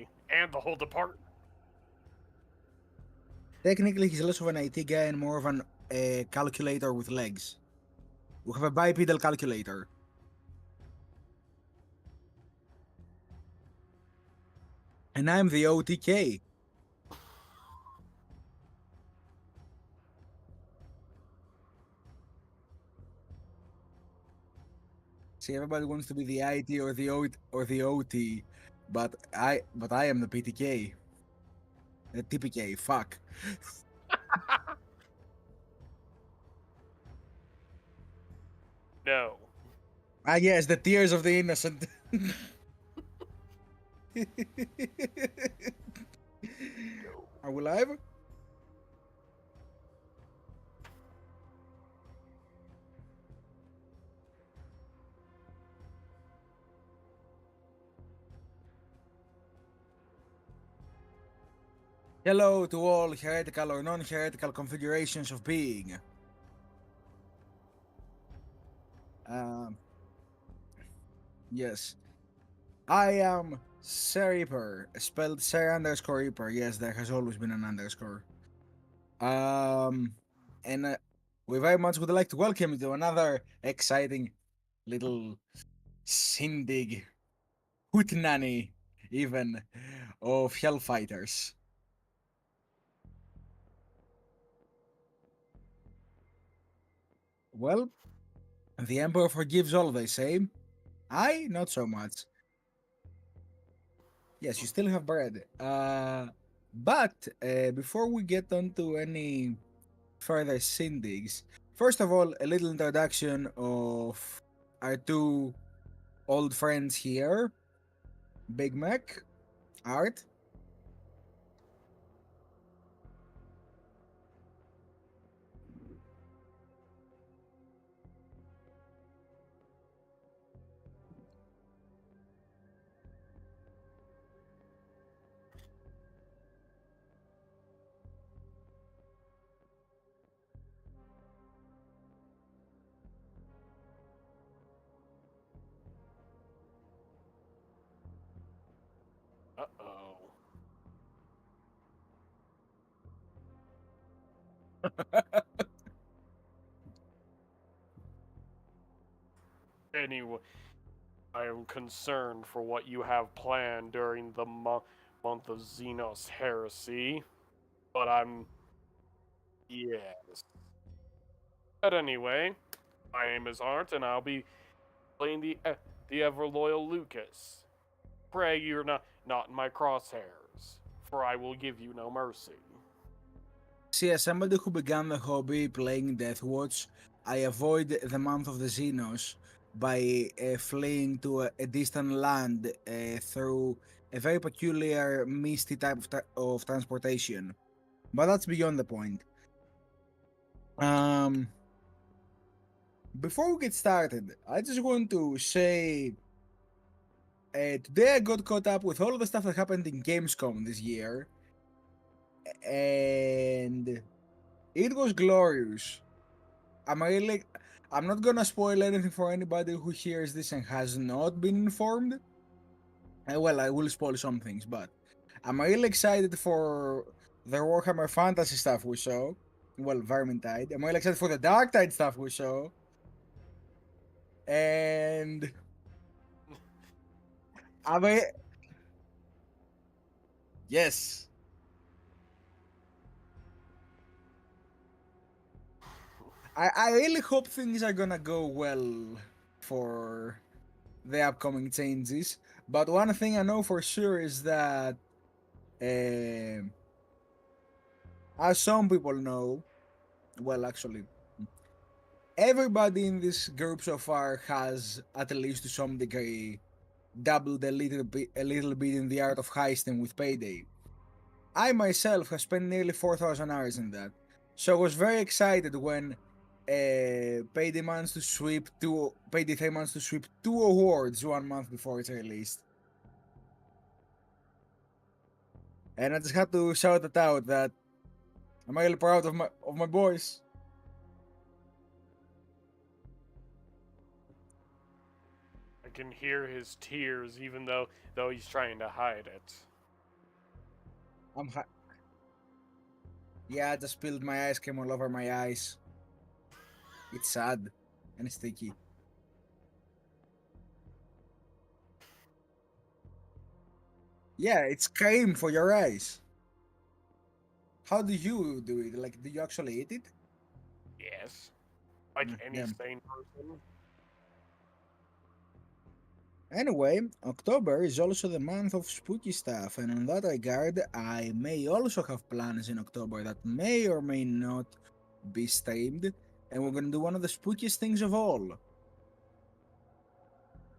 guy and the whole department. Technically, he's less of an IT guy and more of an calculator with legs. We have a bipedal calculator. And I'm the OTK. See, everybody wants to be the IT or the OT, but I am the PTK. The TPK. Fuck. No. Ah, yes, the tears of the innocent. Are we live? Hello to all heretical or non-heretical configurations of being. Yes. I am Sir Reaper, spelled Sir underscore Reaper. Yes, there has always been an underscore. And we very much would like to welcome you to another exciting little shindig, hootenanny even, of Hellfighters. Well, the Emperor forgives all, they say. I, not so much. Yes, you still have bread. But before we get on to any further shindigs, first of all, a little introduction of our two old friends here, Big Mek, Art. Uh-oh. Anyway, I am concerned for what you have planned during the month of Xenos heresy, but I'm... yes. But anyway, my name is Art, and I'll be playing the ever-loyal Lucas. Pray you're not in my crosshairs, for I will give you no mercy. See, as somebody who began the hobby playing Deathwatch, I avoid the month of the Xenos by fleeing to a distant land through a very peculiar misty type of transportation. But that's beyond the point. Um, Before we get started, I just want to say today I got caught up with all of the stuff that happened in Gamescom this year, and it was glorious. I'm not gonna spoil anything for anybody who hears this and has not been informed. Well, I will spoil some things, but I'm really excited for the Warhammer Fantasy stuff we saw. Well, Vermintide. I'm really excited for the Darktide stuff we saw. And I mean, yes. I really hope things are gonna go well for the upcoming changes. But one thing I know for sure is that, as some people know, well, actually, everybody in this group so far has, at least to some degree, dabbled a little bit in the art of heisting with Payday. I myself have spent nearly 4,000 hours in that, so I was very excited when Payday 3 managed to sweep two awards 1 month before it's released. And I just had to shout it out that I'm really proud of my boys. I can hear his tears, even though he's trying to hide it. I'm ha- yeah, I just spilled my ice cream all over my eyes. It's sad and sticky. Yeah, it's cream for your eyes. How do you do it? Like, do you actually eat it? Yes, like any Yeah. sane person. Anyway, October is also the month of spooky stuff, and in that regard, I may also have plans in October that may or may not be streamed, and we're gonna do one of the spookiest things of all.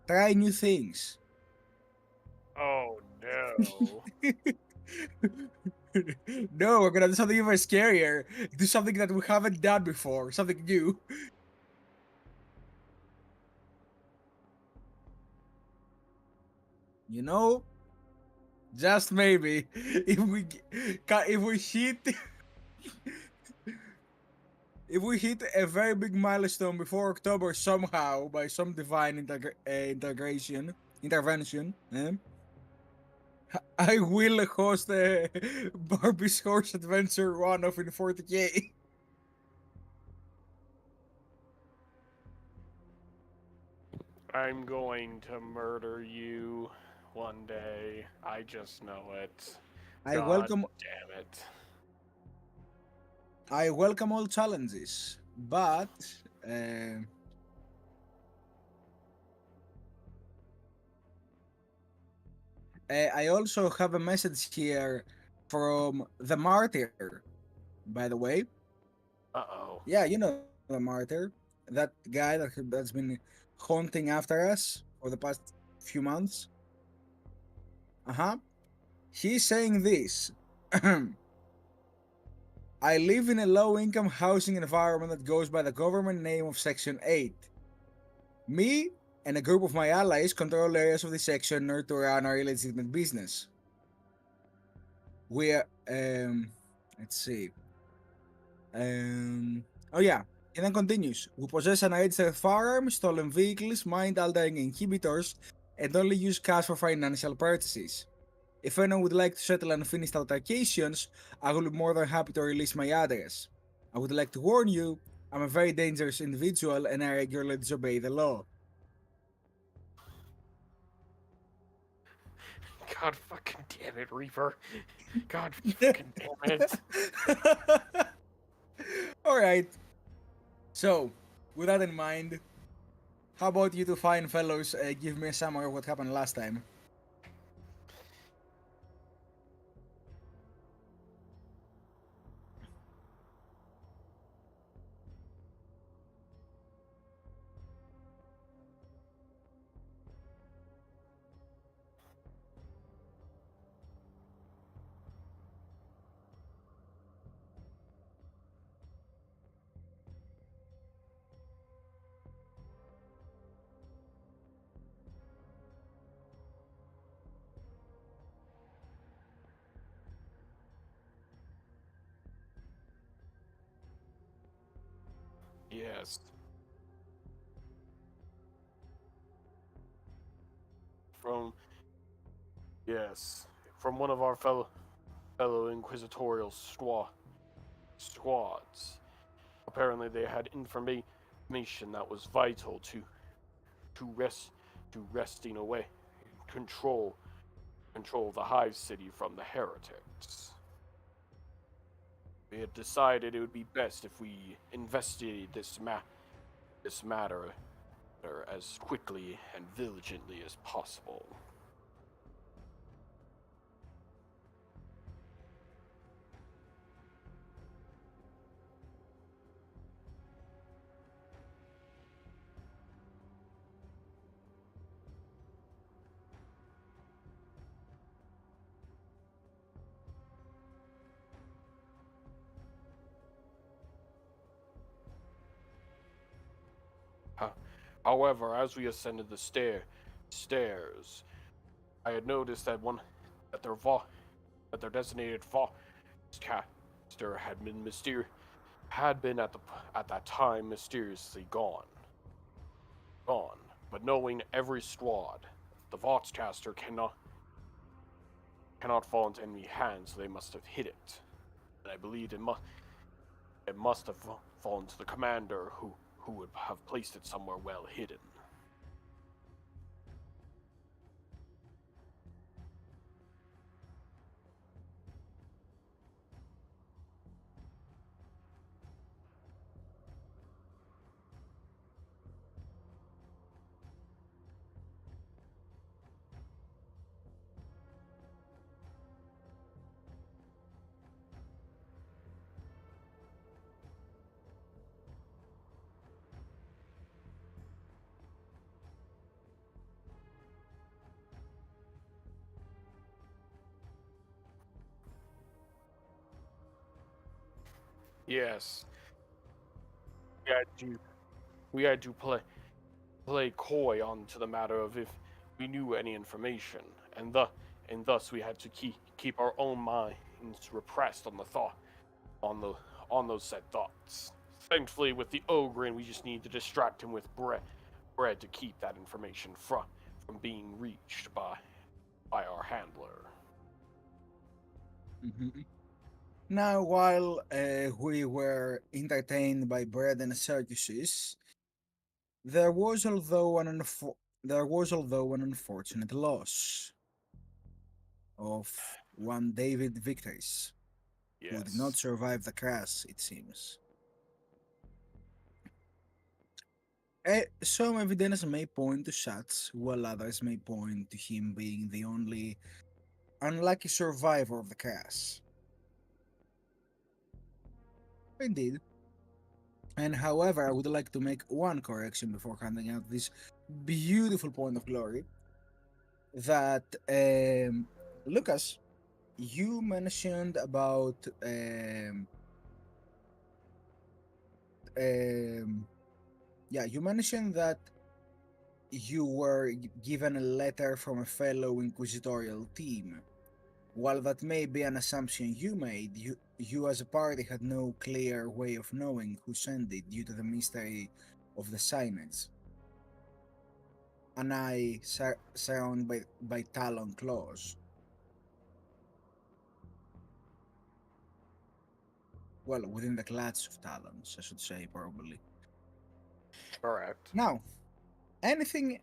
Try new things. Oh no. No, we're gonna do something even scarier. Do something that we haven't done before, something new. You know, just maybe if we hit if we hit a very big milestone before October somehow by some divine intervention, I will host a Barbie's Horse Adventure one-off in 40K. I'm going to murder you one day. I just know it. I God welcome damn it. I welcome all challenges, but uh, I also have a message here from the Martyr. By the way, Uh-oh. yeah, you know the Martyr, that guy that's been haunting after us for the past few months. Uh huh. He's saying this. I live in a low income housing environment that goes by the government name of Section 8. Me and a group of my allies control areas of this section in order to run our illegitimate business. We are, let's see. Um, oh yeah, and then continues. We possess an registered firearm, stolen vehicles, mind-altering inhibitors, and only use cash for financial purchases. If anyone would like to settle unfinished altercations, I will be more than happy to release my address. I would like to warn you, I'm a very dangerous individual and I regularly disobey the law. God fucking damn it, Reaper. God fucking damn it. Alright, so with that in mind, how about you two fine fellows give me a summary of what happened last time? Yes. From yes. From one of our fellow inquisitorial squads. Apparently they had information that was vital to rest to wresting away control the hive city from the heretics. We had decided it would be best if we investigated this matter as quickly and diligently as possible. However, as we ascended the stairs, I had noticed that their designated caster had been at that time mysteriously gone. But knowing every squad, the Voxcaster cannot cannot fall into enemy hands, so they must have hid it. And I believe it must have fallen to the commander, who would have placed it somewhere well hidden. Yes, we had to we had to play coy onto the matter of if we knew any information, and thus we had to keep our own minds repressed on the thought on the on those said thoughts. Thankfully, with the ogre, we just need to distract him with bread to keep that information from being reached by our handler. Mhm. Now, while we were entertained by bread and circuses, there was although an unfortunate loss of one David Victoris, who did not Yes. survive the crash, it seems. Some evidence may point to Shatz, while others may point to him being the only unlucky survivor of the crash. Indeed. And however, I would like to make one correction before handing out this beautiful point of glory. That Lucas, you mentioned about um, yeah, you mentioned that you were given a letter from a fellow inquisitorial team. While that may be an assumption you made, you as a party had no clear way of knowing who sent it due to the mystery of the signage. An eye surrounded by talon claws. Well, within the clutch of talons, I should say, probably. Correct. Now, anything,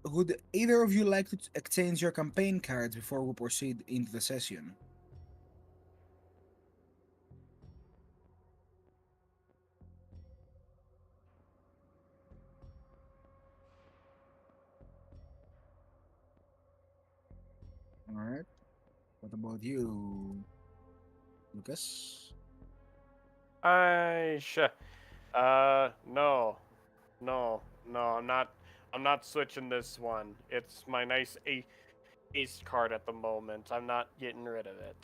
would either of you like to exchange your campaign cards before we proceed into the session? Alright. What about you, Lucas? I sh- no, no. I'm not switching this one. It's my nice ace card at the moment. I'm not getting rid of it.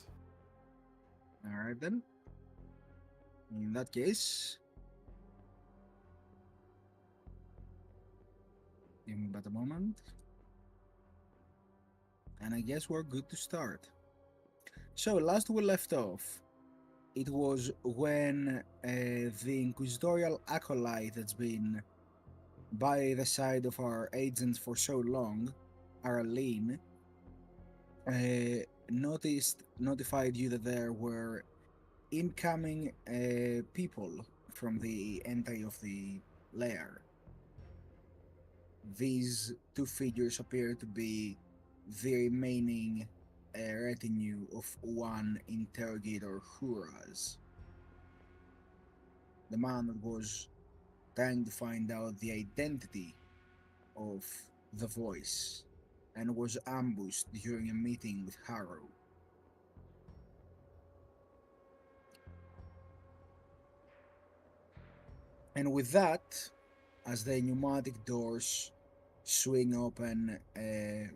Alright then. In that case, give me but a moment. And I guess we're good to start. So, last we left off, it was when the inquisitorial acolyte that's been by the side of our agents for so long, Arlene, notified you that there were incoming people from the entry of the lair. These two figures appear to be the remaining retinue of one interrogator Huraz, the man that was trying to find out the identity of the voice and was ambushed during a meeting with Harrow. And with that, as the pneumatic doors swing open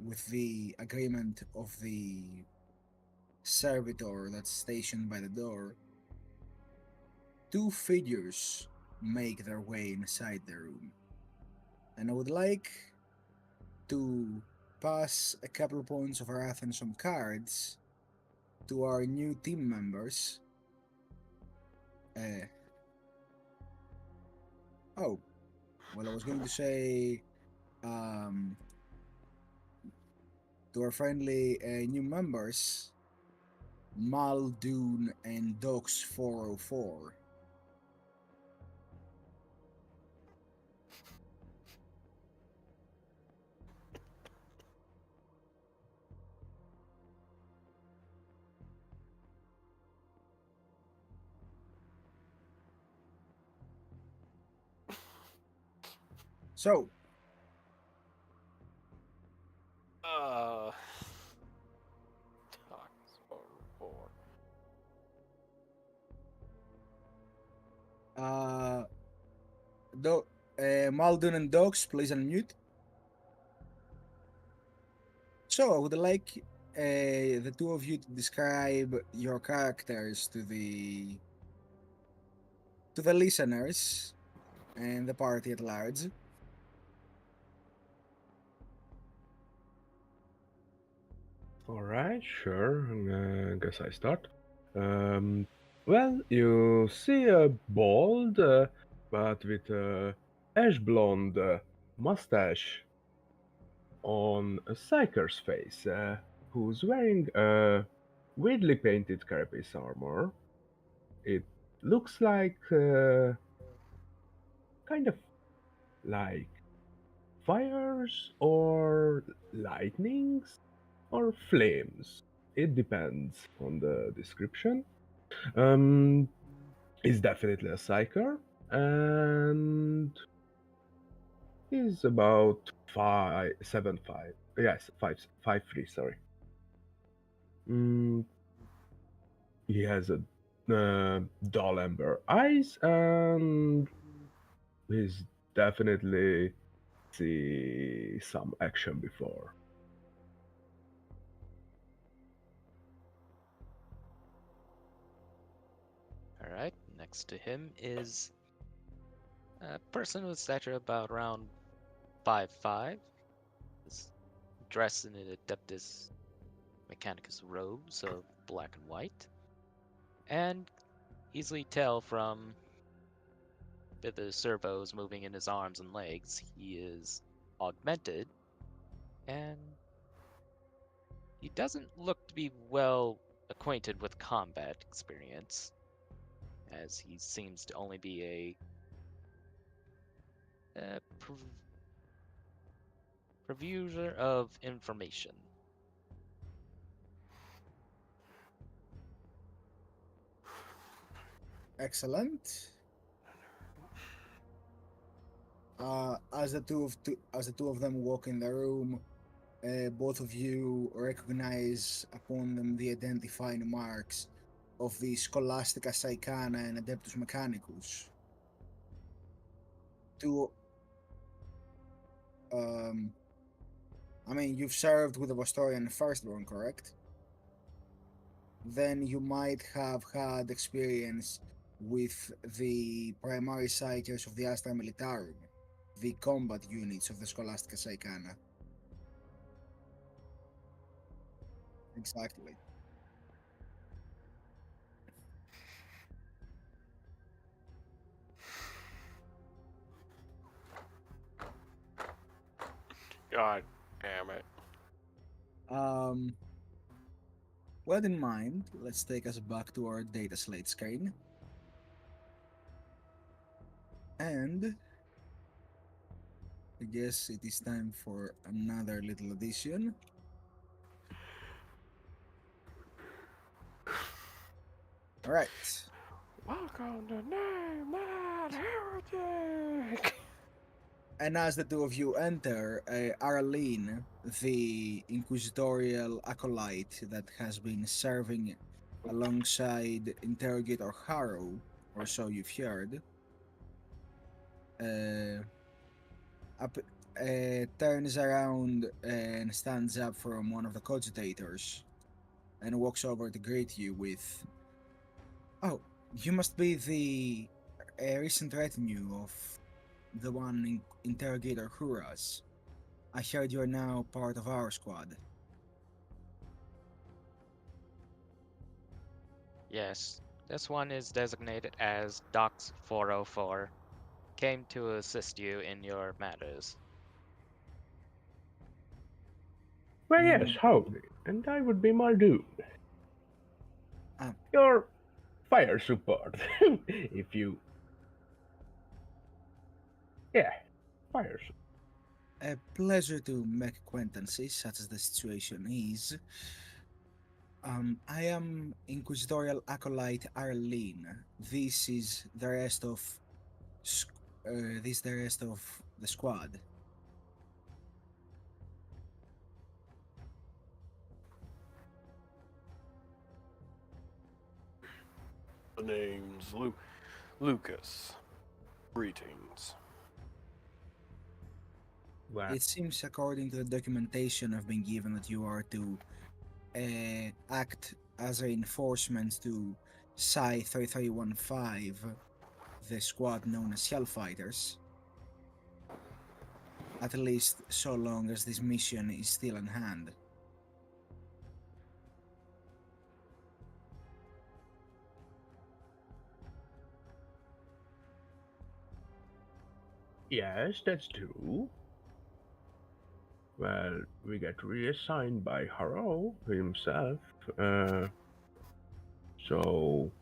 with the agreement of the servitor that's stationed by the door, two figures make their way inside the room. And I would like to pass a couple of points of wrath and some cards to our new team members. Uh, oh, well, I was going to say to to our friendly new members, Muldoon and Docs 404. So, Talks or uh, Muldoon and Docs, please unmute. So, I would like the two of you to describe your characters to the listeners and the party at large. Alright, sure. Guess I start. Well, you see a bald, but with a ash blonde mustache on a psyker's face, who's wearing a weirdly painted carapace armor. It looks like kind of like fires or lightnings or flames. It depends on the description. Um, he's definitely a psyker, and he's about 5'7", 5. Yes, 5'3". Sorry. Mm, he has a dull amber eyes, and he's definitely see some action before. Alright, next to him is a person with stature about around 5'5", is dressed in an Adeptus Mechanicus robes of black and white, and easily tell from the servos moving in his arms and legs he is augmented, and he doesn't look to be well acquainted with combat experience, as he seems to only be a provider of information. Excellent. As the two of them walk in the room, both of you recognize upon them the identifying marks of the Scholastica Psychana and Adeptus Mechanicus. Two, I mean, you've served with the Vostorian Firstborn, correct? Then you might have had experience with the primary psychers of the Astra Militarum, the combat units of the Scholastica Psychana. Exactly. God damn it. With that in mind, let's take us back to our data slate screen. And I guess it is time for another little addition. Alright. Welcome to Name That Heretic! And as the two of you enter, Arlene, the inquisitorial acolyte that has been serving alongside Interrogator Harrow, or so you've heard, turns around and stands up from one of the cogitators and walks over to greet you with, "Oh, you must be the recent retinue of the one Interrogator Huras. I heard you are now part of our squad." Yes, this one is designated as Docs 404. Came to assist you in your matters. Well, yes, howdy. And I would be Muldoon. Ah. Your fire support. If you. Yeah, fire support. A pleasure to make acquaintances, such as the situation is. I am Inquisitorial Acolyte Arlene. This is the rest of the rest of the squad. The name's Lucas. Greetings. Well, It seems, according to the documentation I've been given, that you are to act as reinforcement to Psi 3315, the squad known as Hellfighters. At least so long as this mission is still in hand. yes, that's true. Well, we get reassigned by Harrow himself. So.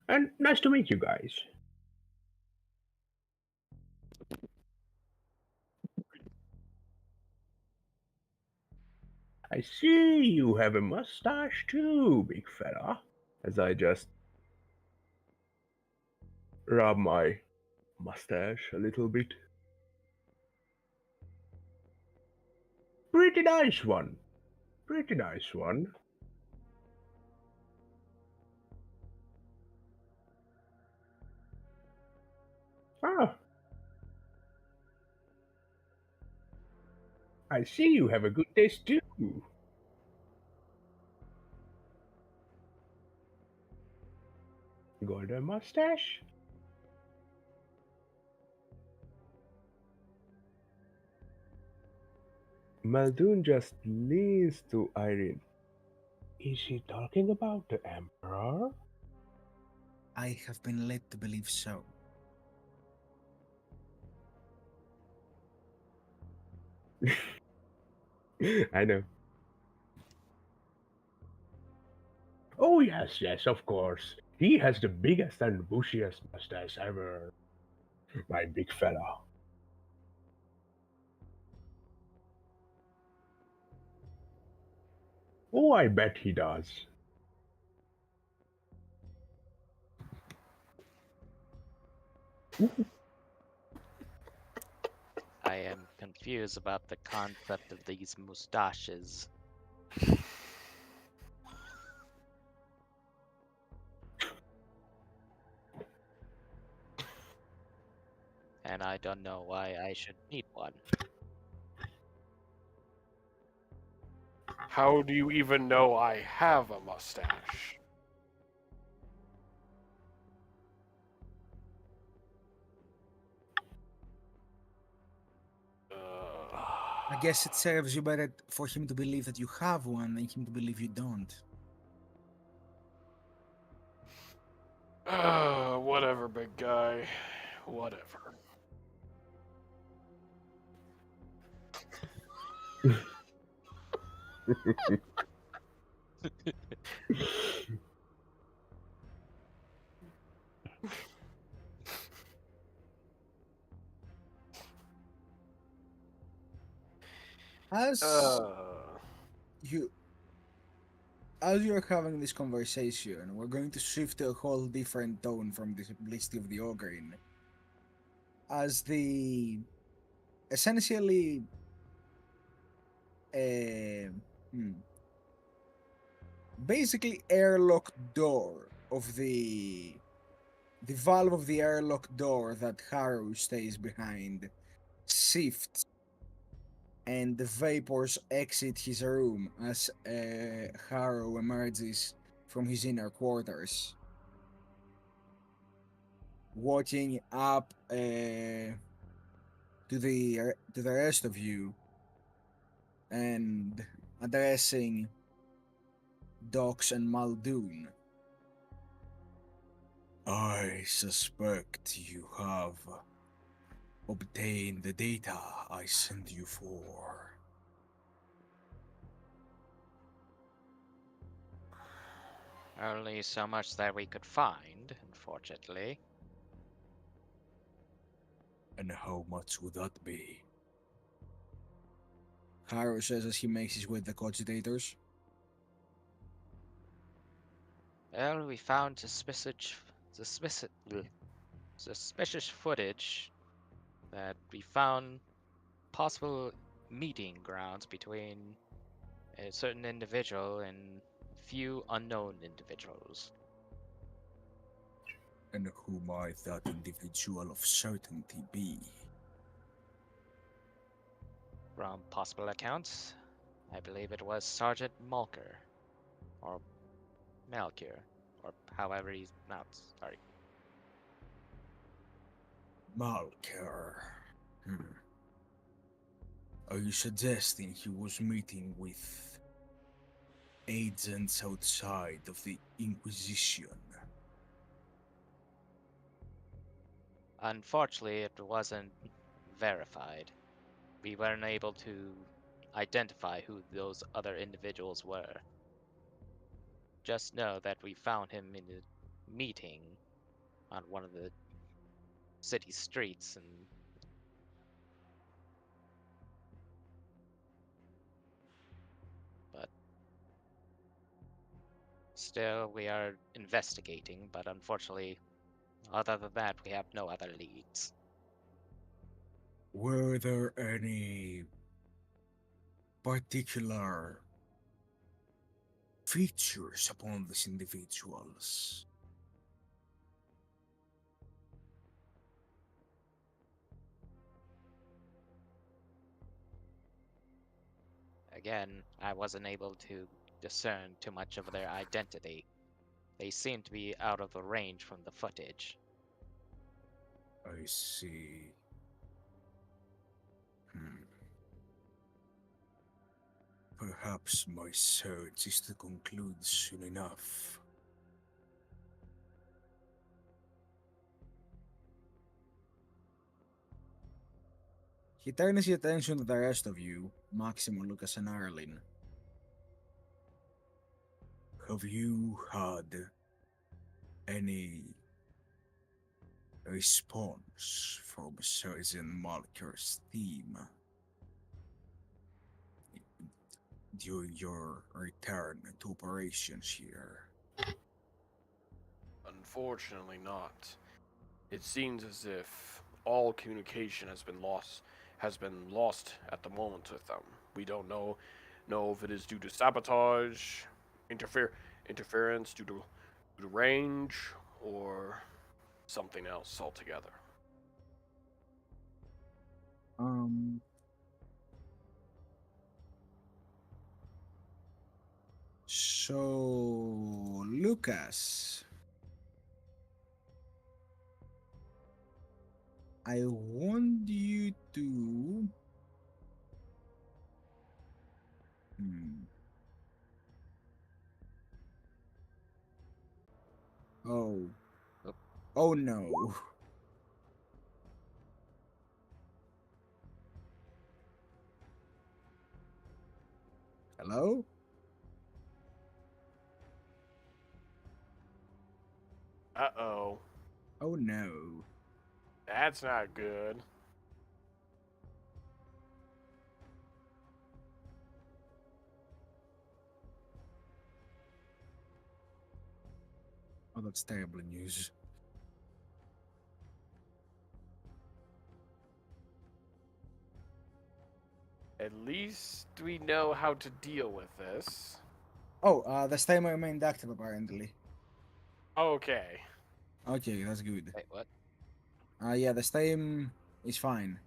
And nice to meet you guys. I see you have a mustache too, big fella. As I just rub my mustache a little bit. Pretty nice one. Pretty nice one. Ah. I see you have a good taste too. Golden mustache? Muldoon just leans to Irene. Is she talking about the Emperor? I have been led to believe so. I know. Oh, yes, yes, of course. He has the biggest and bushiest mustache ever. My big fella. Oh, I bet he does. I am confused about the concept of these mustaches. And I don't know why I should need one. How do you even know I have a mustache? I guess it serves you better for him to believe that you have one than him to believe you don't. Whatever, big guy. Whatever. As Uh, you as you're having this conversation, we're going to shift to a whole different tone from the simplicity of the Ogryn. As the essentially basically airlock door of the valve of the airlock door that Harrow stays behind shifts, and the vapors exit his room as Harrow emerges from his inner quarters, walking up to the rest of you and addressing Dox and Muldoon. I suspect you have obtain the data I sent you for. Only so much that we could find, unfortunately. And how much would that be? Harrow says as he makes his way to the cogitators. Well, we found suspicious footage that we found possible meeting grounds between a certain individual and a few unknown individuals. And who might that individual of certainty be? From possible accounts, I believe it was Sergeant Malker, or Malkier, or however he's pronounced. Sorry. Malker. Are you suggesting he was meeting with agents outside of the Inquisition? Unfortunately, it wasn't verified. We weren't able to identify who those other individuals were. Just know that we found him in a meeting on one of the city streets, and but still we are investigating, but unfortunately, other than that, we have no other leads. Were there any particular features upon these individuals? Again, I wasn't able to discern too much of their identity. They seemed to be out of the range from the footage. I see. Perhaps my search is to conclude soon enough. He turns his attention to the rest of you, Maximo, Lucas, and Arlen. Have you had any response from Sergeant Malker's team during your return to operations here? Unfortunately not. It seems as if all communication has been lost at the moment with them. We don't know if it is due to sabotage, interference due to range, or something else altogether. So, Lucas, I want you to... Oh. Oh no. Hello? Uh-oh. Oh no. That's not good. Oh, that's terrible news. At least we know how to deal with this. Oh, the timer remained active apparently. Okay. Okay, that's good. Wait, what? Yeah, the stem is fine.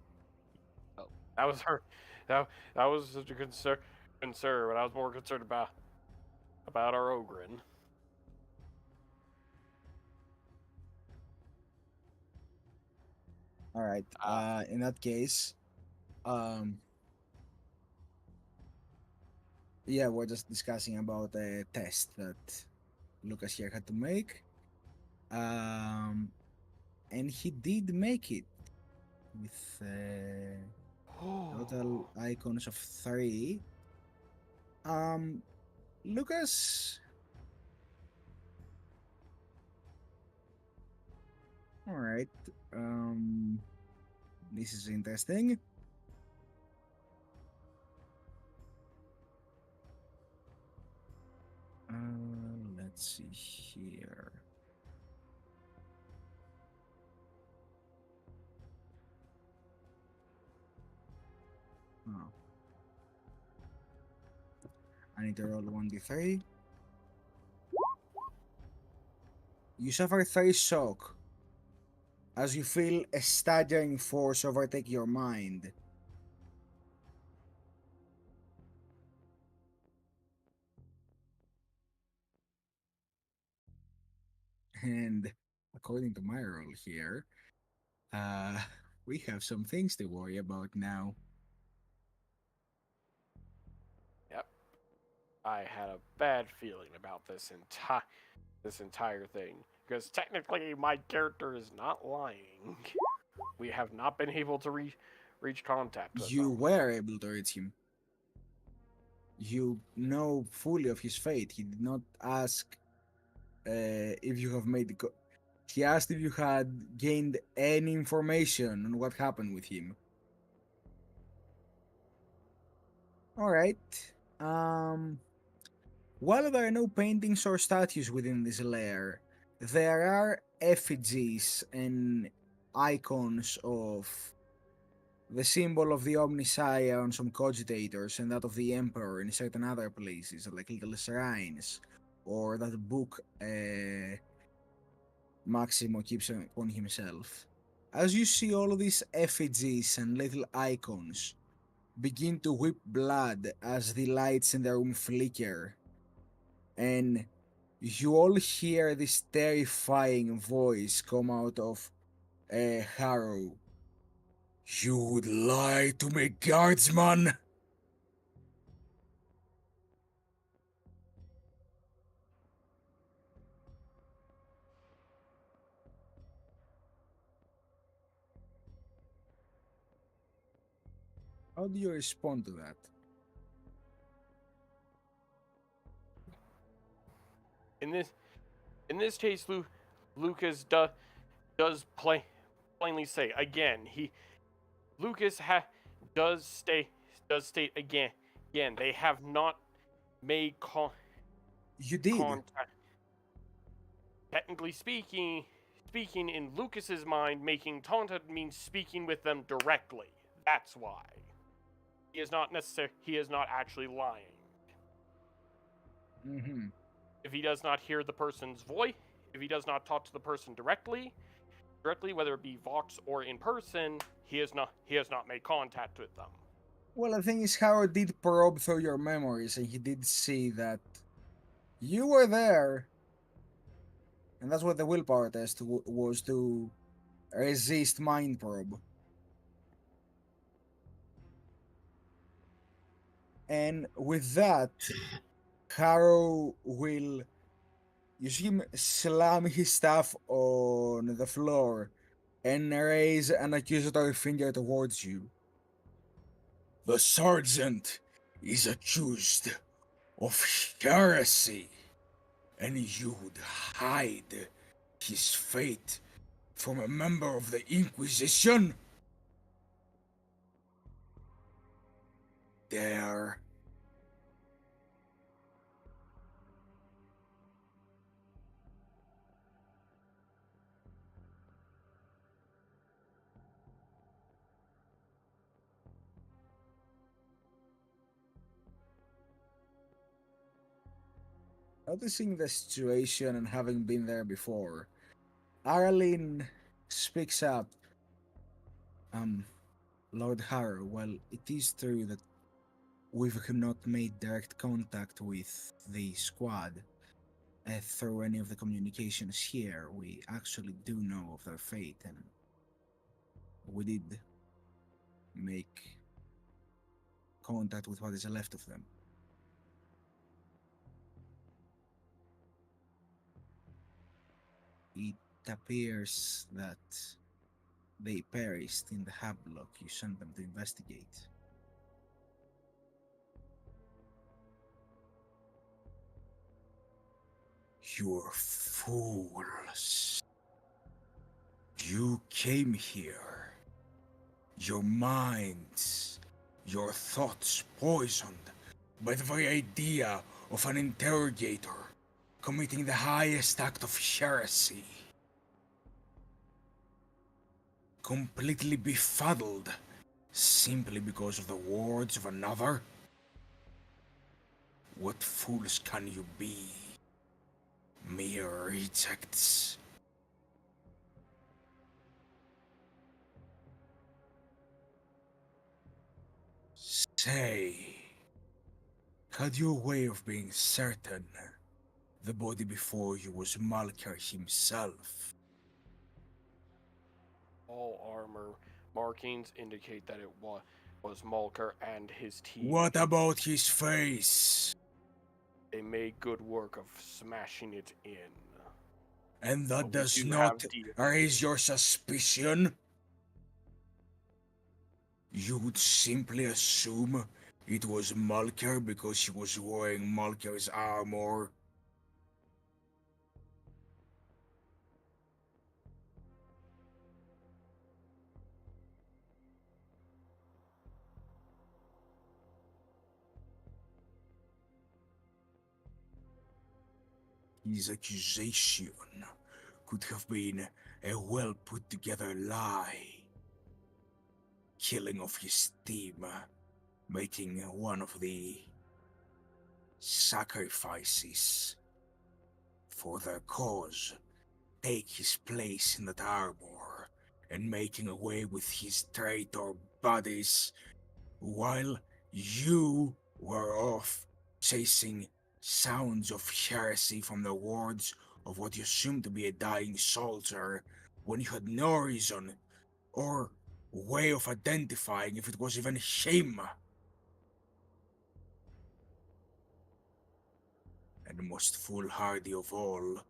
That was her. That was such a concern, but I was more concerned about our Ogren. All right. In that case, yeah, we're just discussing about a test that Lucas here had to make. And he did make it. with total icons of 3. Lucas. All right. This is interesting. Let's see here. Oh. I need to roll 1d3. You suffer 3 shock as you feel a staggering force overtake your mind. And according to my roll here, we have some things to worry about now. Yep. I had a bad feeling about this entire thing because technically my character is not lying. We have not been able to reach contact with You him. were able to reach him. You know fully of his fate. He did not ask if you have made the. He asked if you had gained any information on what happened with him. All right. While there are no paintings or statues within this lair, there are effigies and icons of the symbol of the Omnissiah on some cogitators and that of the Emperor in certain other places, like little shrines, or that book Maximo keeps on himself. As you see all of these effigies and little icons begin to whip blood as the lights in the room flicker, and you all hear this terrifying voice come out of Harrow. You would lie to me, guardsman? How do you respond to that? In this case, Lucas does plainly say again. Lucas does state again. They have not made You did. contact. Technically speaking in Lucas's mind, making contact means speaking with them directly. That's why he is not actually lying. Mm-hmm. If he does not hear the person's voice, if he does not talk to the person directly, whether it be Vox or in person, he has not made contact with them. Well, the thing is, Howard did probe through your memories, and he did see that you were there, and that's what the willpower test was, to resist mind probe. And with that, Harrow will. You see him slam his staff on the floor and raise an accusatory finger towards you. The sergeant is accused of heresy, and you would hide his fate from a member of the Inquisition? There. Noticing the situation and having been there before, Aralyn speaks up. Lord Harrow, well, it is true that we've not made direct contact with the squad through any of the communications here. We actually do know of their fate, and we did make contact with what is left of them. It appears that They perished in the havoc you sent them to investigate. You're fools. You came here. Your minds, your thoughts poisoned by the very idea of an interrogator committing the highest act of heresy. Completely befuddled simply because of the words of another? What fools can you be? Mere rejects. Say, had your way of being certain the body before you was Malker himself? All armor markings indicate that it was Malker and his team. What about his face? They made good work of smashing it in. And that But we does do not have DNA. raise your suspicion? You would simply assume it was Malker because he was wearing Malker's armor? His accusation could have been a well put together lie. Killing of his team, making one of the sacrifices for their cause take his place in that armor and making away with his traitor buddies while you were off chasing sounds of heresy from the words of what you assumed to be a dying soldier when you had no reason or way of identifying if it was even him. And most foolhardy of all,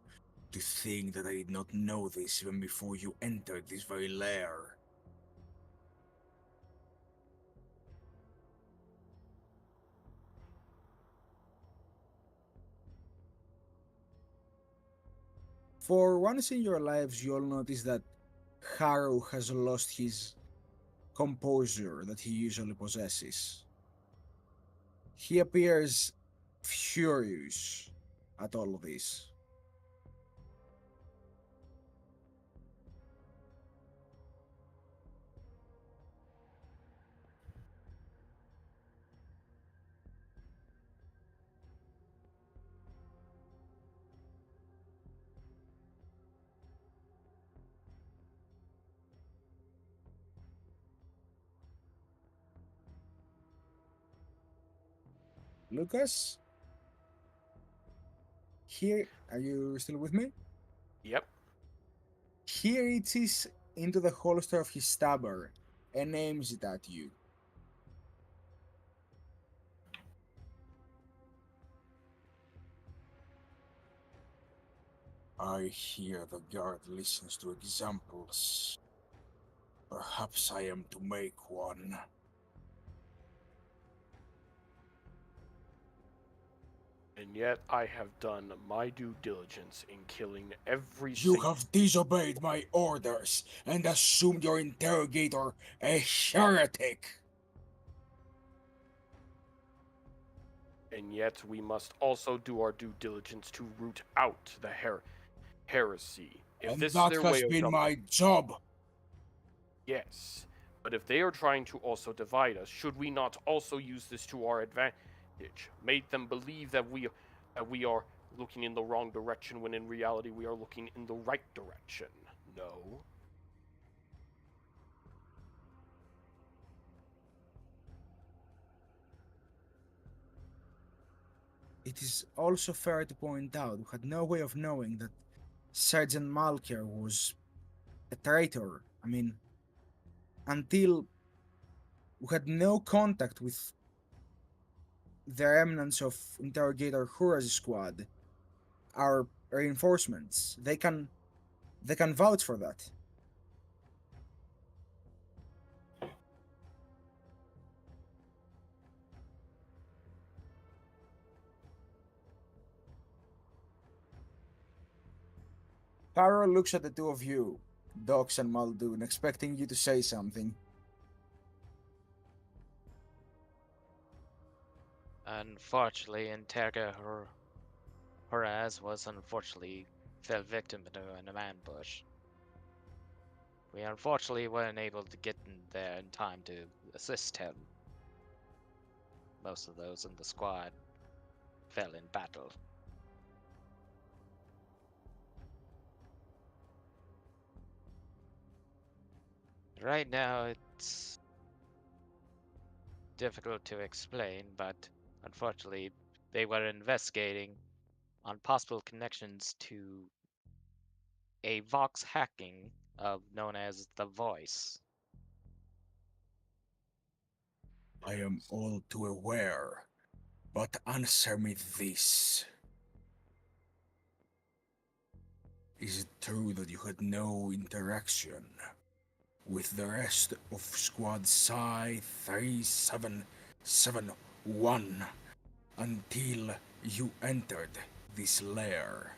to think that I did not know this even before you entered this very lair. For once in your lives, you'll notice that Harrow has lost his composure that he usually possesses. He appears furious at all of this. Lucas? Here, are you still with me? Yep. He reaches into the holster of his stabber and aims it at you. I hear the guard listens to examples. Perhaps I am to make one. And yet I have done my due diligence in killing every You single... have disobeyed my orders and assumed your interrogator a heretic. And yet we must also do our due diligence to root out the heresy. If And this that is their has way of been jumping, my job. yes. But if they are trying to also divide us, should we not also use this to our advantage? Make them believe that we are looking in the wrong direction when in reality we are looking in the right direction. No. It is also fair to point out we had no way of knowing that Sergeant Malker was a traitor. I mean, until we had no contact with the remnants of Interrogator Hura's squad, our reinforcements. They can vouch for that. Harrow looks at the two of you, Dox and Muldoon, expecting you to say something. Unfortunately, Interga Horaz was unfortunately fell victim to an ambush. We unfortunately weren't able to get in there in time to assist him. Most of those in the squad fell in battle. Right now, it's difficult to explain, but unfortunately, they were investigating on possible connections to a Vox hacking known as The Voice. I am all too aware, but answer me this. Is it true that you had no interaction with the rest of Squad Psi 3771 until you entered this lair?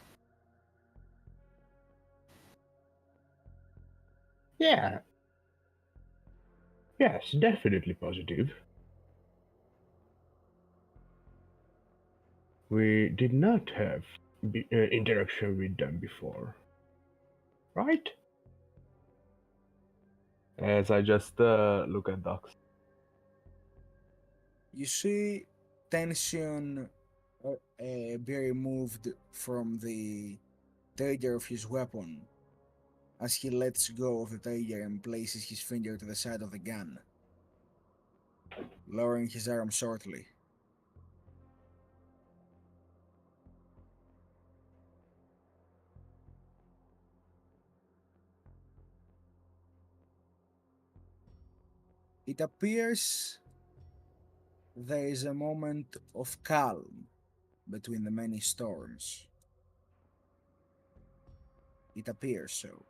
Yeah. Yes, definitely positive. We did not have interaction with them before. Right? As I just look at Docs. You see tension be removed from the trigger of his weapon as he lets go of the trigger and places his finger to the side of the gun, lowering his arm shortly. It appears there is a moment of calm between the many storms. It appears so.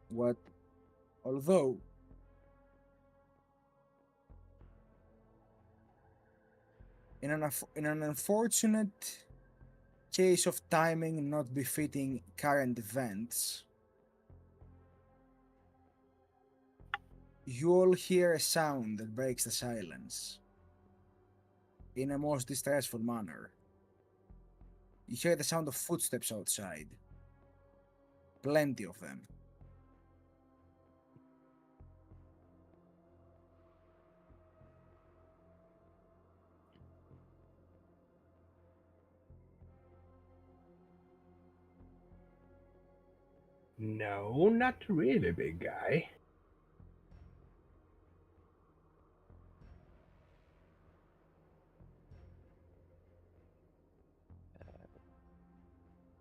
What, although in an unfortunate case of timing not befitting current events, you all hear a sound that breaks the silence in a most distressful manner. You hear the sound of footsteps outside. Plenty of them. No, not really, big guy.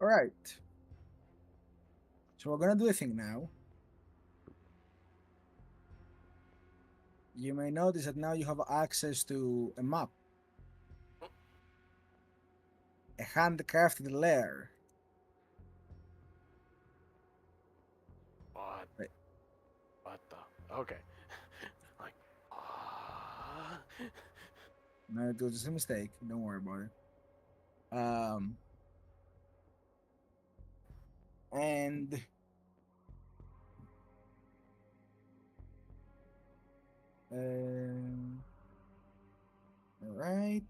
Alright. So we're gonna do a thing now. You may notice that now you have access to a map. A handcrafted lair. What? Right. What the? Okay. Like, No, it was just a mistake. Don't worry about it. And all right.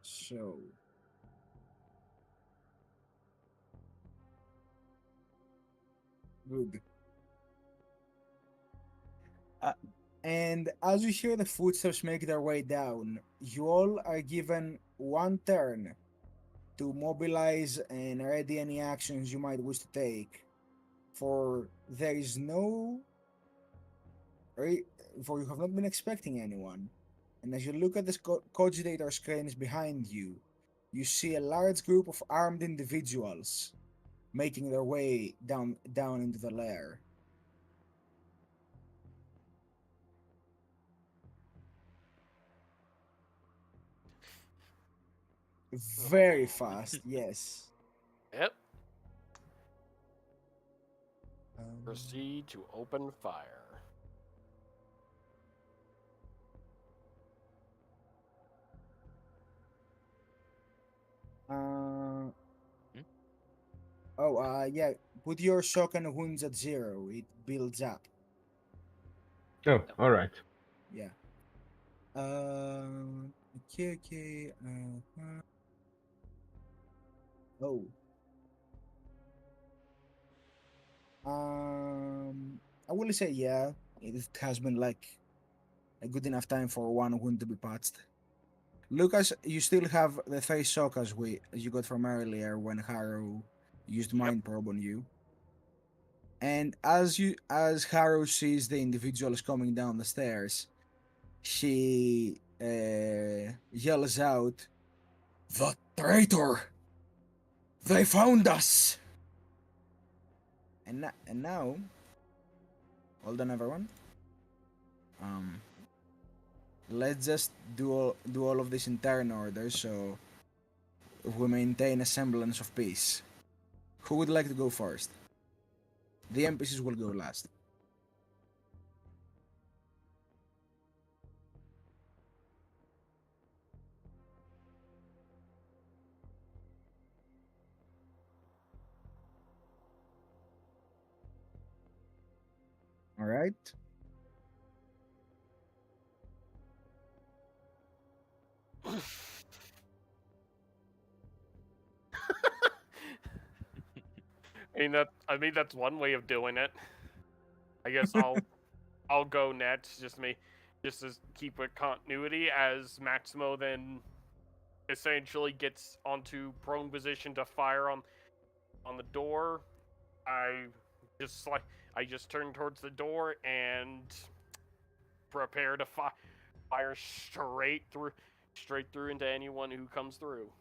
So good. And as you hear the footsteps make their way down, you all are given one turn to mobilize and ready any actions you might wish to take. For there is no. For you have not been expecting anyone. And as you look at the cogitator screens behind you, you see a large group of armed individuals making their way down into the lair. Very fast, yes. yep. Um, Proceed to open fire. Oh, yeah. Put your shock and wounds at 0. It builds up. Oh, all right. Yeah. Okay, okay. Oh. I will say yeah. It has been like a good enough time for one wound to be patched. Lucas, you still have the face shock as you got from earlier when Harrow used Yep. mind probe on you. And as Harrow sees the individuals coming down the stairs, she yells out, "The traitor! They found us!" And now, hold on, everyone. Let's just do all of this in turn order, so we maintain a semblance of peace. Who would like to go first? The NPCs will go last. All right. I mean that's one way of doing it. I guess I'll go next, just to keep with continuity, as Maximo then essentially gets onto prone position to fire on the door. I I just turn towards the door and prepare to fire straight through into anyone who comes through.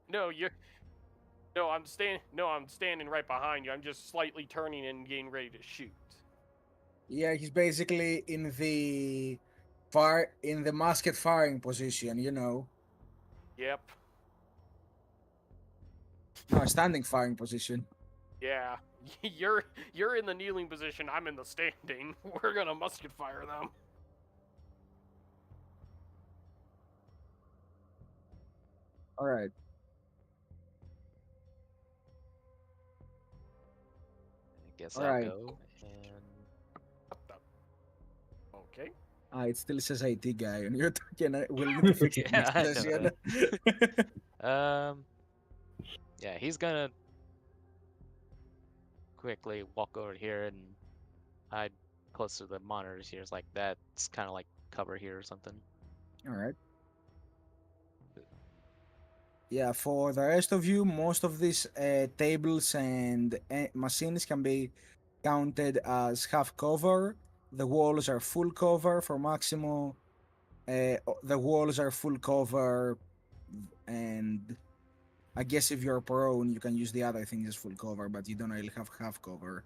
No, you're I'm standing right behind you. I'm just slightly turning and getting ready to shoot. Yeah, he's basically in the musket firing position, you know. Yep. No, standing firing position. Yeah. You're in the kneeling position, I'm in the standing. We're gonna musket fire them. All right. I guess All I'll right. go and What the? Okay. It still says IT guy, and you're talking. We'll need to fix it yeah, next I session. know. Yeah, he's gonna quickly walk over here and hide close to the monitors here. It's like that's kind of like cover here or something. All right. Yeah, for the rest of you, most of these tables and machines can be counted as half cover. The walls are full cover for Maximo. The walls are full cover, and I guess if you're prone, you can use the other things as full cover, but you don't really have half cover.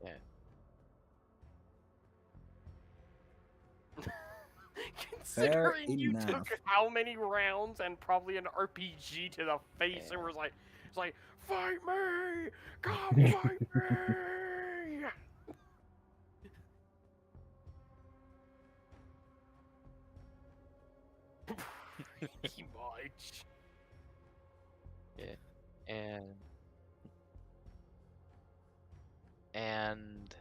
Yeah. Fair Considering you enough. took how many rounds and probably an RPG to the face and was like, it's like, fight me! Come fight me! Pretty much. Yeah. And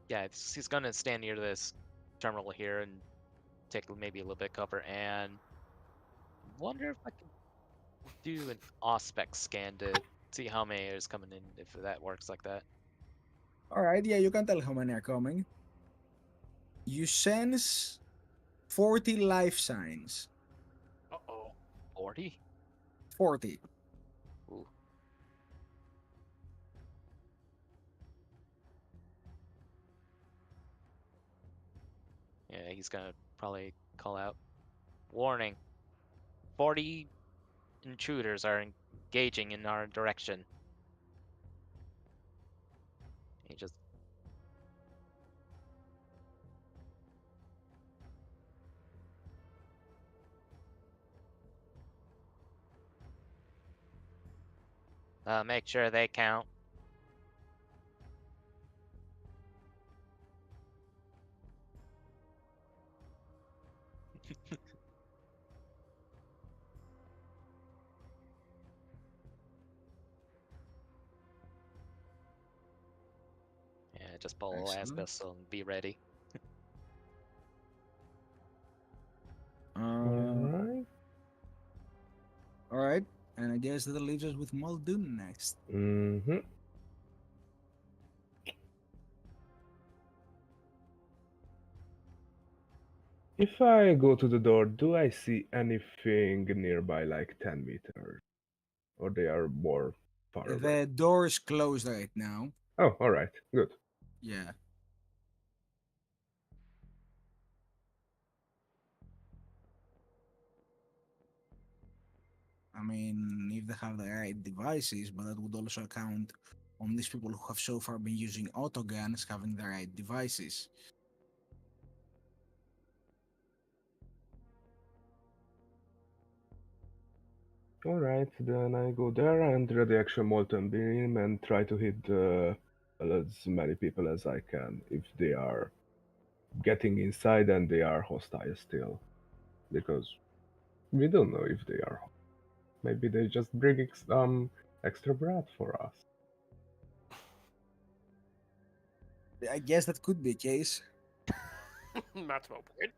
yeah, he's gonna stand near this terminal here and take maybe a little bit of cover and wonder if I can do an aspect scan to see how many is coming in, if that works like that. All right, yeah, you can tell how many are coming. You sense 40 life signs. Uh-oh. 40? 40. Ooh. Yeah, he's gonna probably call out, warning, 40 intruders are engaging in our direction. He just make sure they count. Yeah, just pull a last Excellent. pistol and be ready. Alright. All right, and I guess that leaves us with Muldoon next. Mm-hmm. If I go to the door, do I see anything nearby, like 10 meters? Or they are more far away? The door is closed right now. Oh, alright, good. Yeah. I mean, if they have the right devices, but that would also account on these people who have so far been using autoguns having the right devices. Alright, then I go there and ready action molten beam and try to hit as many people as I can if they are getting inside and they are hostile still. Because we don't know if they are. Maybe they just bring extra bread for us. I guess that could be a case. Maximo point.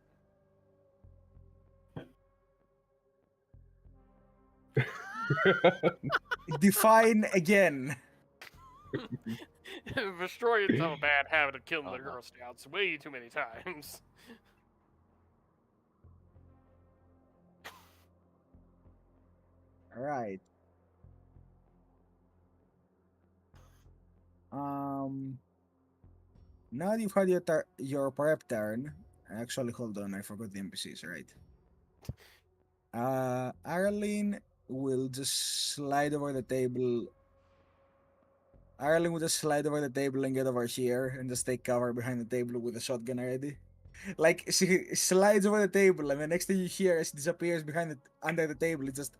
Define again. Destroyers have a bad habit of killing Oh, the no. Girl Scouts way too many times. All right. Now that you've had your prep turn. Actually, hold on, I forgot the NPCs, right? Arlene will just slide over the table. Arlene will just slide over the table and get over here and just take cover behind the table with a shotgun already. Like she slides over the table, and the next thing you hear as she disappears behind it under the table, it just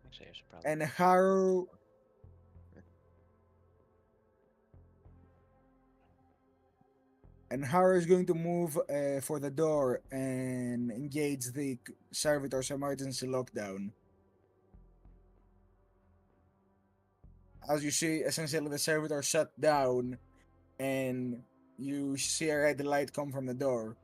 Actually, I should probably. and Harrow is going to move for the door and engage the servitor's emergency lockdown. As you see, essentially the servitor shut down, and you see a red light come from the door.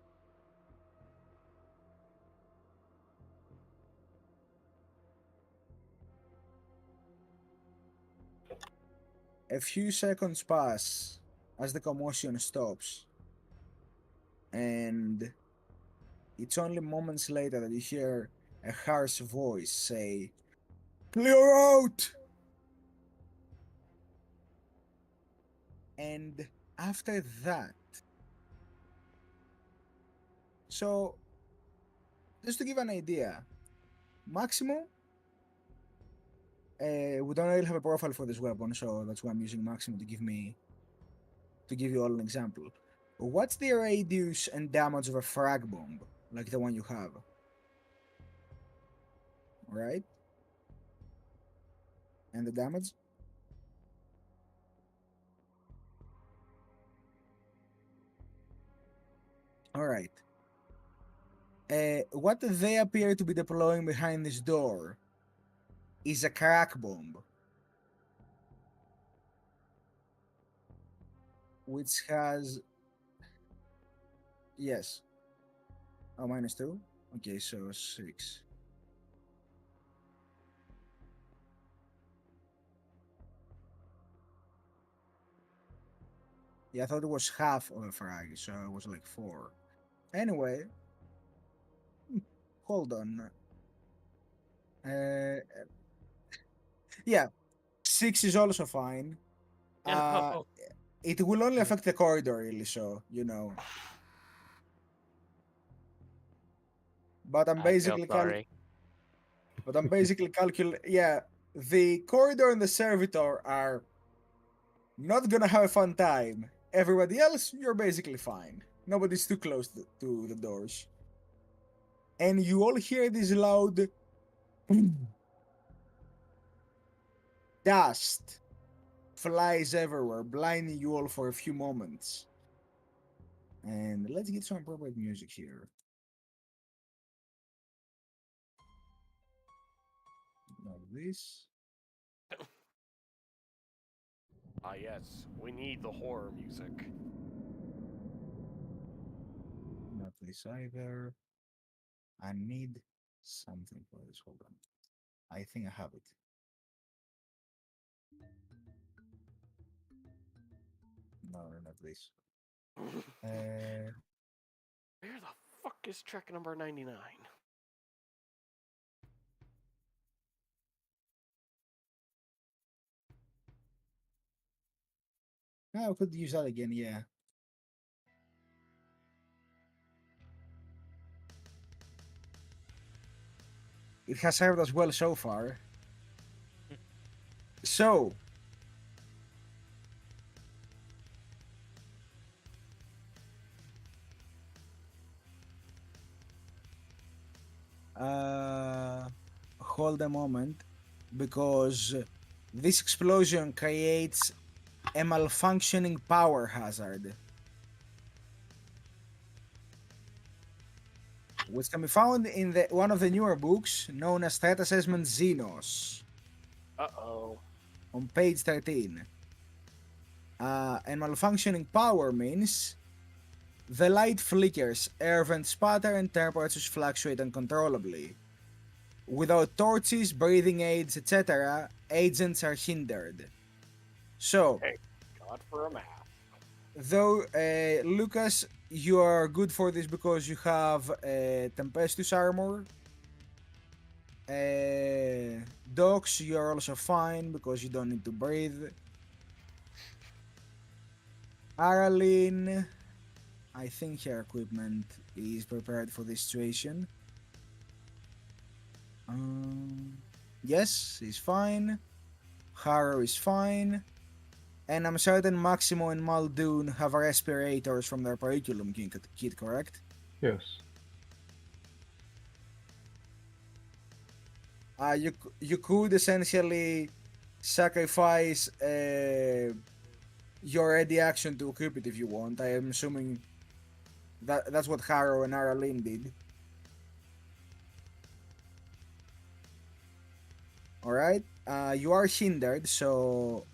A few seconds pass as the commotion stops, and it's only moments later that you hear a harsh voice say, "Clear out!" And after that, so just to give an idea, Maximo, we don't really have a profile for this weapon, so that's why I'm using Maximo to give you all an example. What's the radius and damage of a frag bomb, like the one you have? Right? And the damage? Alright. What they appear to be deploying behind this door is a crack bomb, which has... Yes. Oh, -2? Okay, so 6. Yeah, I thought it was half of a frag, so it was like 4. Anyway, hold on. Yeah, 6 is also fine. It will only affect the corridor, really, so, you know. But I'm I feel basically sorry. calculating. Yeah, the corridor and the servitor are not gonna have a fun time. Everybody else, you're basically fine. Nobody's too close to the doors. And you all hear this loud dust flies everywhere, blinding you all for a few moments. And let's get some appropriate music here. Not this. Ah, yes, we need the horror music. Not this either. I need something for this. Hold on. I think I have it. No, not this. Where the fuck is track number 99? I could use that again, yeah. It has served us well so far. So, hold a moment, because this explosion creates a malfunctioning power hazard, which can be found in one of the newer books known as Threat Assessment Xenos Uh-oh. on page 13. And malfunctioning power means the light flickers, air vents sputter, and temperatures fluctuate uncontrollably. Without torches, breathing aids, etc., agents are hindered. So, Hey, God for a math. though, Lucas, you are good for this because you have Tempestuous armor. Docs, you are also fine because you don't need to breathe. Araline, I think her equipment is prepared for this situation. Yes, he's fine. Harrow is fine. And I'm certain Maximo and Muldoon have respirators from their curriculum kit, correct? Yes. You could essentially sacrifice your ready action to equip it if you want. I am assuming that's what Harrow and Araline did. Alright, you are hindered, so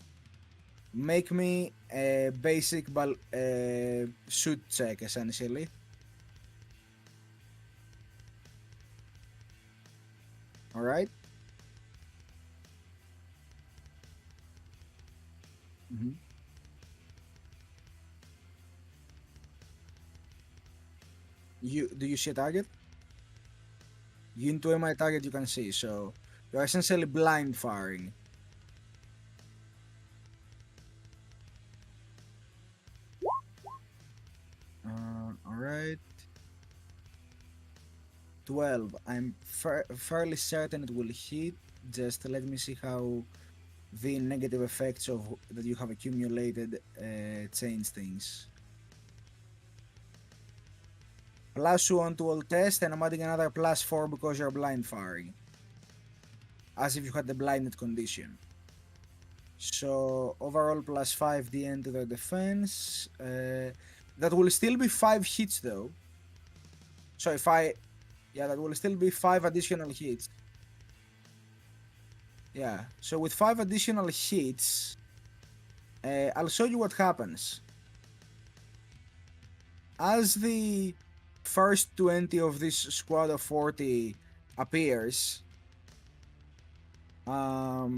make me a basic suit check, essentially. Alright. Mm-hmm. Do you see a target? You into my target you can see, so you're essentially blind firing. Alright. 12. I'm fairly certain it will hit. Just let me see how the negative effects of that you have accumulated change things. +1 to all test, and I'm adding another +4 because you're blind firing. As if you had the blinded condition. So overall +5 DN to the defense. That will still be 5 hits though. So that will still be 5 additional hits. Yeah, so with 5 additional hits, I'll show you what happens. As the first 20 of this squad of 40 appears, a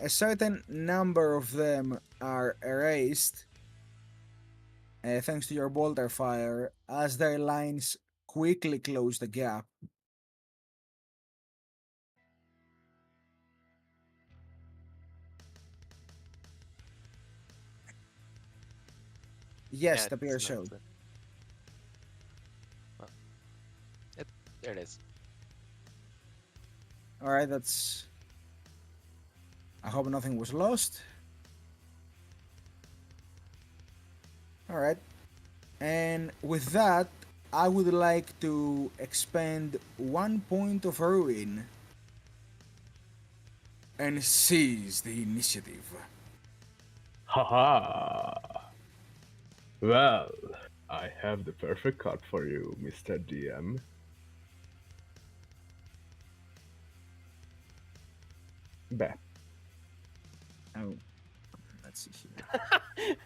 certain number of them are erased thanks to your bolter fire as their lines quickly close the gap. Yes, Yeah, the appears it's so. not, well, there it is. Alright, that's... I hope nothing was lost. Alright. And with that, I would like to expend 1 point of ruin and seize the initiative. Haha. Well, I have the perfect card for you, Mr. DM. Beh, Oh, let's see here.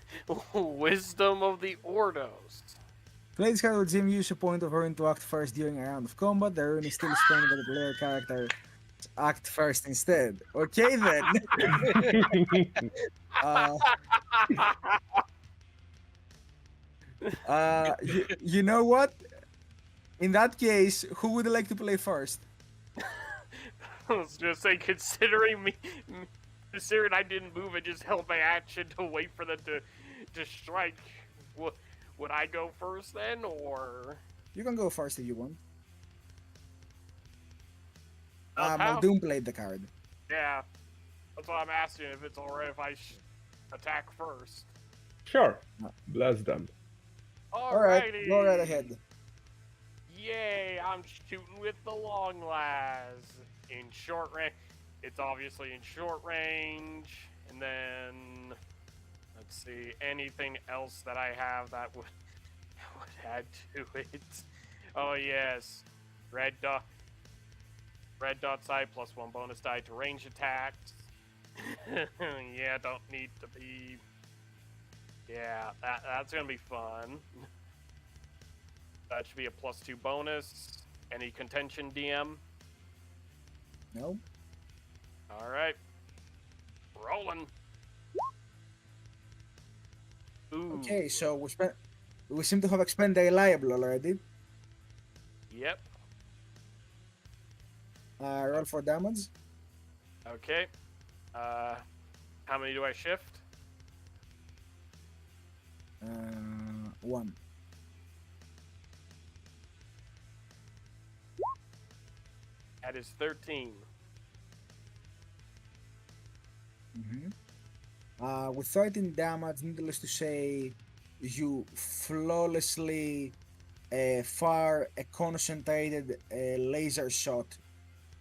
Wisdom of the Ordos. Play this card with Jim. Use a point of rune to act first during a round of combat. The rune is still spent, but the player character act first instead. Okay then. uh, you know what? In that case, who would like to play first? I was just say, considering I didn't move and just held my action to wait for them to strike, would I go first then, or? You can go first if you want. How? Muldoon played the card. Yeah, that's what I'm asking, if it's alright if I attack first. sure. Bless them. Alright, Alrighty. go right ahead. Yay, I'm shooting with the long las. In short range, it's obviously in short range, and then let's see, anything else that I have that would add to it. Oh yes, red dot side +1 bonus die to range attacks. Yeah, don't need to be. Yeah, that's gonna be fun. That should be a +2 bonus. Any contention, DM? No? Alright. Rolling. Ooh. Okay, so we seem to have expended reliable already. Yep. Roll for damage. Okay. How many do I shift? 1. That is 13. With 13 damage, needless to say, you flawlessly fire a concentrated laser shot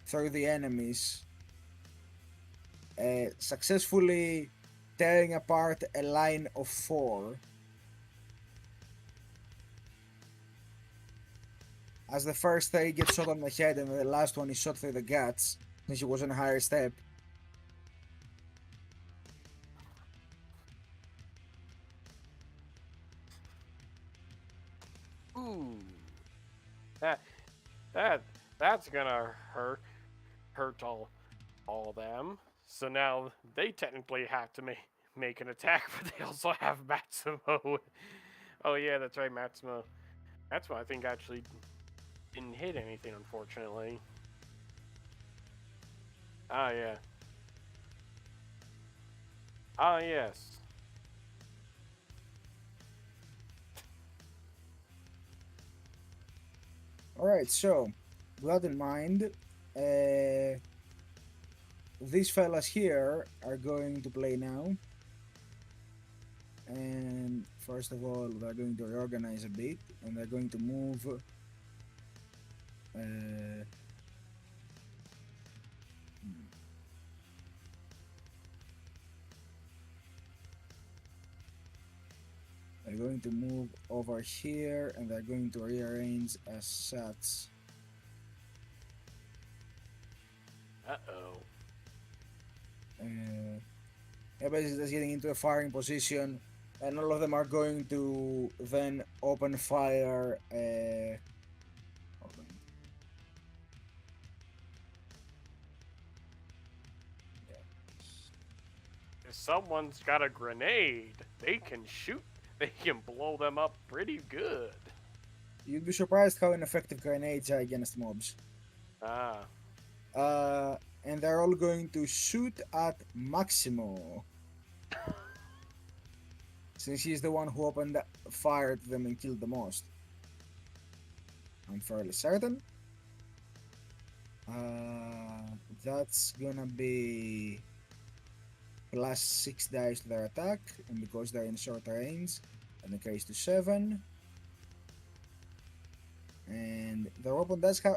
through the enemies, successfully tearing apart a line of 4. As the first 3 get shot on the head and the last one is shot through the guts, since he was on a higher step. Ooh. That's gonna hurt all them. So now they technically have to make an attack, but they also have Maximo. Oh yeah, that's right, Maximo. Maximo, I think, actually didn't hit anything, unfortunately. Ah yeah. Ah yes. Alright, so, with that in mind, these fellas here are going to play now. And first of all, they're going to reorganize a bit, and they're going to move. They're going to move over here, and they're going to rearrange as such. Uh-oh. Everybody's just getting into a firing position, and all of them are going to then open fire. Hold on. If someone's got a grenade, they can shoot. They can blow them up pretty good. You'd be surprised how ineffective grenades are against mobs. Ah. And they're all going to shoot at Maximo, since he's the one who opened fire to them and killed the most. I'm fairly certain. That's gonna be +6 dice to their attack, and because they're in short range, and increase to 7. And the weapon does have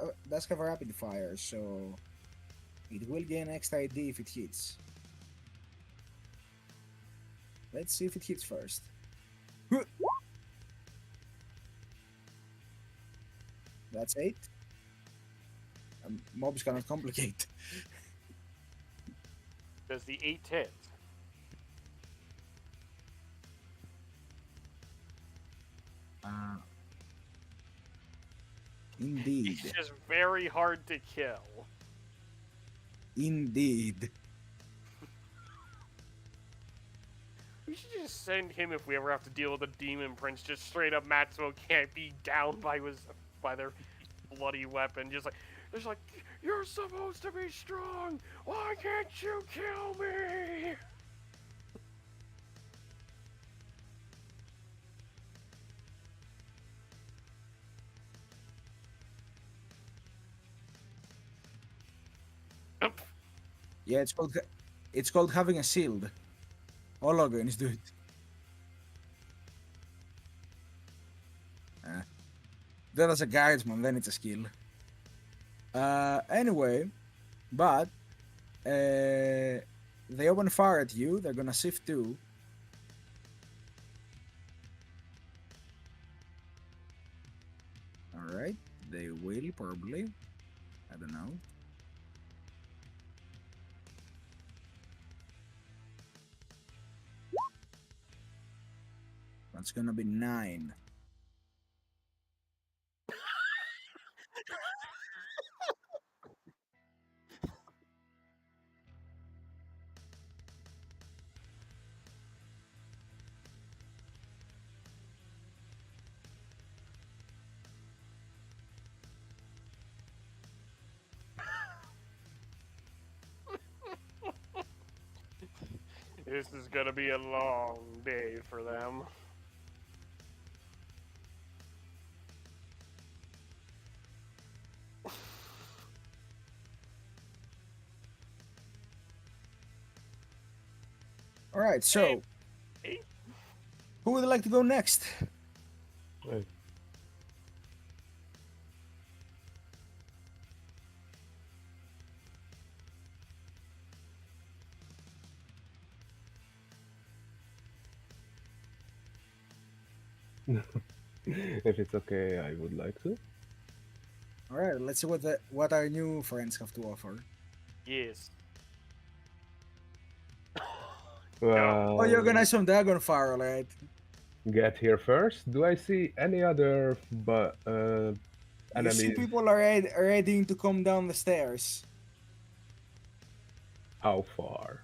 a rapid fire, so it will gain extra ID if it hits. Let's see if it hits first. that's 8. Mobs cannot complicate. Does the 8 hit? Indeed. It's just very hard to kill. Indeed. We should just send him if we ever have to deal with a demon prince. Just straight up, Maximo can't be down by their bloody weapon. Just like, you're supposed to be strong. Why can't you kill me? Yeah, it's called having a shield. All Ogrins do it. That as a guardsman, then it's a skill. Anyway, but they open fire at you. They're gonna shift 2. All right, they will probably. I don't know. That's gonna be 9. This is gonna be a long day for them. All right, so Hey. who would like to go next? Right. If it's okay, I would like to. All right, let's see what our new friends have to offer. Yes. Well, Oh, you organize some dragon fire, right? get here first. Do I see any other You enemies? see people are ready to come down the stairs. How far?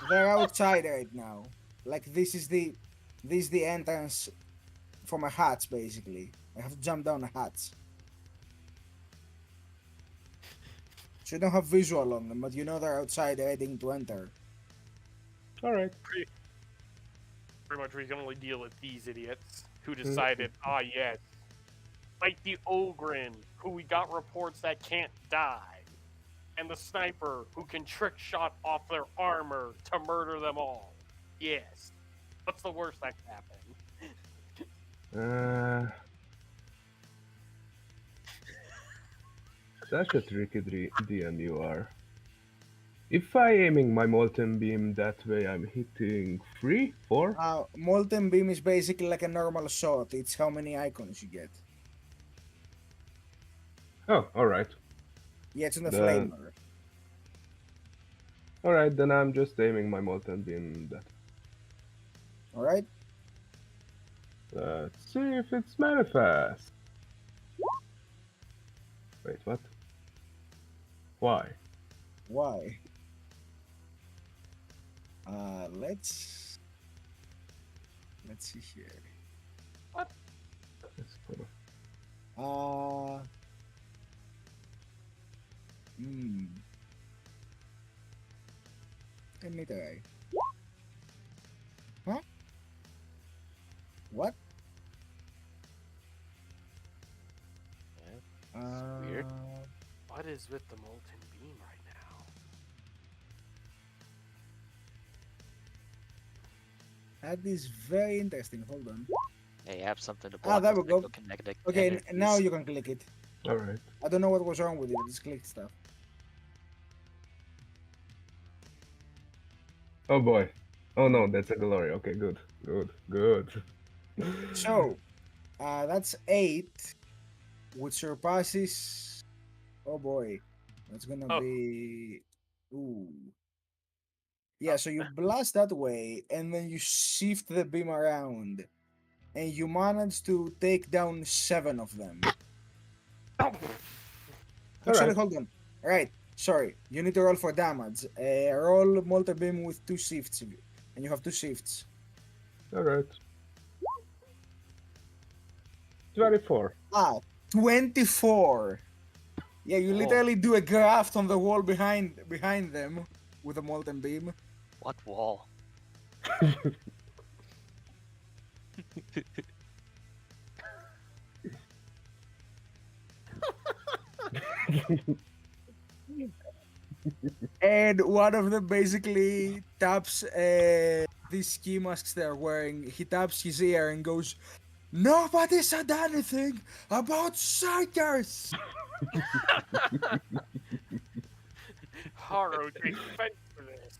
They're outside right now. Like this is the entrance for my hats, basically. I have to jump down the hats. So you don't have visual on them, but you know they're outside ready to enter. All right. Pretty much we can only deal with these idiots who decided, yes, like the Ogren, who we got reports that can't die, and the sniper who can trick shot off their armor to murder them all. Yes. What's the worst that can happen? Such a tricky DM you are. If I aiming my molten beam that way, I'm hitting 3, 4. Molten beam is basically like a normal shot. It's how many icons you get. Oh, all right. Yeah, it's on the Then- flamer. All right, then I'm just aiming my molten beam that. All right. Let's see if it's manifest. Wait, what? Why? Why? Let's see here. It's kind of- Let me try. Huh? What? weird. What is with the molten beam right now? That is very interesting. Hold on. They have something to block there the we go. psychokinetic Okay, energies. now you can click it. All right. I don't know what was wrong with it. I just clicked stuff. Oh boy. Oh no, that's a glory. Okay, good. So, that's 8. which surpasses. Oh boy, that's gonna Oh. be. Ooh. Yeah, so you blast that way, and then you shift the beam around, and you manage to take down 7 of them. Actually, Alright. hold on. Alright, sorry. You need to roll for damage. Roll molten beam with 2 shifts, and you have 2 shifts. Alright. 24. 24. Yeah, you Oh. literally do a graft on the wall behind them with a molten beam. What wall? And one of them basically taps these ski masks they're wearing. He taps his ear and goes, "Nobody said anything about strikers." Harrow takes offense for this.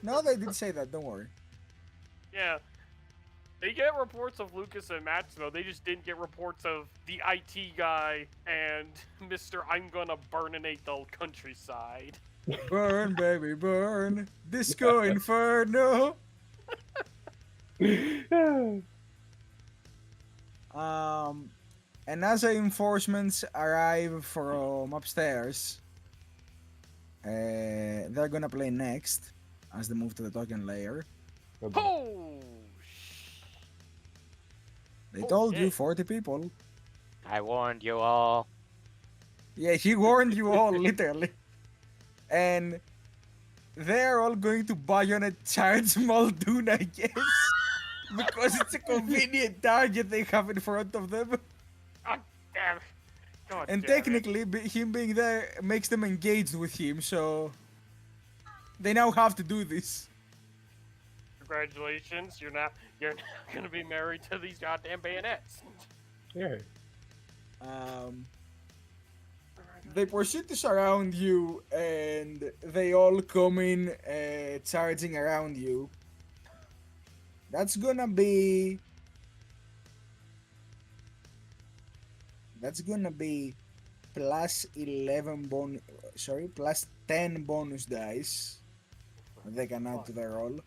No, they did say that. Don't worry. Yeah. They get reports of Lucas and Maximo. They just didn't get reports of the IT guy and Mr. I'm gonna burninate the countryside. Burn, baby, burn. Disco Inferno. And as reinforcements arrive from upstairs, they're gonna play next as they move to the token layer. Oh! They told you Okay. 40 people. I warned you all. Yeah, he warned you all, literally. And they're all going to bayonet charge Muldoon, I guess. Because it's a convenient target they have in front of them. God damn it. God And damn it. technically, him being there makes them engaged with him, so they now have to do this. Congratulations, you're not gonna be married to these goddamn bayonets. Yeah. They proceed to surround you, and they all come in, charging around you. That's gonna be plus 11 plus 10 bonus dice they can add to their roll.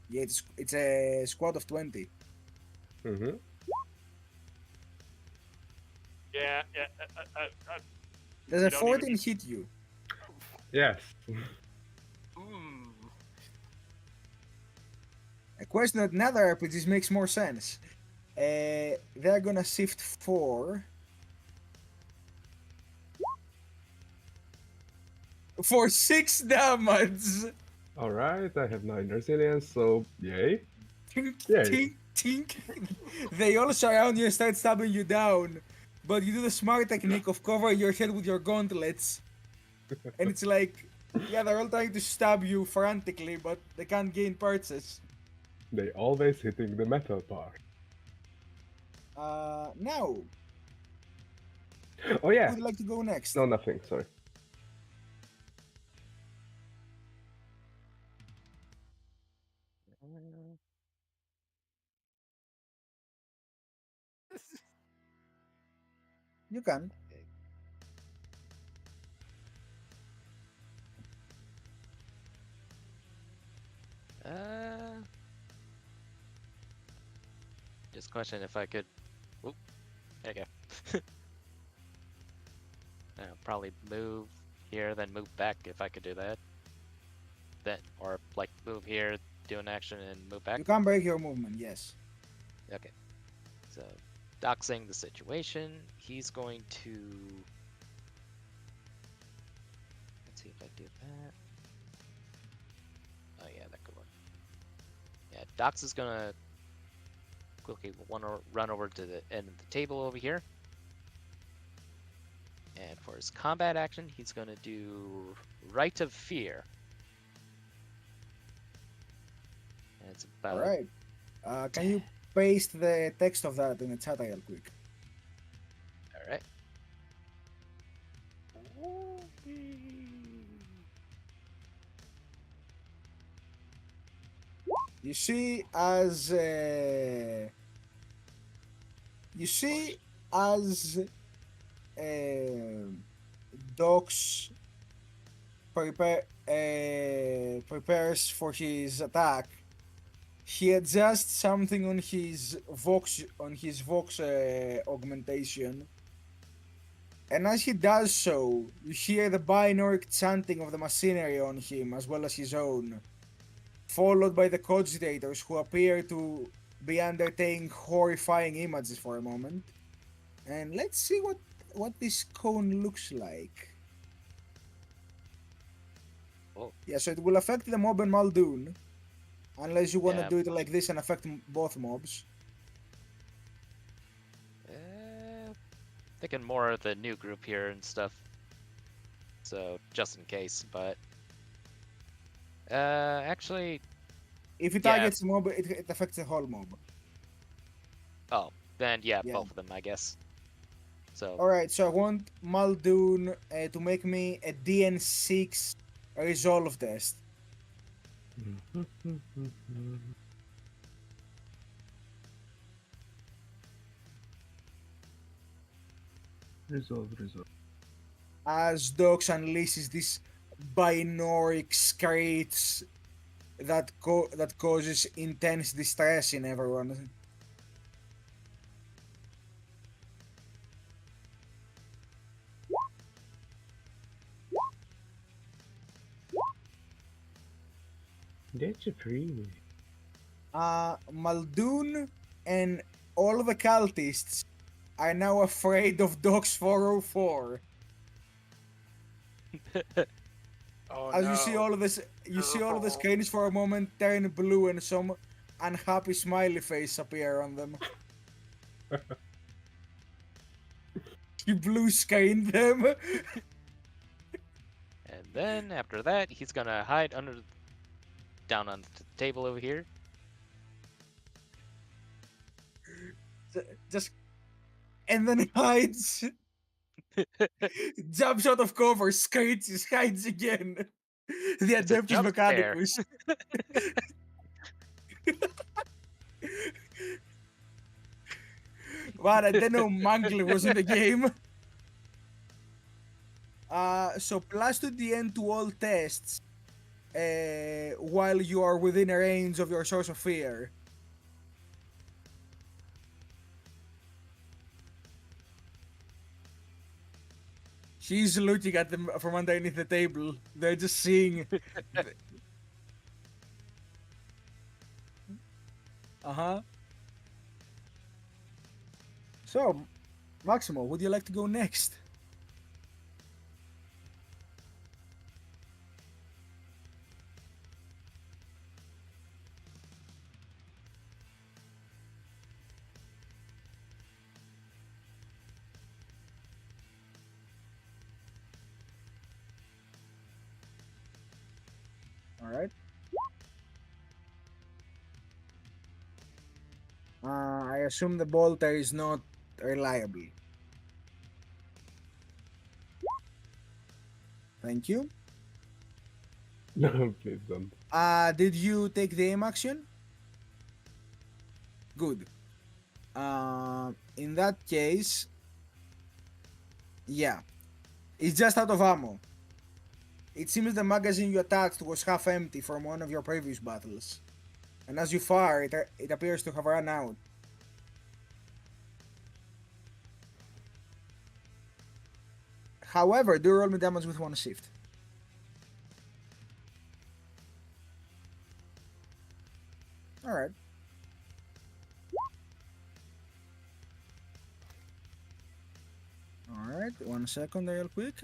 Yeah, it's a squad of 20. Mm-hmm. Yeah, Does You a don't 14 even- hit you? Yes. A question that in other RPGs makes more sense. They're gonna shift 4 for 6 damage. Alright, I have 9 resilience, so yay. Tink, Yay. tink, tink. They all surround you and start stabbing you down. But you do the smart technique of covering your head with your gauntlets. And it's like, yeah, they're all trying to stab you frantically, but they can't gain purchase. They always hitting the metal part. Now, Oh who yeah. would like to go next? No, nothing, sorry. You can. Just question if I could. Oop, there you go. Probably move here, then move back if I could do that. Then, or like move here, do an action, and move back. You can break your movement, yes. Okay. So, doxing the situation, he's going to. Let's see if I do that. Oh yeah, that could work. Yeah, Dox is gonna quickly run over to the end of the table over here. And for his combat action, he's gonna do Rite of Fear. And it's about. Alright. Can you paste the text of that in the chat real quick? Alright. You see, as You see, as Dox prepares for his attack, he adjusts something on his vox augmentation, and as he does so, you hear the binary chanting of the machinery on him as well as his own, followed by the cogitators who appear to be undertaking horrifying images for a moment. And let's see what this cone looks like. Oh. Yeah, so it will affect the mob and Muldoon, unless you want to Yeah. do it like this and affect both mobs. Thinking more of the new group here and stuff. So just in case, but actually, If it Yeah. targets a mob, it affects the whole mob. oh, then yeah, Yeah. both of them, I guess. So Alright, so I want Muldoon to make me a DN6 resolve test. Resolve. As Dox unleashes this binoric screech that causes intense distress in everyone. That's free. Muldoon and all the cultists are now afraid of Dox 404. Oh As no. you see all of this, you see all of the screens for a moment turn blue and some unhappy smiley face appear on them. You blue screened them. and then after that, he's gonna hide down on the table over here. Just and then hides. Jumps out of cover, screeches, hides again. The It's a Adeptus jump scare. Mechanicus. Man, I didn't know Mangle was in the game. So plus 2 DN to all tests while you are within range of your source of fear. She's looking at them from underneath the table. They're just seeing. Uh-huh. So, Maximo, would you like to go next? Alright. I assume the bolter is not reliable. Thank you. No, please don't. Did you take the aim action? Good. In that case, yeah, it's just out of ammo. It seems the magazine you attacked was half empty from one of your previous battles, and as you fire, it appears to have run out. However, do roll me damage with one shift. Alright. Alright, 1 second real quick.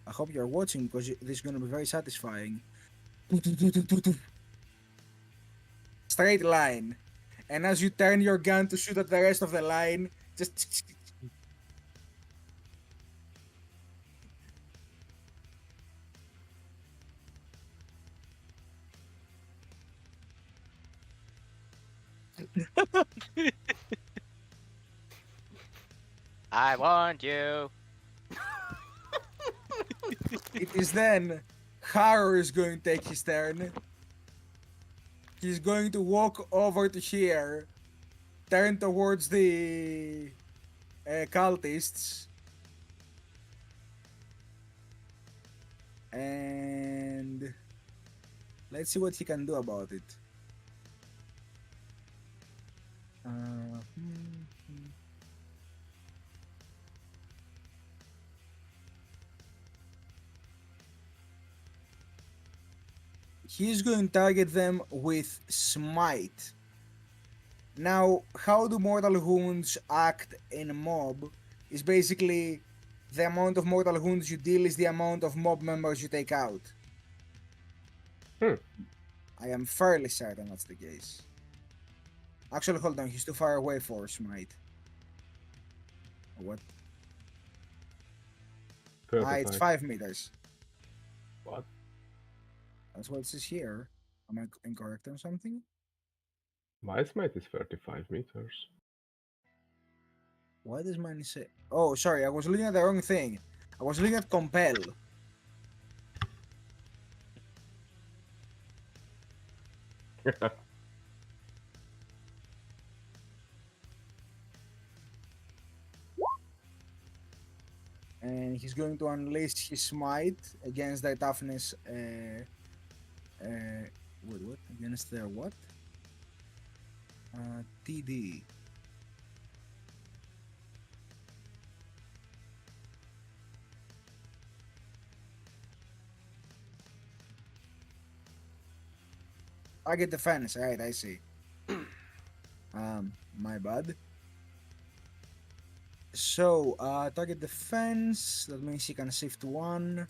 I hope you're watching because this is going to be very satisfying. Straight line. And as you turn your gun to shoot at the rest of the line, just... I want you. It is then Harrow is going to take his turn. He's going to walk over to here, turn towards the cultists. And let's see what he can do about it. He's going to target them with smite. Now, how do mortal wounds act in a mob is basically the amount of mortal wounds you deal is the amount of mob members you take out. I am fairly certain that's the case. Actually, hold on, he's too far away for smite. What? It's 5 meters. What? That's what it says here. Am I incorrect on something? My smite is 35 meters. Why does mine say... Oh, sorry, I was looking at the wrong thing. I was looking at compel. And he's going to unleash his smite against their toughness. Wait, what? Against their what? TD. Target defense, right, I see. My bad. So, target defense, that means he can shift 1.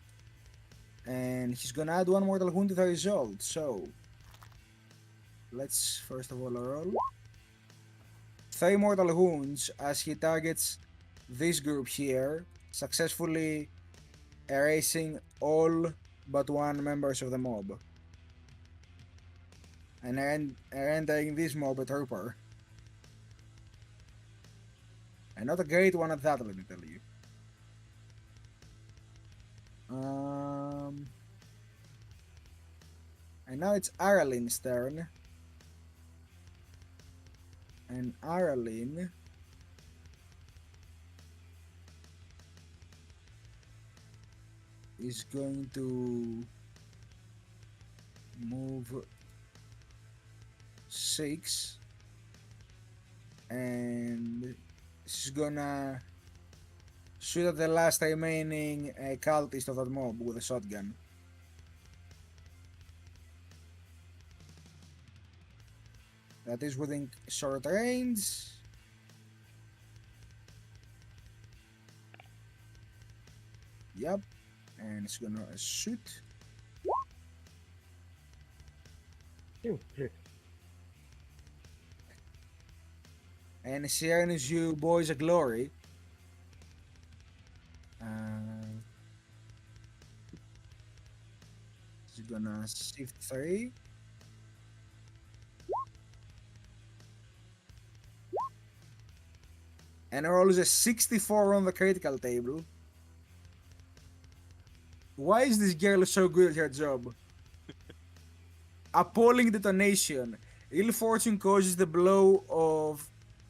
And he's gonna add 1 mortal wound to the result, so... Let's first of all roll. 3 mortal wounds as he targets this group here, successfully erasing all but 1 members of the mob. And rendering this mob a trooper. And not a great one at that, let me tell you. And now it's Aralin's turn. And Aralin is going to move 6 and she's gonna shoot at the last remaining cultist of that mob with a shotgun. That is within short range. Yep. And it's gonna shoot. Oh, great. And she earns you boys a glory. She's gonna shift 3. And rolls a 64 on the critical table. Why is this girl so good at her job? Appalling detonation. Ill fortune causes the blow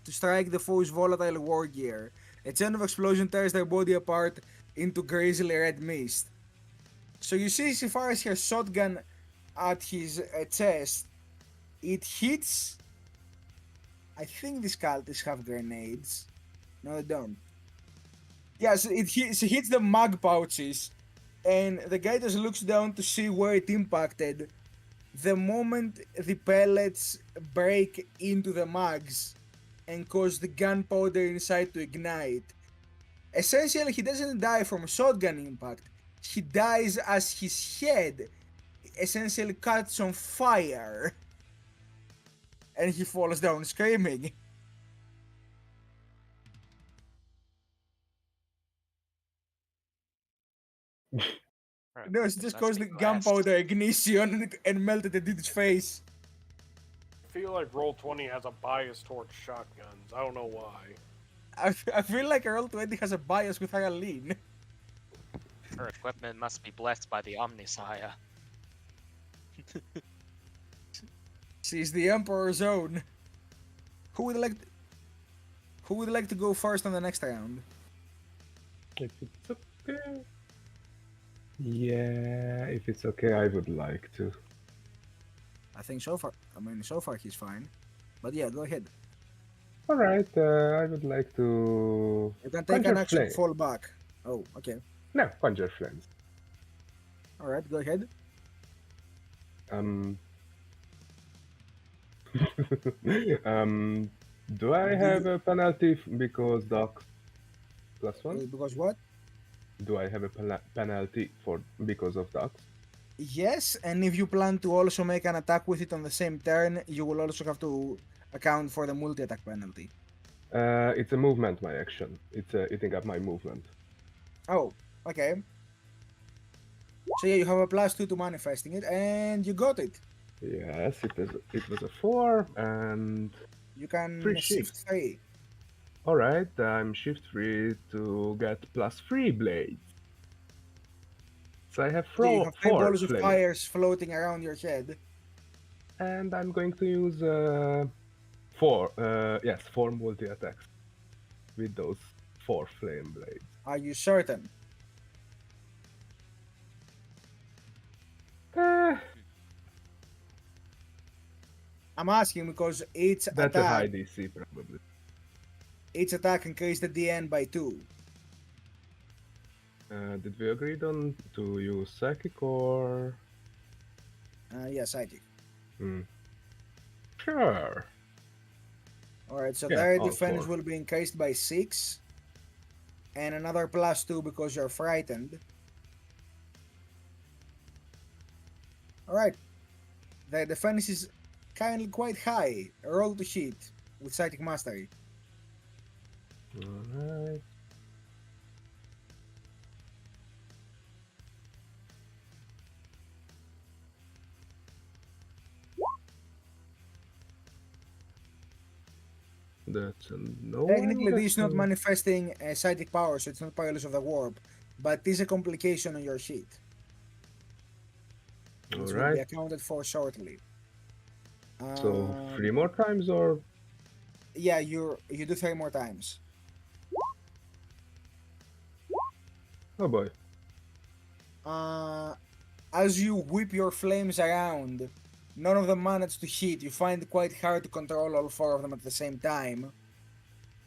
to strike the foe's volatile war gear. A chain of explosion tears their body apart into grisly red mist. So you see, she fires her shotgun at his chest. It hits... I think these cultists have grenades. No, they don't. Yes, she hits the mag pouches. And the guy just looks down to see where it impacted. The moment the pellets break into the mags and cause the gunpowder inside to ignite. Essentially, he doesn't die from a shotgun impact. He dies as his head essentially catches on fire. And he falls down screaming. Right, No, it's this just must caused be the blast. gunpowder ignition and melted the dude's face. I feel like Roll20 has a bias towards shotguns. I don't know why. I feel like Roll20 has a bias with Haralin. Her equipment must be blessed by the Omnisire. She's the Emperor's own. Who would like... Who would like to go first on the next round? If it's okay. Yeah, if it's okay, I would like to. I think so far he's fine. But yeah, go ahead. Alright, I would like to You can take conjure an action to flame. fall back. Oh, okay. No, conjure flames. Alright, go ahead. Do I have a penalty because Docs +1? Because what? Do I have a penalty because of Docs? Yes, and if you plan to also make an attack with it on the same turn, you will also have to account for the multi-attack penalty. It's a movement, my action. It's eating up my movement. Oh, okay. So yeah, you have a +2 to manifesting it, and you got it. Yes, it was a 4 and You can Free shift shift. 3. alright, I'm shift 3 to get +3 blades. So I have So you have 3 four balls of flames. fires floating around your head. And I'm going to use 4 multi attacks with those 4 flame blades. Are you certain? Eh, I'm asking because each that's a high attack DC probably. increased the DN by 2. Did we agree on to use psychic or? Yeah, psychic. Sure. Alright, so Yeah, their all defense 4. will be increased by 6. And another +2 because you're frightened. Alright. The defense is kindly quite high. Roll to hit with psychic mastery. Alright. That's a no. Technically, and this is not that's a- manifesting a psychic power, so it's not powerless of the warp, but it is a complication on your sheet, which will be Alright. accounted for shortly. So 3 more times or? Yeah, you do 3 more times. Oh boy. As you whip your flames around, none of them manage to hit. You find it quite hard to control all 4 of them at the same time.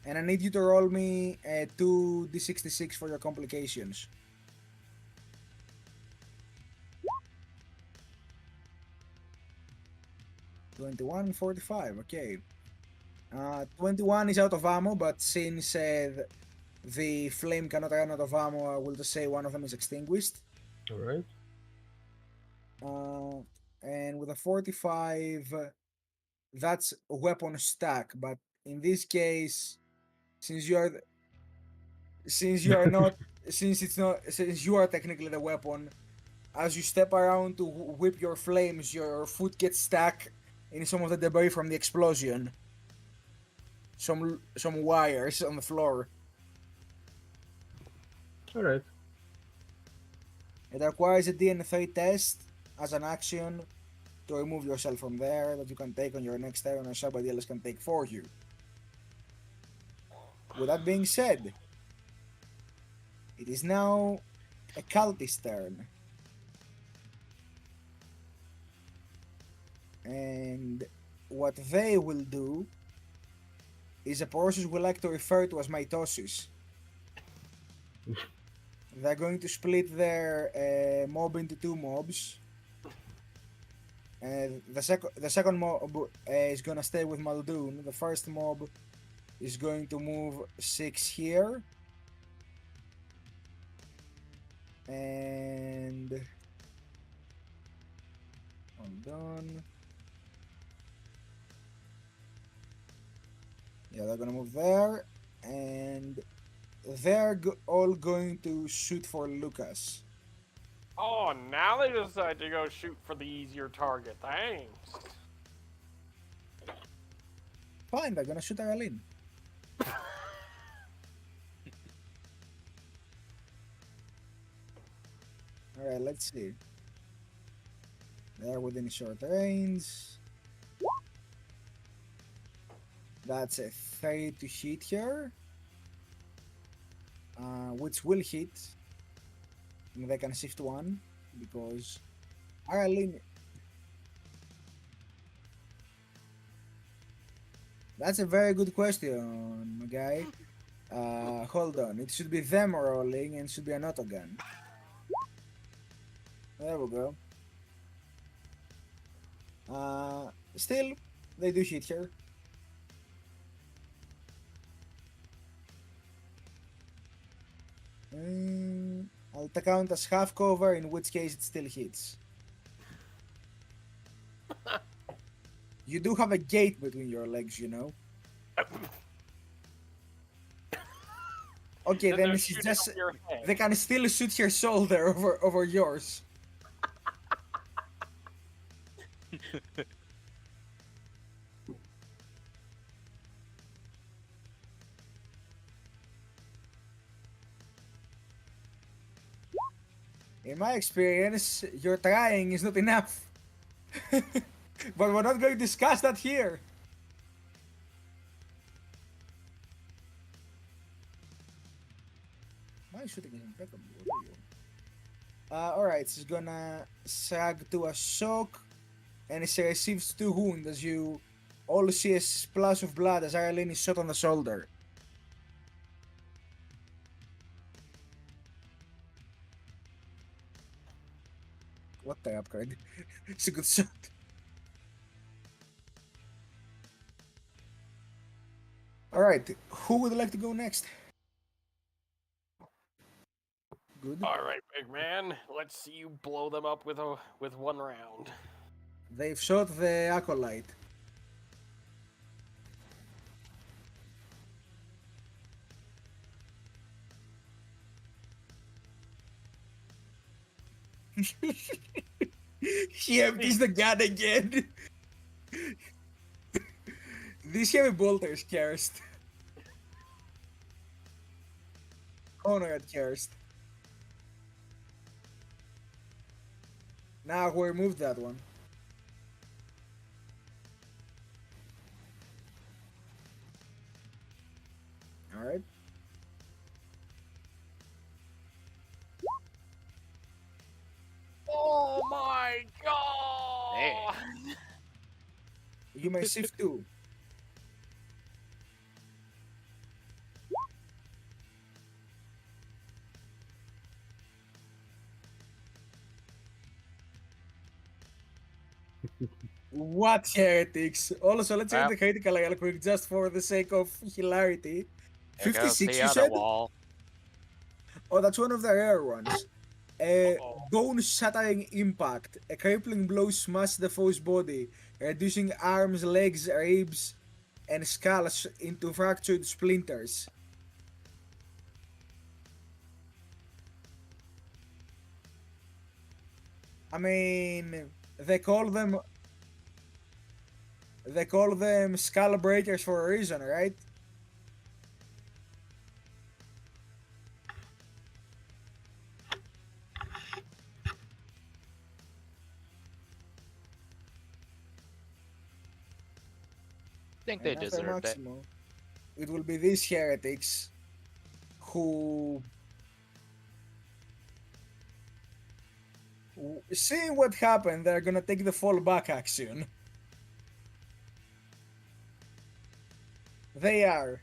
And I need you to roll me 2d66 for your complications. 21, 45, okay. 21 is out of ammo, but since the flame cannot run out of ammo, I will just say one of them is extinguished. Alright. And with a 45, that's a weapon stack, but in this case, since you are not, since you are technically the weapon, as you step around to whip your flames, your foot gets stuck in some of the debris from the explosion. Some wires on the floor. Alright. It requires a DNA test as an action to remove yourself from there that you can take on your next turn and somebody else can take for you. With that being said, it is now a cultist turn. And what they will do is a process we like to refer to as mitosis. They're going to split their mob into 2 mobs. The second mob is gonna stay with Muldoon. The first mob is going to move 6 here. And hold on. Yeah, they're gonna move there, and they're all going to shoot for Lucas. Oh, now they decide to go shoot for the easier target. Thanks. Fine, they're gonna shoot Aralyn. Alright, let's see. They're within short range. That's a 30 to hit here. Which will hit. And they can shift one because Arlene. That's a very good question, my guy. Hold on. It should be them rolling and it should be an autogun. There we go. Still, they do hit here. I'll count as half cover, in which case it still hits. You do have a gate between your legs, you know. Okay, then they're it's shooting just over your head. they can still shoot your shoulder over yours. In my experience, your trying is not enough. But we're not going to discuss that here. My shooting is impeccable. What are you? Alright, she's gonna sag to a shock, and she receives 2 wounds as you all see a splash of blood as Arlene is shot on the shoulder. What the upgrade? It's a good shot. Alright, who would like to go next? Good. All right, big man. Let's see you blow them up with one round. They've shot the acolyte. He empties the gun again. This heavy bolter is cursed. Honor at cursed. Now we removed that one. Alright. Oh my god! You may shift 2. What heretics? Also, let's Well. hit the critical real quick just for the sake of hilarity. There goes 56 the you other said? wall. Oh, that's one of the rare ones. A Uh-oh. bone-shattering impact. A crippling blow smashed the foe's body, reducing arms, legs, ribs, and skulls into fractured splinters. I mean, they call them skull breakers for a reason, right? I think they And after deserved it. Maximo, it will be these heretics who, seeing what happened, they're gonna take the fallback action. They are.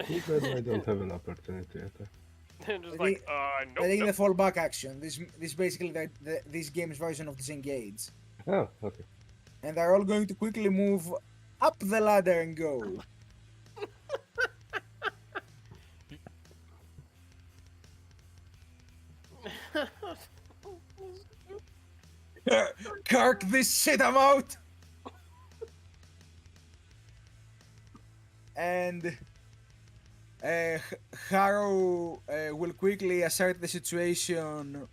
Too bad I don't have an opportunity attack. They're just I like, think- nope, I think nope. the fallback action. This basically this game's version of disengage, Oh, okay. and they're all going to quickly move up the ladder and go. Kirk this shit, I'm out. And Harrow will quickly assert the situation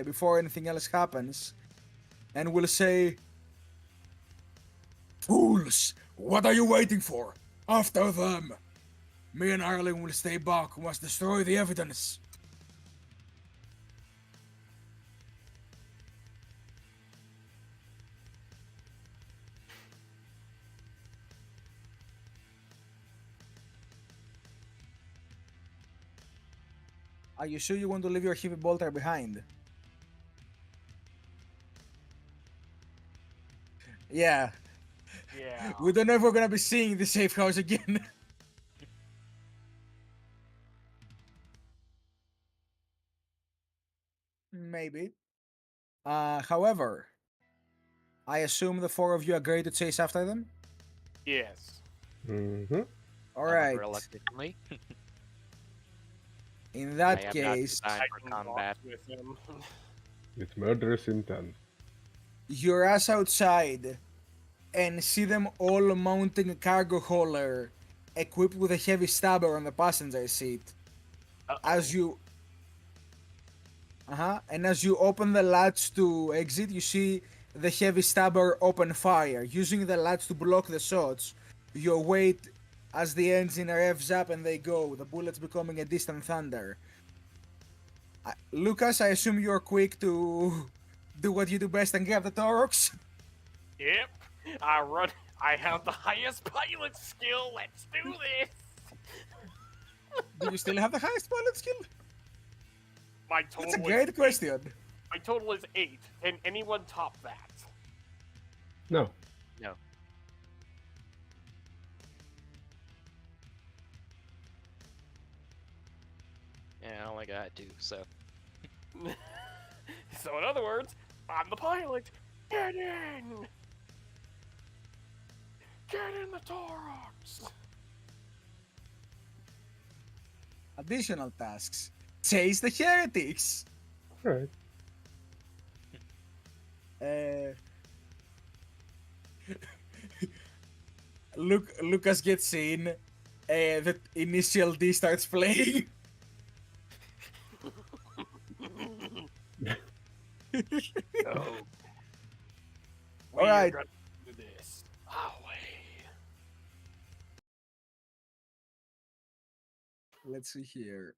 before anything else happens, and will say, "Fools, what are you waiting for? After them! Me and Ireland will stay back. We must destroy the evidence." Are you sure you want to leave your heavy bolter behind? Yeah. Yeah. We don't know if we're gonna be seeing the safe house again. Maybe. However, I assume the four of you agree to chase after them? Yes. Mm-hmm. Alright. Reluctantly. In I that am not case, designed I for can combat. box with him. With murderous intent. you're as outside and see them all mounting a cargo hauler equipped with a heavy stabber on the passenger seat. As you and as you open the latch to exit, you see the heavy stabber open fire. Using the latch to block the shots, you await as the engine revs up and they go, the bullets becoming a distant thunder. Lucas, I assume you're quick to do what you do best and grab the Taurox. Yep. I have the highest pilot skill. Let's do this. Do you still have the highest pilot skill? My total That's a is great 8. question. My total is 8. Can anyone top that? No. No. Yeah, I only got 2, so. So in other words, I'm the pilot. Get in. Get in the Taurox. Additional tasks. Chase the heretics. Alright. Uh, Lucas gets in. The initial D starts playing. No. All right. Gonna do this. Our way. Let's see here.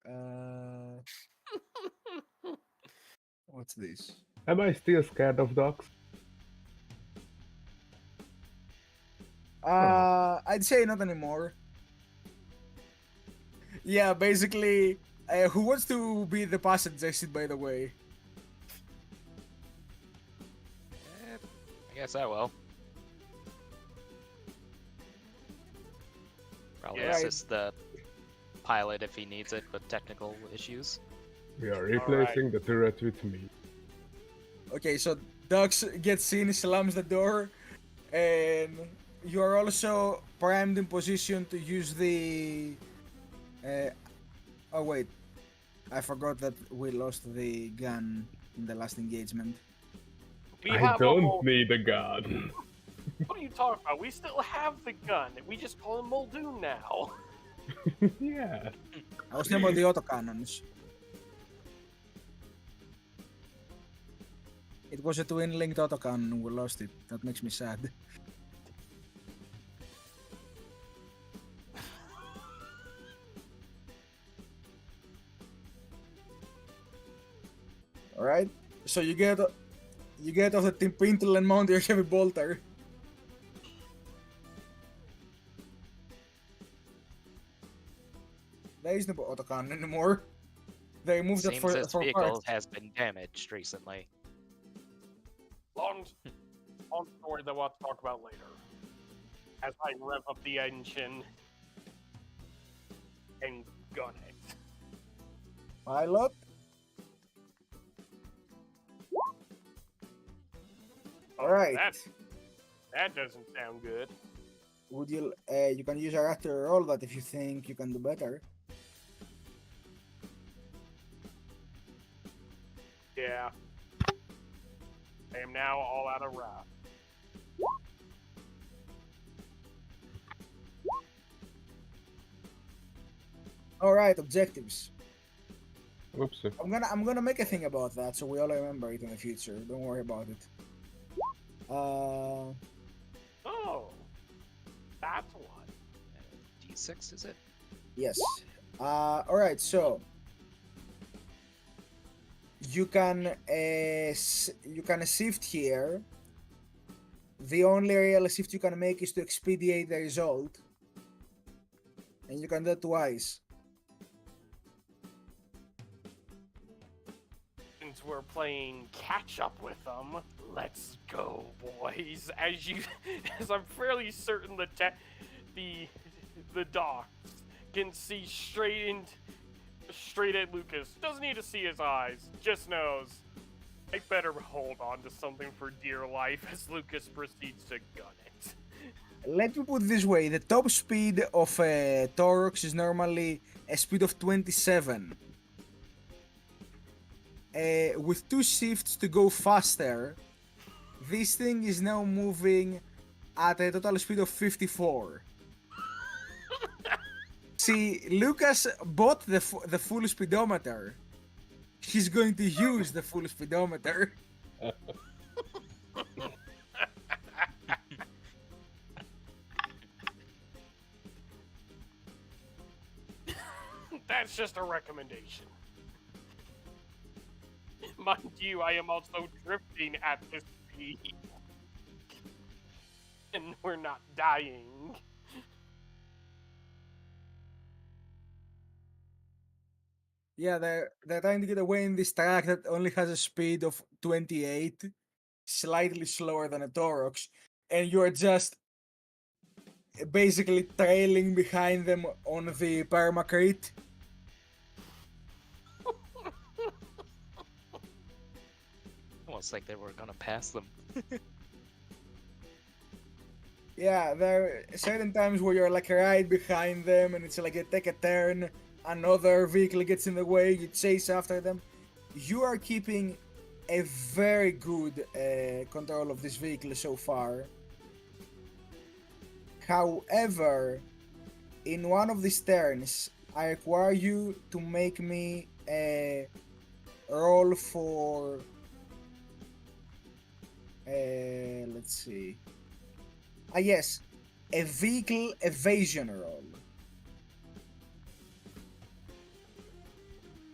What's this? Am I still scared of dogs? I'd say not anymore. Yeah, basically, who wants to be the passenger seat, by the way? I guess I will. Probably Yeah. assist the pilot if he needs it with technical issues. We are replacing the turret with me. Okay, so Dux gets in, slams the door, and you are also primed in position to use the. Oh wait, I forgot that we lost the gun in the last engagement. We I have a don't Mul- need a gun. What are you talking about? We still have the gun. We just call him Muldoon now. Yeah. I was thinking about the autocannons. It was a twin-linked autocannon. We lost it. That makes me sad. All right. So you get off the Timpintel and mount your heavy bolter. There is no autocannon anymore. They removed that Seems for this for vehicle parts. has been damaged recently. Long story that we'll have to talk about later. As I rev up the engine and gun it. Pilot. All right. That doesn't sound good. Would you? You can use a raptor roll that if you think you can do better. Yeah. I am now all out of wrath. All right, objectives. Whoopsie. I'm gonna make a thing about that so we all remember it in the future. Don't worry about it. Oh. That's what. D6 is it? Yes. All right. So you can shift here. The only real shift you can make is to expedite the result, and you can do it twice. we're playing catch up with them, let's go, boys. As I'm fairly certain the docs can see straight at Lucas. Doesn't need to see his eyes, just knows I better hold on to something for dear life as Lucas proceeds to gun it. Let me put it this way: the top speed of a Taurox is normally a speed of 27. With 2 shifts to go faster, this thing is now moving at a total speed of 54. See, Lucas bought the full speedometer. He's going to use the full speedometer. That's just a recommendation. Mind you, I am also drifting at this speed. And we're not dying. Yeah, they're trying to get away in this track that only has a speed of 28, slightly slower than a Taurox, and you're just basically trailing behind them on the permacrete. Almost like they were gonna pass them. Yeah, there are certain times where you're like right behind them and it's like you take a turn, another vehicle gets in the way, you chase after them. You are keeping a very good control of this vehicle so far. However, in one of these turns, I require you to make me a roll for... let's see. Yes, a vehicle evasion roll.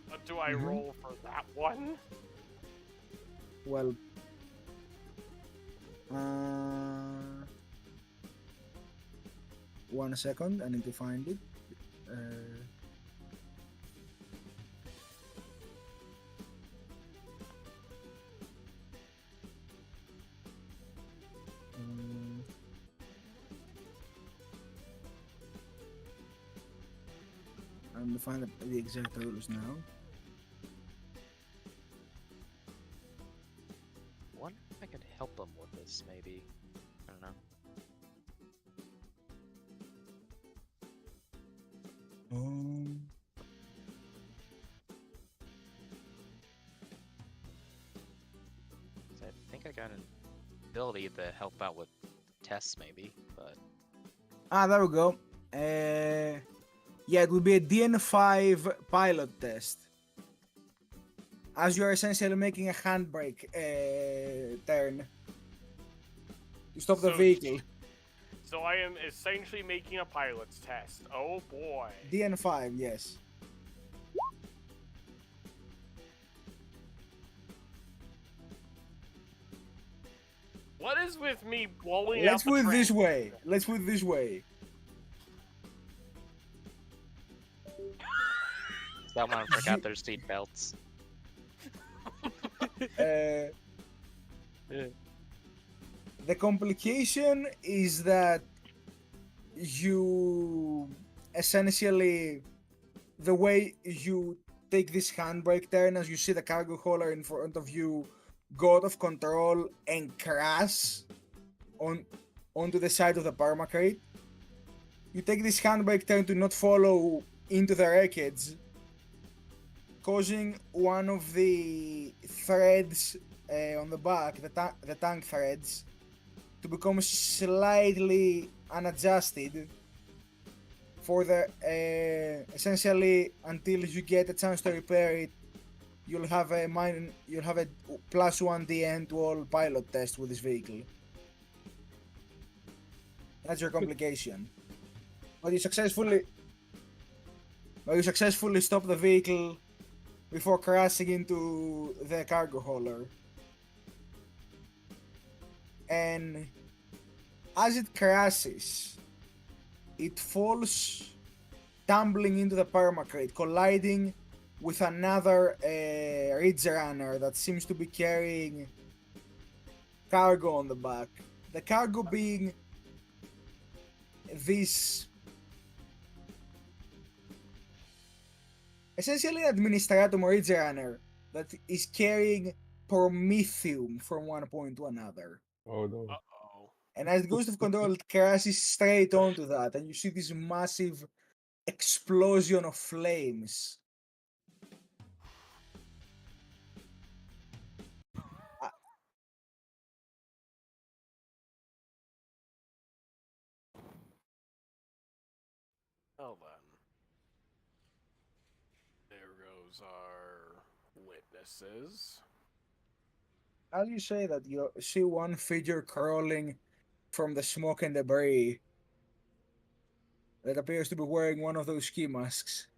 What do I roll for that one? Well, 1 second, I need to find it. I'm gonna find the exact rules now. Wonder if I could help them with this, maybe. I don't know. I think I got an ability to help out with tests, maybe, but There we go. Yeah, it would be a DN5 pilot test. As you are essentially making a handbrake turn to stop the So- vehicle. So I am essentially making a pilot's test. Oh boy. DN5, yes. What is with me blowing Let's out the put it this train? way. Let's put it this way. someone forgot their seat belts. Uh, the complication is that you essentially, the way you take this handbrake turn as you see the cargo hauler in front of you go out of control and crash onto the side of the permacrate. You take this handbrake turn to not follow into the wreckage, causing one of the threads on the back, the tank threads, to become slightly unadjusted for the essentially until you get a chance to repair it. You'll have a +1 DN to all pilot tests with this vehicle. That's your complication. But you successfully stop the vehicle before crashing into the cargo hauler. And as it crashes, it falls tumbling into the permacrate, colliding with another Ridge Runner that seems to be carrying cargo on the back. The cargo being this essentially an administratum Ridge Runner that is carrying promethium from one point to another. Oh no. Uh-oh. And as it goes to control, it crashes straight onto that, and you see this massive explosion of flames. Well then. There goes our witnesses. As you say that, you see one figure crawling from the smoke and debris that appears to be wearing one of those ski masks,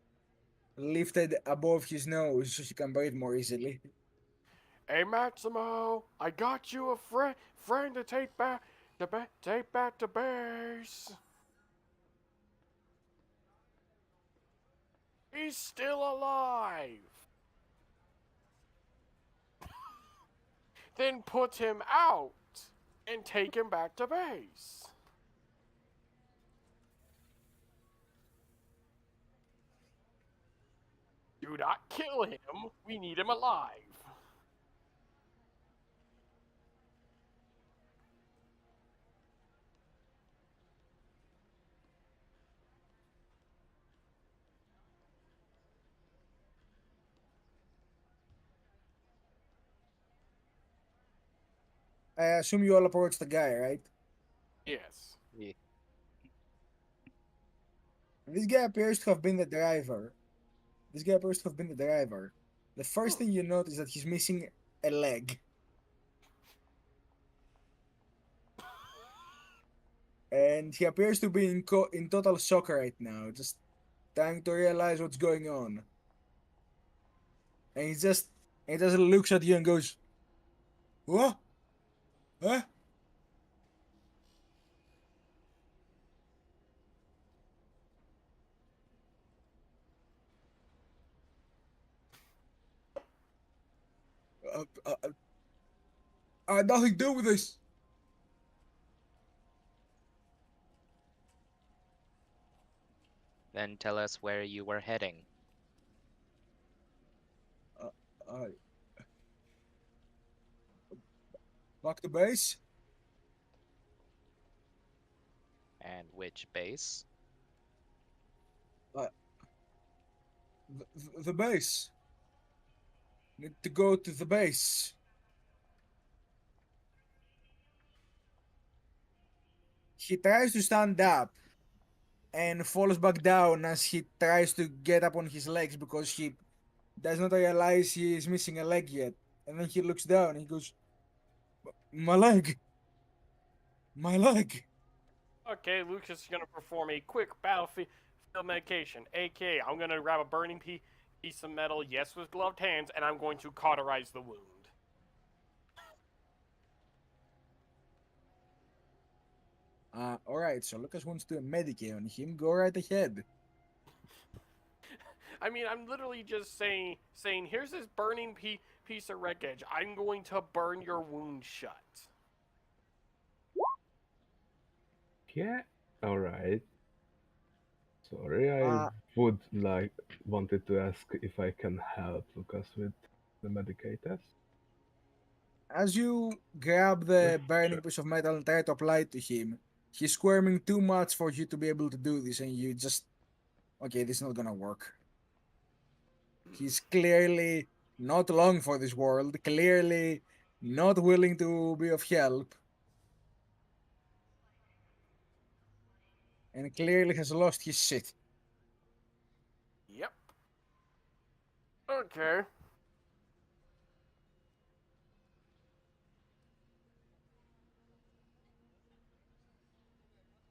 lifted above his nose so he can breathe more easily. Hey Maximo, I got you a friend to take back to base. He's still alive. Then put him out and take him back to base. Do not kill him. We need him alive. I assume you all approach the guy, right? Yes. Yeah. This guy appears to have been the driver. The first thing you notice is that he's missing a leg. And he appears to be in total shock right now, just trying to realize what's going on. And he just looks at you and goes, "What? Huh?" I had nothing to do with this. Then tell us where you were heading. I back to base. And which base? The base. Need to go to the base. He tries to stand up and falls back down as he tries to get up on his legs because he does not realize he is missing a leg yet. And then he looks down and he goes, "My leg! My leg!" Okay, Lucas is gonna perform a quick battlefield medication, aka I'm gonna grab a burning piece of metal, yes, with gloved hands, and I'm going to cauterize the wound. Alright, so Lucas wants to do a Medicare on him. Go right ahead. I mean, I'm literally just saying, here's this burning piece of wreckage. I'm going to burn your wound shut. Yeah. Alright. Sorry, I Uh, would like wanted to ask if I can help Lucas with the Medicaid test. As you grab the burning Sure. piece of metal and try to apply it to him, he's squirming too much for you to be able to do this, and you just, okay, this is not gonna work. He's clearly not long for this world, clearly not willing to be of help, and clearly has lost his shit. Yep. Okay.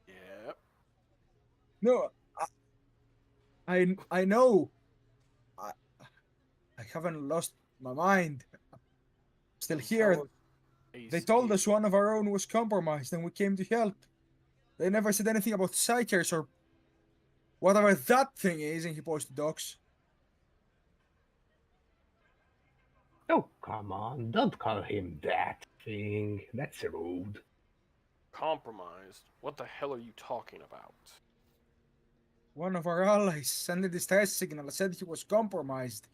Yep. No, I know. I, I haven't lost my mind. Still here. They told us one of our own was compromised and we came to help. They never said anything about psychers or whatever that thing is, and he points to dogs. Oh, come on, don't call him that thing. That's rude. Compromised? What the hell are you talking about? One of our allies sent a distress signal, said he was compromised.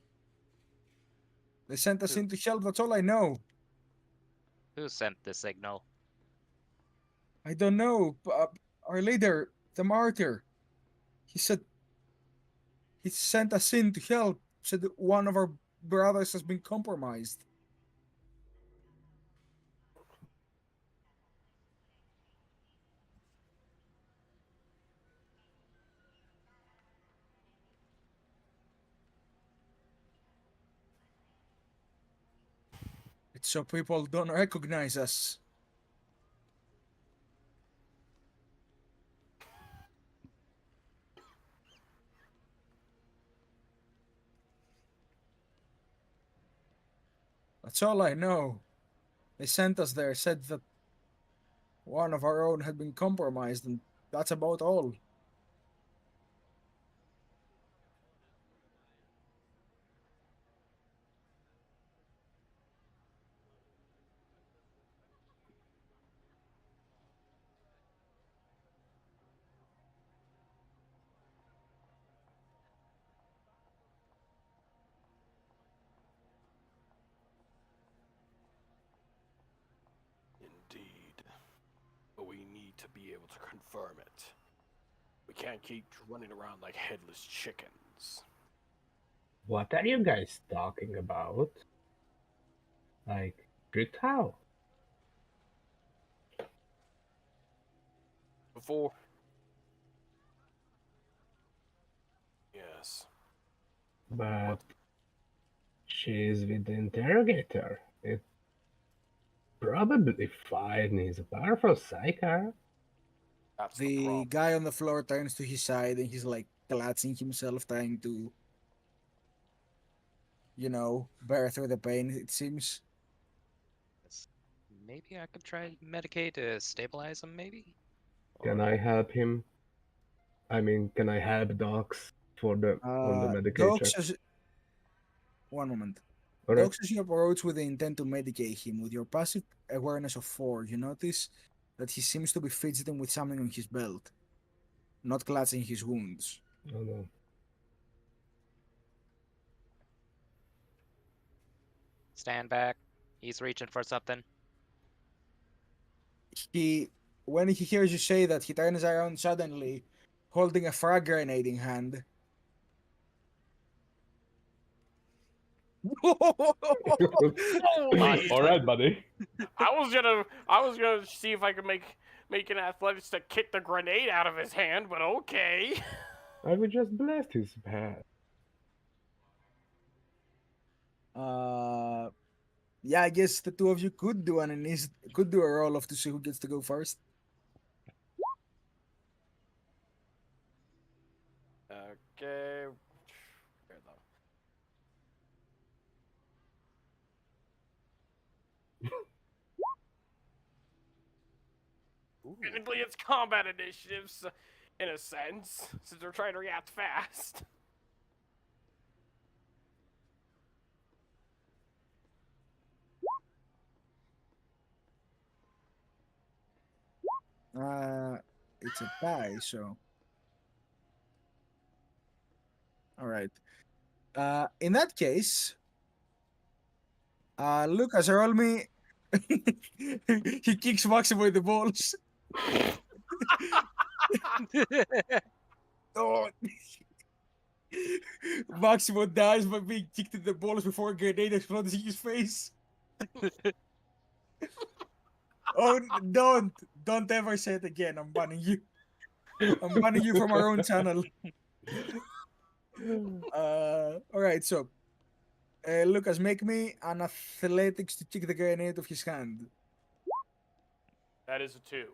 They sent us Who? into hell, that's all I know. Who sent the signal? I don't know. Our leader, the martyr, he said he sent us into hell, said that one of our brothers has been compromised. It's so people don't recognize us. That's all I know. They sent us there, said that one of our own had been compromised, and that's about all. Indeed. But we need to be able to confirm it. We can't keep running around like headless chickens. What are you guys talking about? Like, tricked how? Before. Yes. But she's with the interrogator. It's probably fine. He's a powerful psyker. That's the The problem. guy on the floor turns to his side and he's like clutching himself, trying to, bear through the pain, it seems. Maybe I could try Medicaid to stabilize him, maybe? Can I help him? I mean, can I help Docs on the Medicaid check? One moment. Alright. Dox as you approach with the intent to medicate him, with your passive awareness of 4, you notice that he seems to be fidgeting with something on his belt, not clutching his wounds. Oh no. Stand back. He's reaching for something. When he hears you say that, he turns around suddenly, holding a frag grenade in hand. Holy Alright, buddy. I was gonna see if I could make an athletics to kick the grenade out of his hand, but okay. I will just blast his head. Yeah, I guess the two of you could do could do a roll off to see who gets to go first. Okay. Here, though. Technically, it's combat initiatives, in a sense, since they're trying to react fast. It's a tie, so. Alright. In that case, Lucas, roll me. He kicks Maximo in the balls. Oh. Maximo dies by being kicked in the balls before a grenade explodes in his face. Oh, don't ever say it again. I'm banning you. I'm banning you from our own channel. Alright, so Lucas, make me an athletics to kick the grenade of his hand. That is a 2.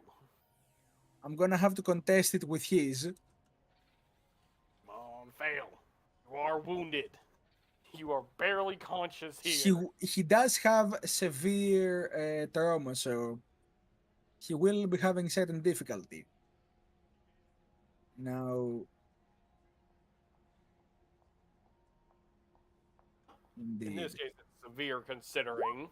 I'm gonna have to contest it with his. Come on, fail. You are wounded. You are barely conscious here. He does have severe trauma, so he will be having certain difficulty. Now, In this case, it's severe considering.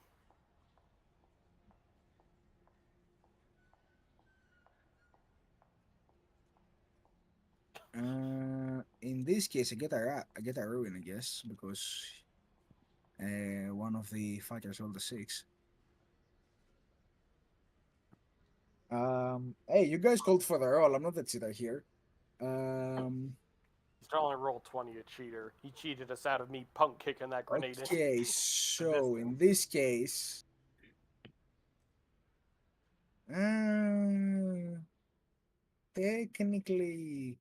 In this case, I get a ruin, I guess, because one of the fighters rolled a 6. Hey, you guys called for the roll. I'm not the cheater here. He's only rolled 20, a cheater. He cheated us out of me punk kicking that grenade in. Okay, so in this case, technically,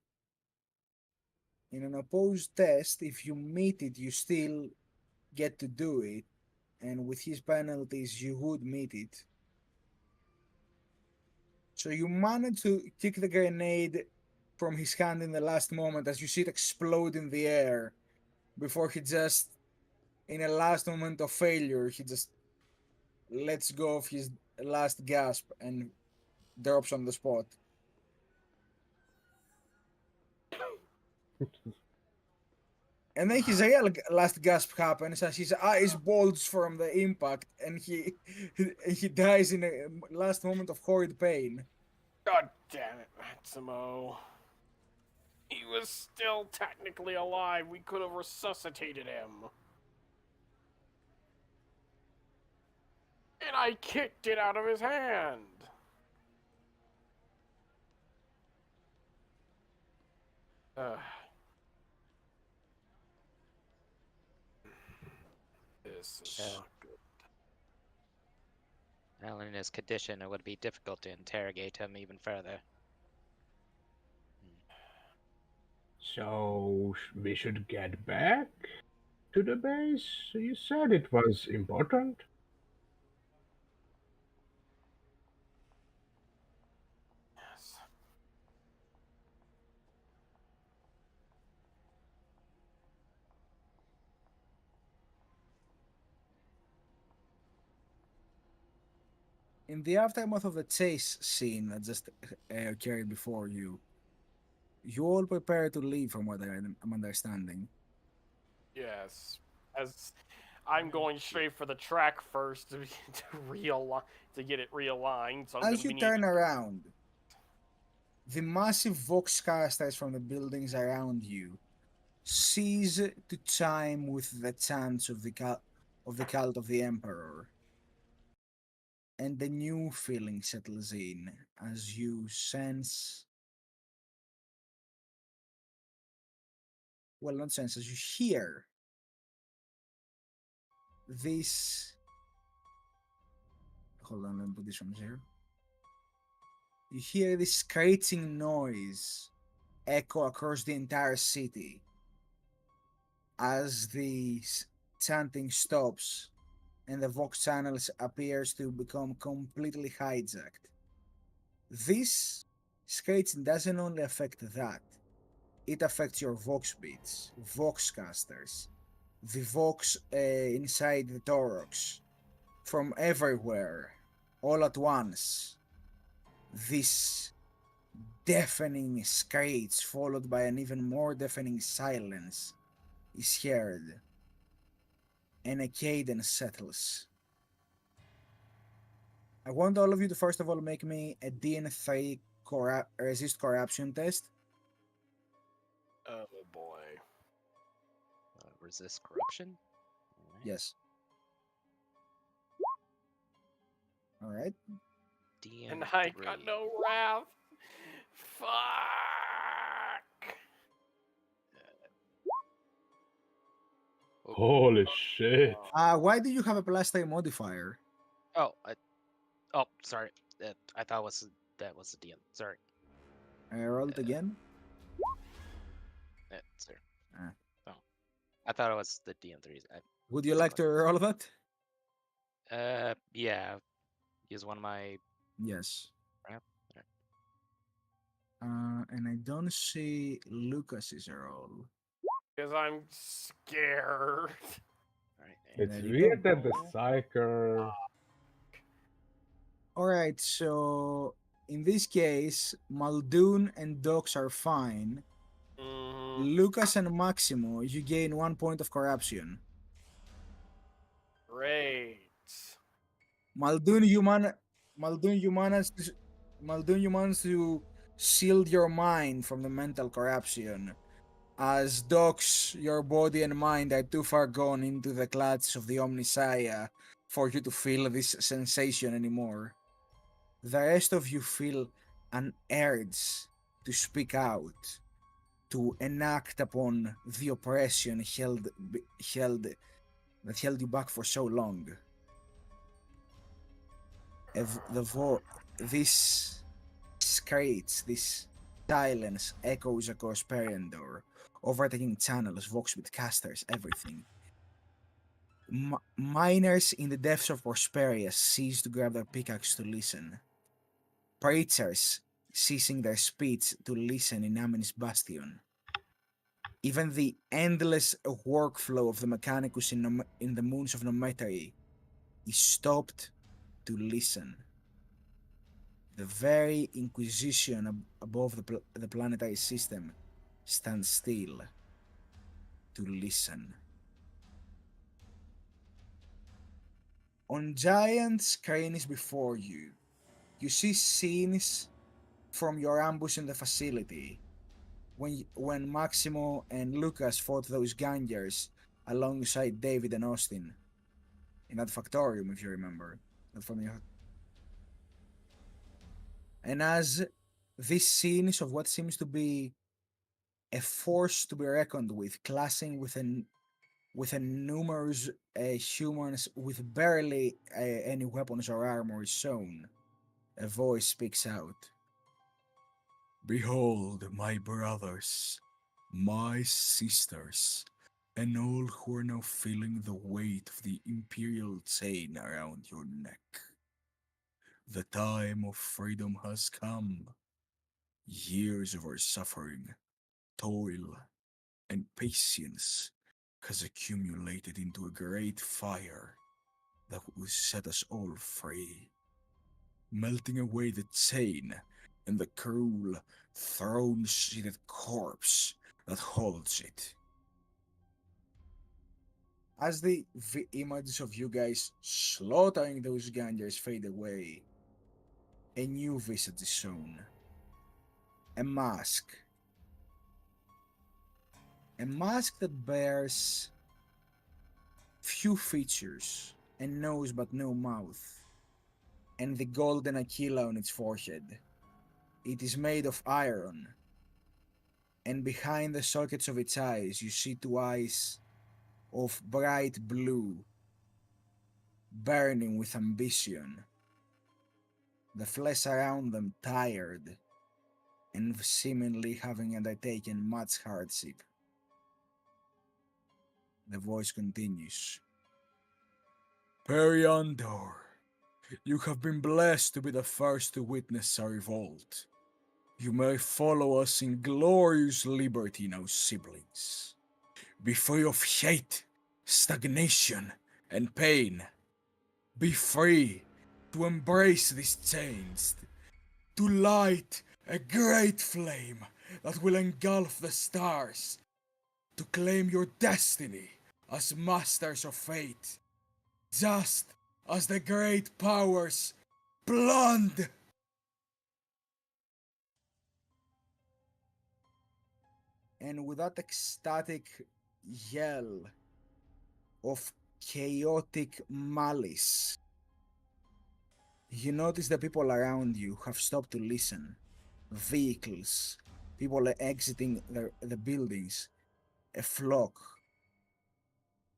in an opposed test, if you meet it, you still get to do it, and with his penalties, you would meet it. So you manage to kick the grenade from his hand in the last moment as you see it explode in the air before he just, in a last moment of failure, he just lets go of his last gasp and drops on the spot. And then his real last gasp happens as his eyes bulge from the impact, and he dies in a last moment of horrid pain. God damn it, Maximo. He was still technically alive. We could have resuscitated him. And I kicked it out of his hand. This is not good. Well, in his condition, it would be difficult to interrogate him even further. So we should get back to the base? You said it was important. Yes. In the aftermath of the chase scene that just occurred before you, you all prepare to leave from what I'm understanding. Yes. As I'm going straight for the track first to get it realigned. So I'm As you turn around, the massive vox casters from the buildings around you cease to chime with the chants of the cult of the Emperor. And the new feeling settles in as you sense, well, not sense, as you hear this. Hold on, let me put this one here. You hear this screeching noise echo across the entire city as the chanting stops and the Vox channels appears to become completely hijacked. This screeching doesn't only affect that, it affects your Vox beats, Vox casters, the Vox inside the Torox, from everywhere, all at once. This deafening screech, followed by an even more deafening silence, is heard, and a cadence settles. I want all of you to first of all make me a DN3 resist corruption test. Oh boy. Resist corruption? Alright. Yes. All right. DM And I 3. got no wrath. Fuck. Holy shit. Why do you have a +3 modifier? Oh, sorry. I thought that was the DM. Sorry. Roll it again. Sorry. Ah. Oh, I thought it was the DM3s. Would you like to roll that? Yeah. Use one of my. Yes. Right. And I don't see Lucas's roll. Because I'm scared. Alright. It's There you weird go. that the psyker. Alright, so in this case, Muldoon and Dox are fine. Mm-hmm. Lucas and Maximo, you gain 1 point of corruption. Great. Muldoon, you managed to shield your mind from the mental corruption. As dogs, your body and mind are too far gone into the clutches of the Omnisaya for you to feel this sensation anymore. The rest of you feel an urge to speak out, to enact upon the oppression that held you back for so long. This screech, this silence echoes across Perendor, overtaking channels, Voxbit casters, everything. Miners in the depths of Prosperia cease to grab their pickaxe to listen. Preachers ceasing their speech to listen in Amin's Bastion. Even the endless workflow of the Mechanicus in the moons of Nometari is stopped to listen. The very Inquisition above the planetary system stands still to listen. On giant screens before you, you see scenes from your ambush in the facility when Maximo and Lucas fought those gangers alongside David and Austin in that factorium, if you remember. And as these scenes of what seems to be a force to be reckoned with, clashing with numerous humans with barely any weapons or armor shown, a voice speaks out. Behold, my brothers, my sisters, and all who are now feeling the weight of the imperial chain around your neck. The time of freedom has come. Years of our suffering, toil, and patience has accumulated into a great fire that will set us all free, melting away the chain and the cruel, throne-seated corpse that holds it. As the images of you guys slaughtering those gangers fade away, a new visage is shown. A mask. A mask that bears few features, a nose but no mouth, and the golden Aquila on its forehead. It is made of iron, and behind the sockets of its eyes you see two eyes of bright blue, burning with ambition. The flesh around them tired, and seemingly having undertaken much hardship. The voice continues. Periandor, you have been blessed to be the first to witness our revolt. You may follow us in glorious liberty now, siblings. Be free of hate, stagnation, and pain. Be free to embrace these chains, to light a great flame that will engulf the stars, to claim your destiny as masters of fate, just as the great powers planned. And with that ecstatic yell of chaotic malice, you notice the people around you have stopped to listen. Vehicles, people are exiting the buildings, a flock.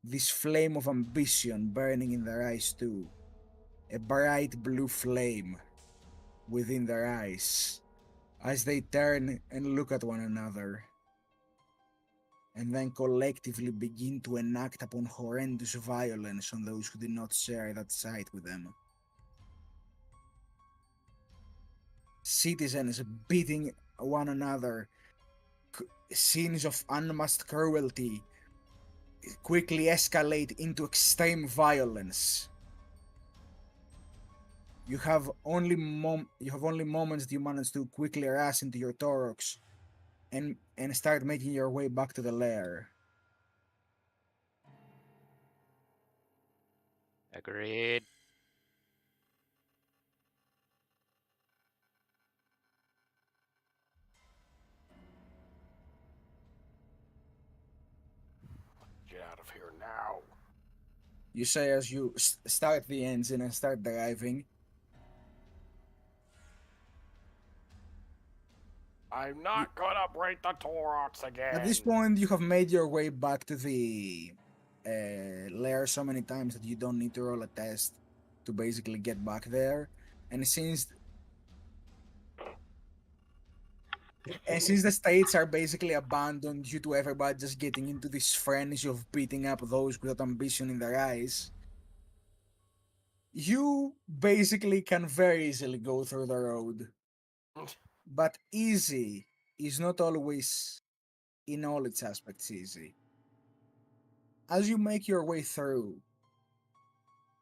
This flame of ambition burning in their eyes too. A bright blue flame within their eyes as they turn and look at one another, and then collectively begin to enact upon horrendous violence on those who did not share that sight with them. Citizens beating one another, scenes of unmasked cruelty quickly escalate into extreme violence. You have only moments that you manage to quickly rush into your Torox and start making your way back to the lair. Agreed. Get out of here now. You say as you start the engine and start driving. I'm not gonna break the Torox again. At this point, you have made your way back to the lair so many times that you don't need to roll a test to basically get back there. And since the states are basically abandoned due to everybody just getting into this frenzy of beating up those without ambition in their eyes, you basically can very easily go through the road. But easy is not always, in all its aspects, easy. As you make your way through,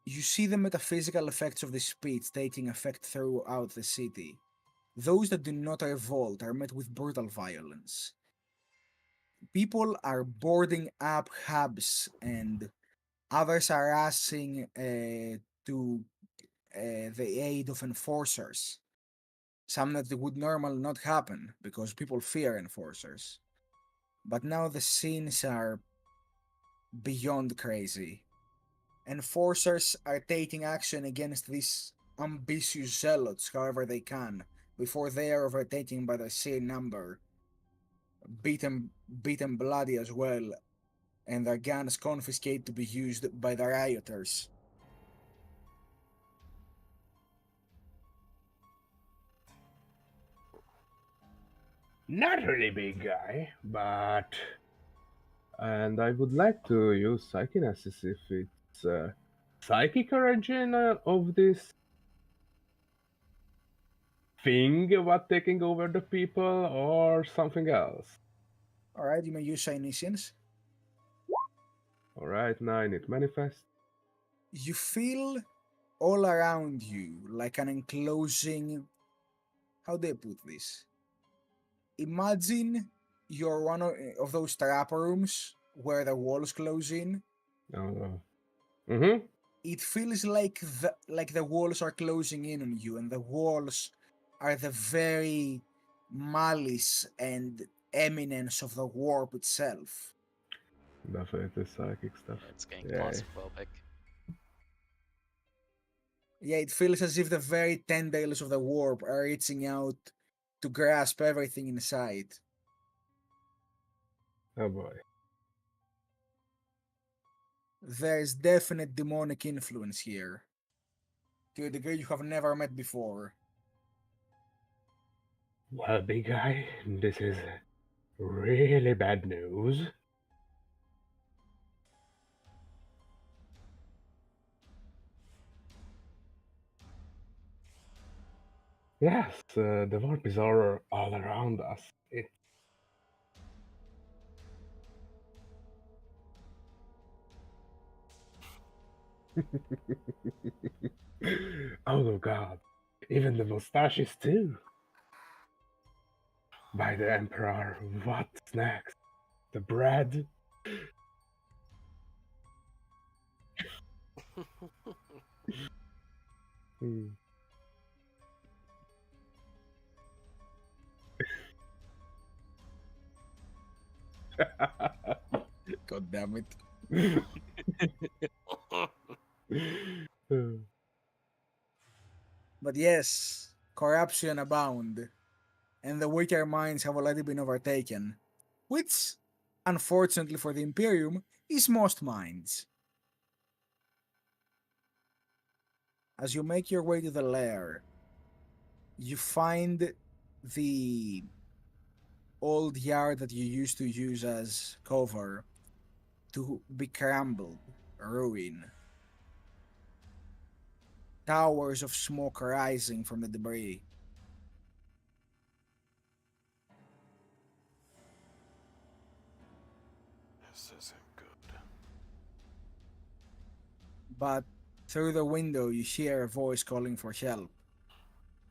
you see the metaphysical effects of the speech taking effect throughout the city. Those that do not revolt are met with brutal violence. People are boarding up hubs and others are rushing to the aid of enforcers. Some that would normally not happen because people fear enforcers. But now the scenes are beyond crazy. Enforcers are taking action against these ambitious zealots however they can, before they are overtaken by the sheer number, beaten bloody as well, and their guns confiscated to be used by the rioters. Not really big guy, but. And I would like to use psychokinesis if it's psychic origin of this thing about taking over the people or something else. Alright, you may use Cynesians. Alright, 9, it manifests. You feel all around you like an enclosing. How do I put this? Imagine you're one of those trap rooms where the walls close in. Oh no. Mm-hmm. It feels like the walls are closing in on you, and the walls are the very malice and eminence of the warp itself. Definitely psychic stuff. It's getting Yeah. claustrophobic. Yeah, it feels as if the very tendrils of the warp are reaching out to grasp everything in sight. Oh boy. There's definite demonic influence here, to a degree you have never met before. Well, big guy, this is really bad news. Yes, the warp is all around us. Oh god, even the mustaches too. By the Emperor, what's next? The bread? Hmm. God damn it. But yes, corruption abound, and the weaker minds have already been overtaken, which, unfortunately for the Imperium, is most minds. As you make your way to the lair, you find the old yard that you used to use as cover to be crumbled, ruin. Towers of smoke rising from the debris. This isn't good. But through the window, you hear a voice calling for help.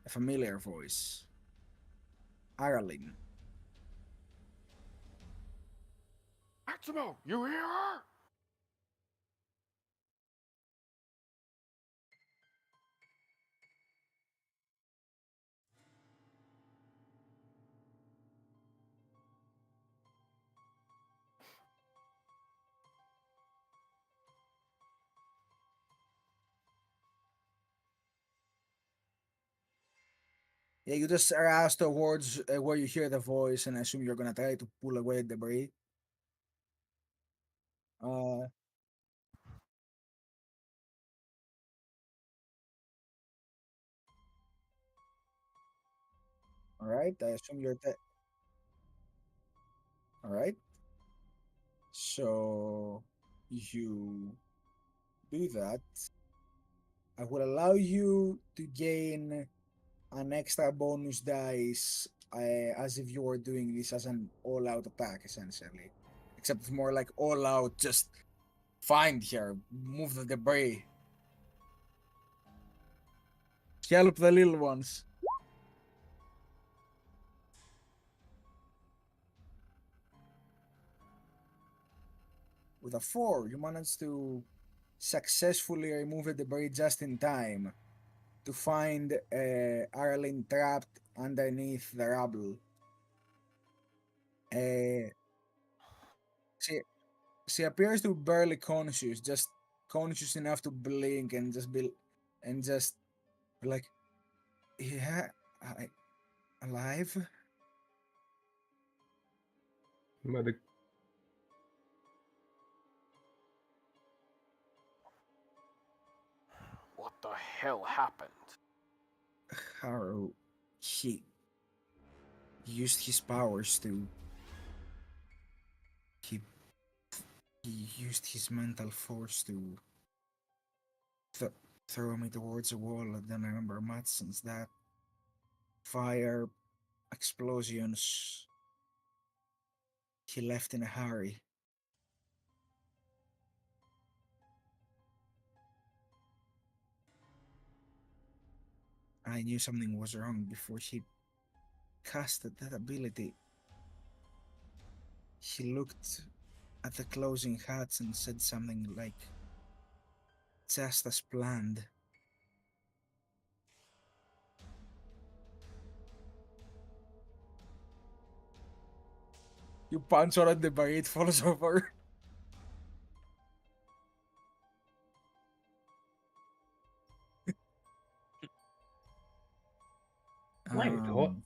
A familiar voice. Aralyn. Maximo, you hear her? Yeah, you just rush towards where you hear the voice and assume you're gonna try to pull away the debris. Uh, all right. I assume you're. All right. So you do that. I will allow you to gain an extra bonus dice as if you were doing this as an all-out attack, essentially. Except it's more like all-out, just find her, move the debris, help the little ones. With a 4, you manage to successfully remove the debris just in time to find Arlen trapped underneath the rubble. She, she appears to be barely conscious, just conscious enough to blink and just be like, yeah, I alive. Medic. What the hell happened? Harrow, he used his powers to. He he used his mental force to throw me towards a wall. I don't remember much since that. Fire, explosions. He left in a hurry. I knew something was wrong before he casted that ability. He looked at the closing huts and said something like, just as planned. You punch on the bar, it falls over. Wait,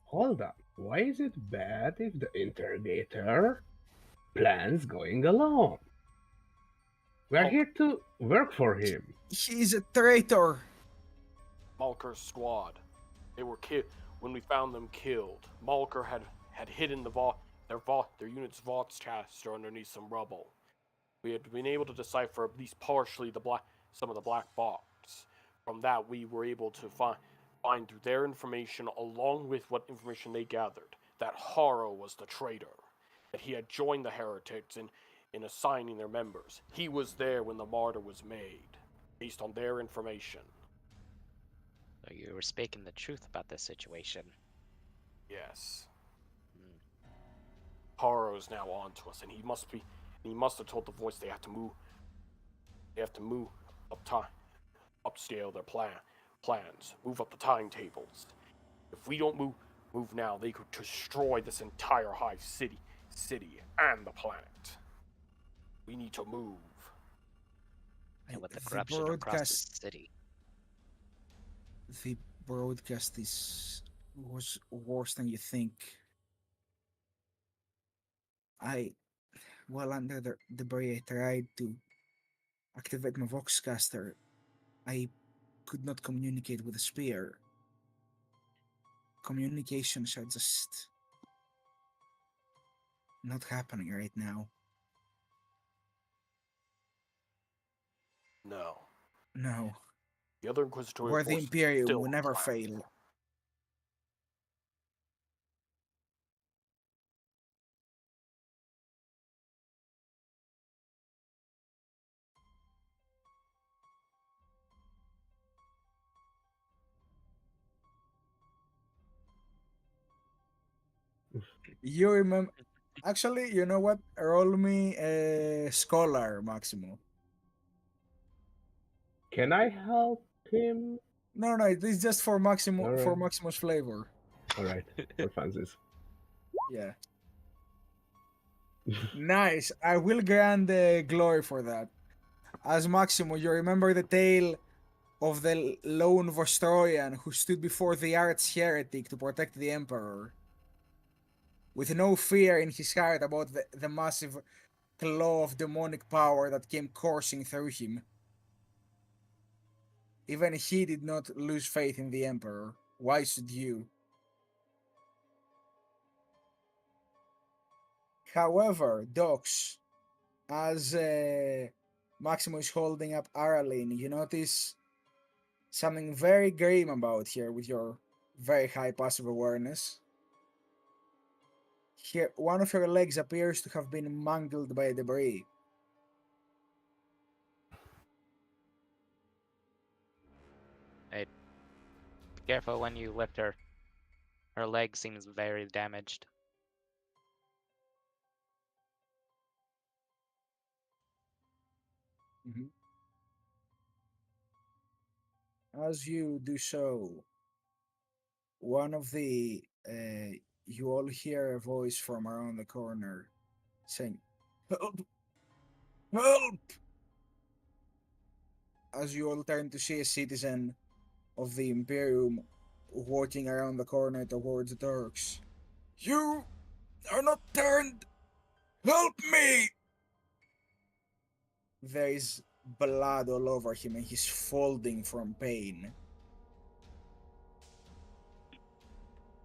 hold on. Why is it bad if the interrogator plans going alone? We're here to work for him. He's a traitor. Malker's squad. They were killed when we found them killed. Malker had hidden their unit's vaults caster underneath some rubble. We had been able to decipher at least partially some of the black box. From that, we were able to find through their information, along with what information they gathered, that Harrow was the traitor, that he had joined the heretics in assigning their members. He was there when the martyr was made, based on their information. So you were speaking the truth about this situation. Yes. Harrow's now on to us, and he must have told the voice they have to move. They have to move upscale their plans, move up the timetables. If we don't move now, they could destroy this entire hive city and the planet. We need to move. And with the corruption across the city. The broadcast was worse than you think. While under the debris, I tried to activate my voxcaster. I could not communicate with the spear. Communications are just not happening right now. No. The other Inquisitorial We're the force Imperium, still we never plans. fail. You remember? Actually, you know what? Roll me a scholar, Maximo. Can I help him? No, this is just for Maximo All right. for Maximo's flavor. All right, for fancies. Yeah. Nice. I will grant the glory for that. As Maximo, you remember the tale of the lone Vostroyan who stood before the arch-heretic to protect the Emperor, with no fear in his heart about the massive claw of demonic power that came coursing through him. Even he did not lose faith in the Emperor. Why should you? However, Dox, as Maximo is holding up Araline, you notice something very grim about here with your very high passive awareness. Here, one of her legs appears to have been mangled by debris. Hey, be careful when you lift her. Her leg seems very damaged. Mhm. As you do so, one of the you all hear a voice from around the corner saying, "Help! Help!" As you all turn to see a citizen of the Imperium walking around the corner towards the Turks. "You are not turned! Help me!" There is blood all over him and he's folding from pain.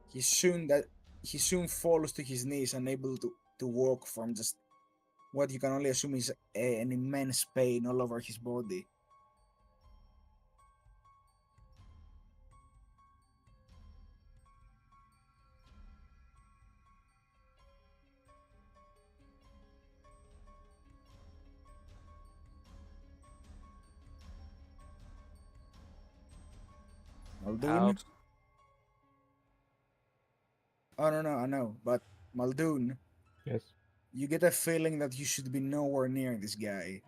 He soon falls to his knees, unable to walk from just what you can only assume is an immense pain all over his body. Muldoon? Help. Oh no, I know, but Muldoon, Yes. you get a feeling that you should be nowhere near this guy.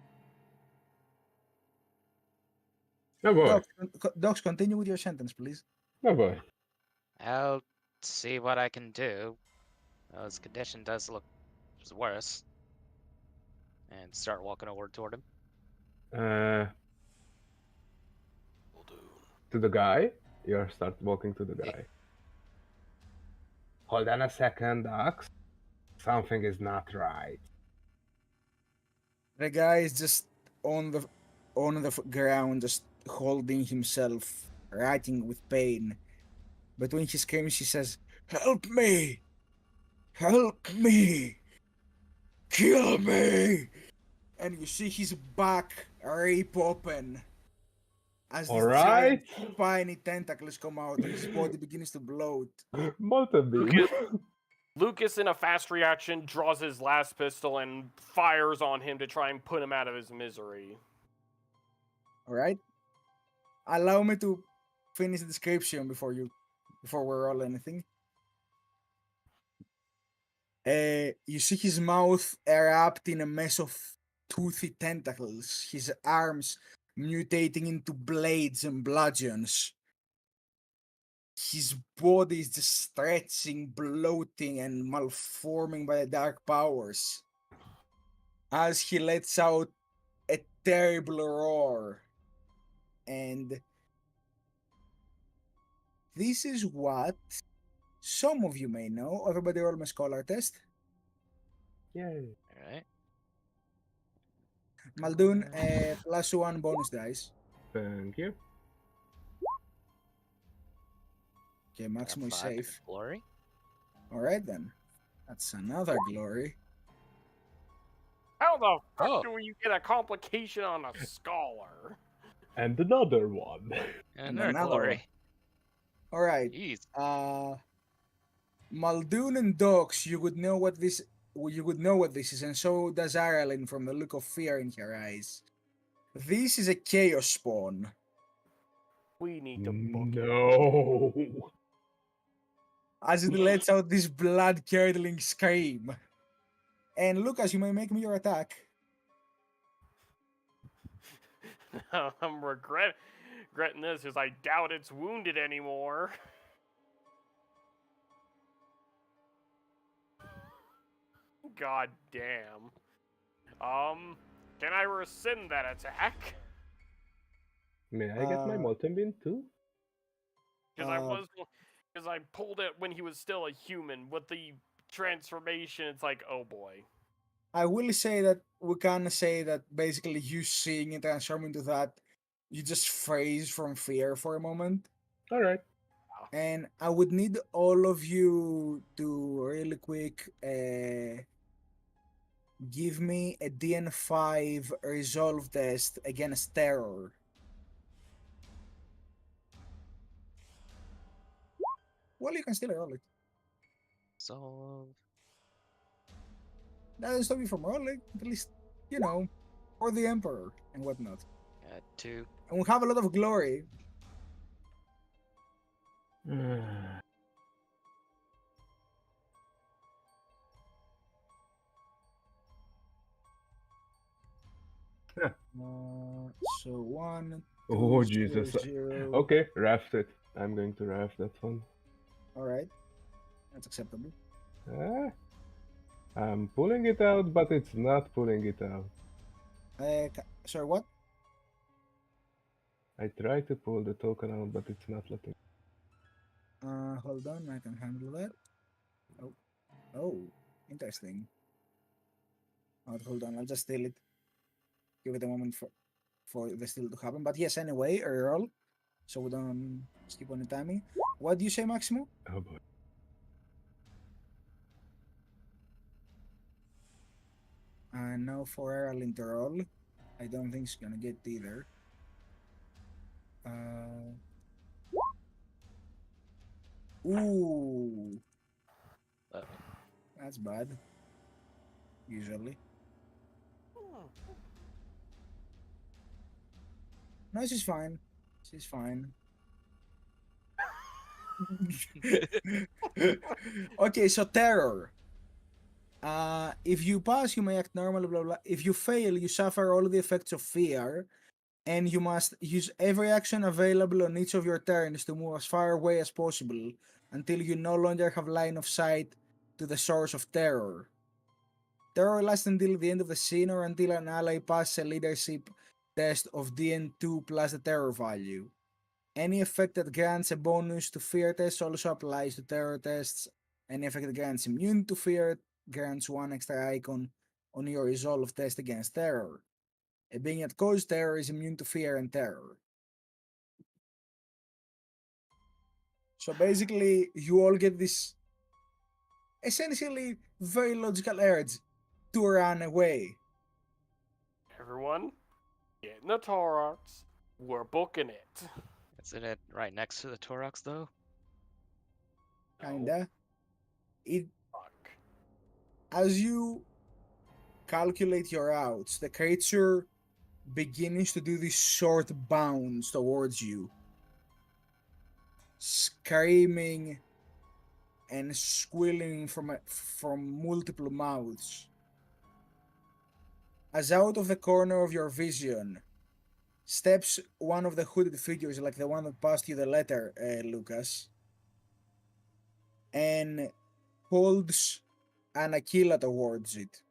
No boy. Docs, continue with your sentence, please. No boy. I'll see what I can do. Well, his condition does look worse. And start walking over toward him. Uh, to the guy. You start walking to the guy. Hold on a second, Ox. Something is not right. The guy is just on the ground, just holding himself, writing with pain. Between his screams, he says, "Help me! Help me! Kill me!" And you see his back rip open as these giant Alright. spiny tentacles come out and his body begins to bloat. Molten beam. Lucas, in a fast reaction, draws his last pistol and fires on him to try and put him out of his misery. Alright? Allow me to finish the description before we roll anything. You see his mouth wrapped in a mess of toothy tentacles, his arms mutating into blades and bludgeons. His body is just stretching, bloating, and malforming by the dark powers. As he lets out a terrible roar. And this is what some of you may know. Everybody roll my scholar test. Yay. Alright. Muldoon, +1 bonus dice. Thank you. Okay, Maximo is Got 5 in safe. Glory. Alright then. That's another glory. How the fuck Oh. do you get a complication on a scholar? And another one. And Another another Glory. Alright. Jeez. Muldoon and Dox, you would know what this is, and so does Aralyn from the look of fear in her eyes. This is a chaos spawn. We need to book it. No. As it lets out this blood-curdling scream. And Lucas, you may make me your attack. I'm regretting this because I doubt it's wounded anymore. God damn. Can I rescind that attack? May I get my Uh, molten bean too? uh, Because I pulled it when he was still a human. With the transformation, it's like, oh boy. I will say that we can say that basically you seeing it transform into that, you just freeze from fear for a moment. All right. And I would need all of you to really quick give me a DN5 resolve test against terror. Well, you can still roll it. So That doesn't stop you from rolling. At least, for the Emperor and whatnot. 2. And we have a lot of glory. So 1, 2, Oh 0, Jesus. 0. Okay, raft it. I'm going to raft that one. Alright. That's acceptable. Ah, I'm pulling it out, but it's not pulling it out. Sorry, what? I try to pull the token out, but it's not letting. Hold on, I can handle that. Oh, interesting. Hold on, I'll just steal it. Give it a moment for the steal to happen. But yes, anyway, a roll. So we don't skip on the timing. What do you say, Maximo? Oh boy. Now for Errol into roll. I don't think he's gonna get either. Ooh, Uh-oh. that's bad. Usually. No, she's fine. She's fine. Okay, so terror. If you pass, you may act normally, blah, blah. If you fail, you suffer all the effects of fear, and you must use every action available on each of your turns to move as far away as possible until you no longer have line of sight to the source of terror. Terror lasts until the end of the scene or until an ally passes a leadership test of DN2 plus the terror value. Any effect that grants a bonus to fear tests also applies to terror tests. Any effect that grants immune to fear grants one extra icon on your resolve test against terror. A being that causes terror is immune to fear and terror. So basically, you all get this essentially very logical urge to run away. Everyone, get in the Torox. We're booking it. Isn't it right next to the Torox though? No, Kinda. It fuck. As you calculate your routes, the creature begins to do these short bounds towards you, screaming and squealing from multiple mouths. As out of the corner of your vision steps one of the hooded figures, like the one that passed you the letter, Lucas, and holds an Aquila towards it,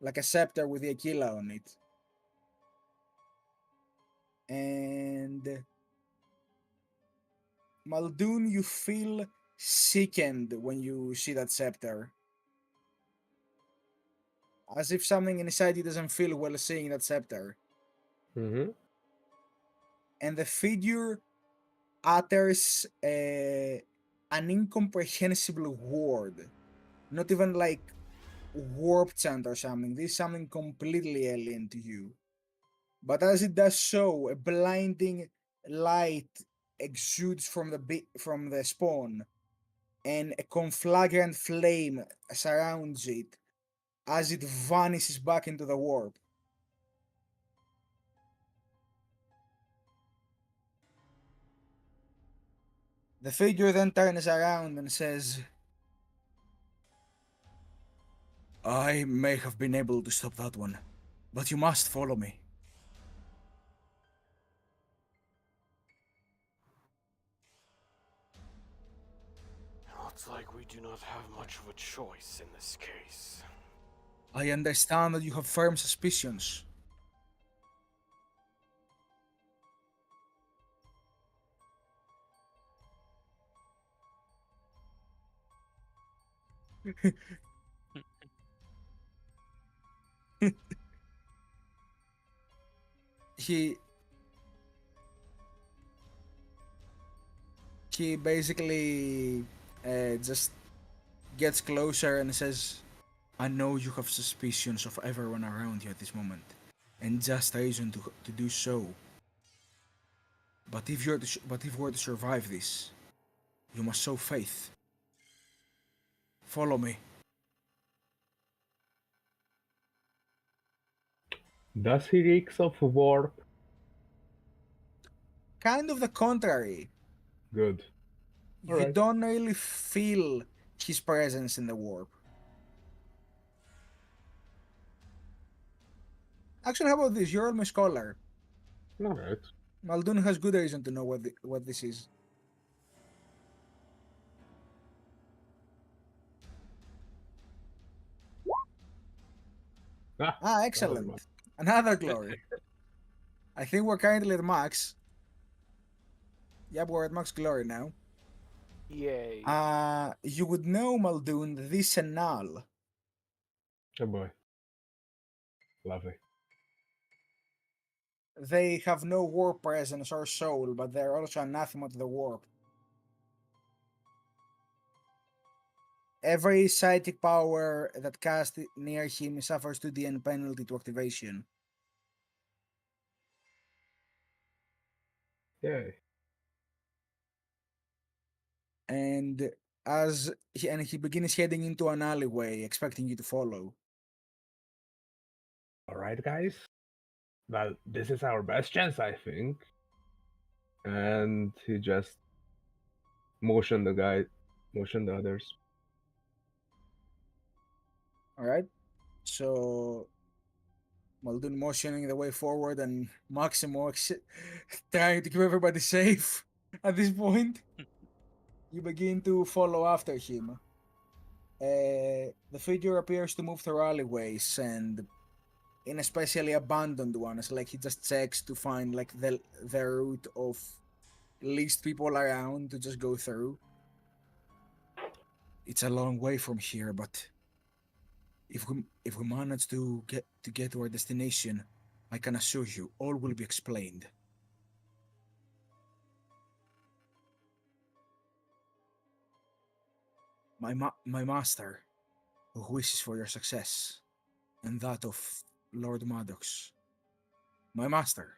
like a scepter with the Aquila on it. And Muldoon, you feel sickened when you see that scepter. As if something inside you doesn't feel well seeing that scepter. Mm-hmm. And the figure utters an incomprehensible word. Not even like warp chant or something. This is something completely alien to you. But as it does so, a blinding light exudes from the spawn, and a conflagrant flame surrounds it as it vanishes back into the warp. The figure then turns around and says, I may have been able to stop that one, but you must follow me. Looks like we do not have much of a choice in this case. I understand that you have firm suspicions. he he basically just gets closer and says, "I know you have suspicions of everyone around you at this moment, and just reason to do so. But if we're to survive this, you must show faith. Follow me." Does he reeks of warp? Kind of the contrary. Good. You Alright. don't really feel his presence in the warp. Actually, how about this? You're my scholar. Alright. Muldoon has good reason to know what this is. Ah, excellent. Another glory. I think we're currently at max. Yep, we're at max glory now. Yay. You would know, Muldoon, this and null. Oh boy. Lovely. They have no warp presence or soul, but they're also anathema to the warp. Every psychic power that cast near him suffers 2d penalty to activation. Yay. And he begins heading into an alleyway, expecting you to follow. Alright, guys. Well, this is our best chance, I think. And he just motioned the others. All right. So Muldoon motioning the way forward, and Maximo trying to keep everybody safe at this point. You begin to follow after him. The figure appears to move through alleyways and in especially abandoned ones. Like he just checks to find like the route of least people around to just go through. It's a long way from here, but if we manage to get to our destination, I can assure you all will be explained. My master, who wishes for your success and that of Lord Maddox. My master.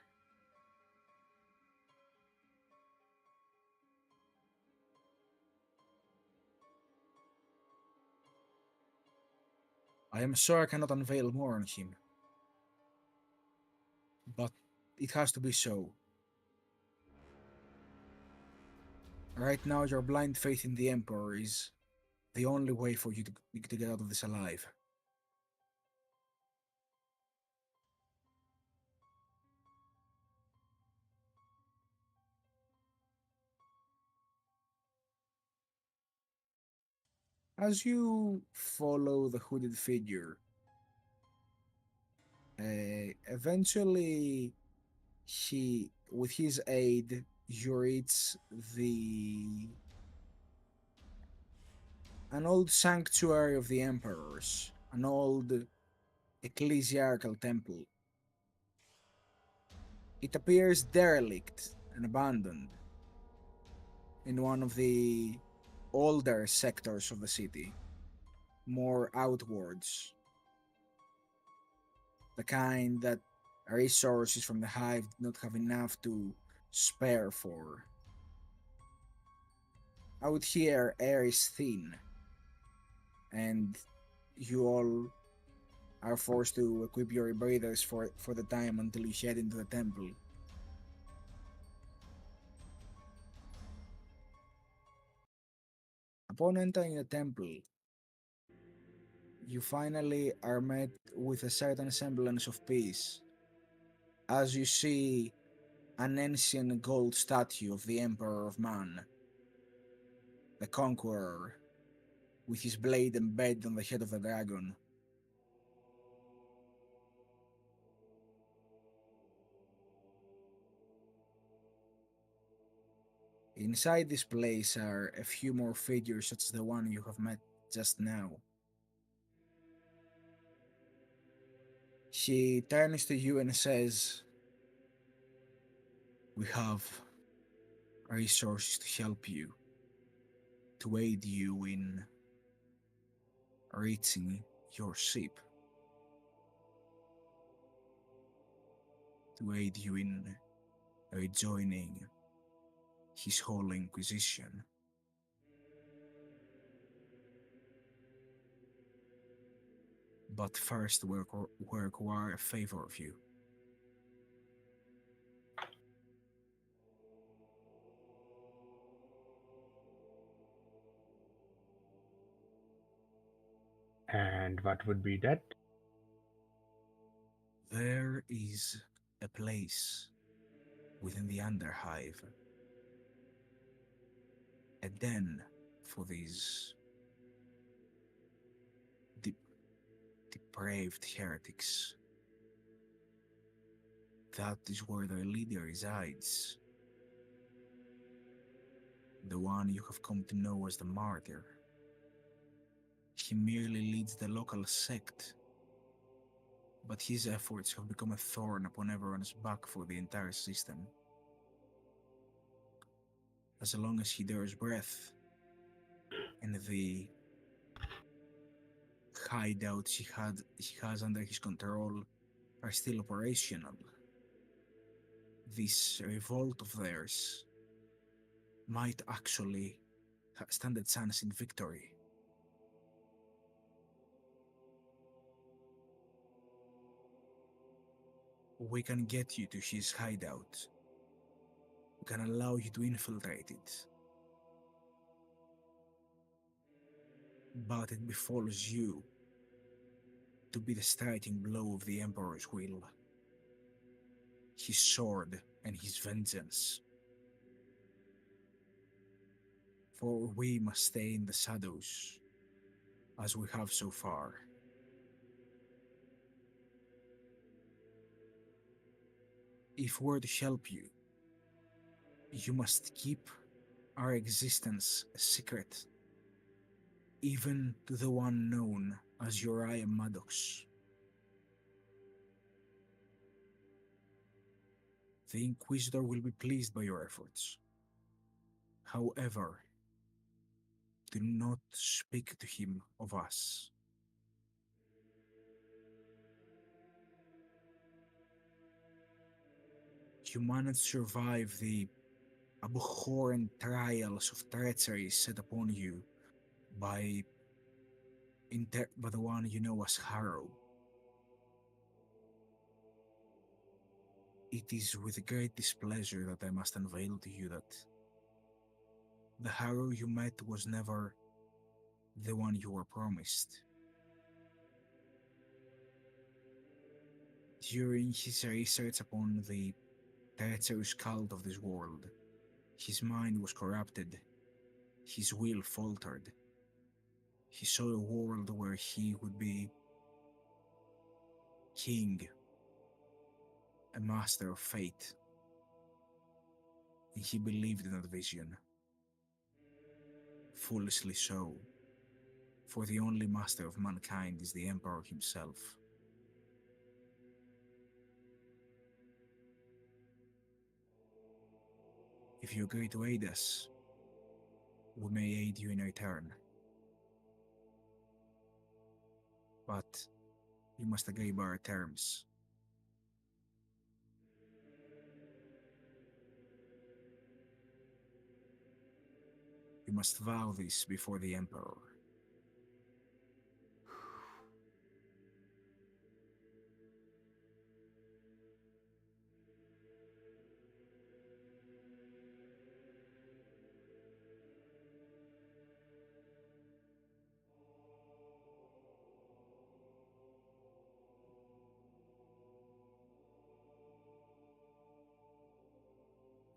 I am sure I cannot unveil more on him, but it has to be so. Right now, your blind faith in the Emperor is the only way for you to get out of this alive. As you follow the hooded figure, eventually, with his aid, you reach an old sanctuary of the emperors, an old ecclesiarchal temple. It appears derelict and abandoned in one of the older sectors of the city, more outwards. The kind that resources from the hive did not have enough to spare for. Out here, air is thin, and you all are forced to equip your breathers for the time until you head into the temple. Upon entering the temple, you finally are met with a certain semblance of peace as you see an ancient gold statue of the Emperor of Man, the Conqueror, with his blade embedded on the head of the dragon. Inside this place are a few more figures such as the one you have met just now. She turns to you and says, "We have resources to help you, to aid you in reaching your ship, to aid you in rejoining his whole Inquisition. But first, we require a favor of you. And what would be that? There is a place within the Underhive, a den for these depraved heretics. That is where their leader resides. The one you have come to know as the Martyr. He merely leads the local sect, but his efforts have become a thorn upon everyone's back for the entire system. As long as he dares breath, and the hideouts he has under his control are still operational, this revolt of theirs might actually stand a chance in victory. We can get you to his hideout. We can allow you to infiltrate it. But it befalls you to be the striking blow of the Emperor's will. His sword and his vengeance. For we must stay in the shadows, as we have so far. If we're to help you, you must keep our existence a secret, even to the one known as Uriah Maddox. The Inquisitor will be pleased by your efforts. However, do not speak to him of us. You managed to survive the abhorrent trials of treachery set upon you by the one you know as Harrow. It is with great displeasure that I must unveil to you that the Harrow you met was never the one you were promised. During his research upon the treacherous cult of this world, his mind was corrupted, his will faltered. He saw a world where he would be king, a master of fate, and he believed in that vision. Foolishly so, for the only master of mankind is the Emperor himself. If you agree to aid us, we may aid you in return. But you must agree by our terms. You must vow this before the Emperor.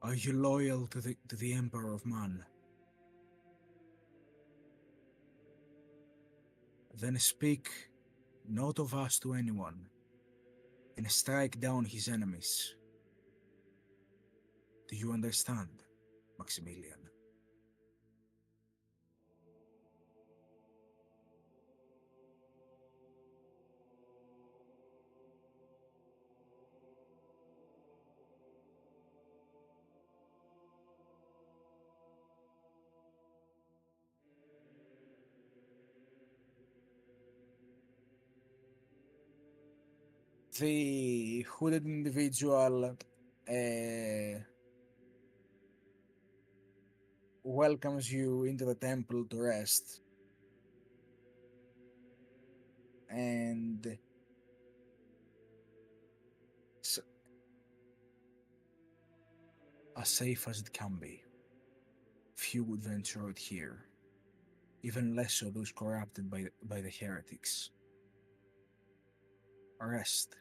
Are you loyal to the Emperor of Man? Then speak not of us to anyone, and strike down his enemies. Do you understand, Maximilian? The hooded individual welcomes you into the temple to rest. And as safe as it can be. Few would venture out here, even less so those corrupted by the heretics. Rest,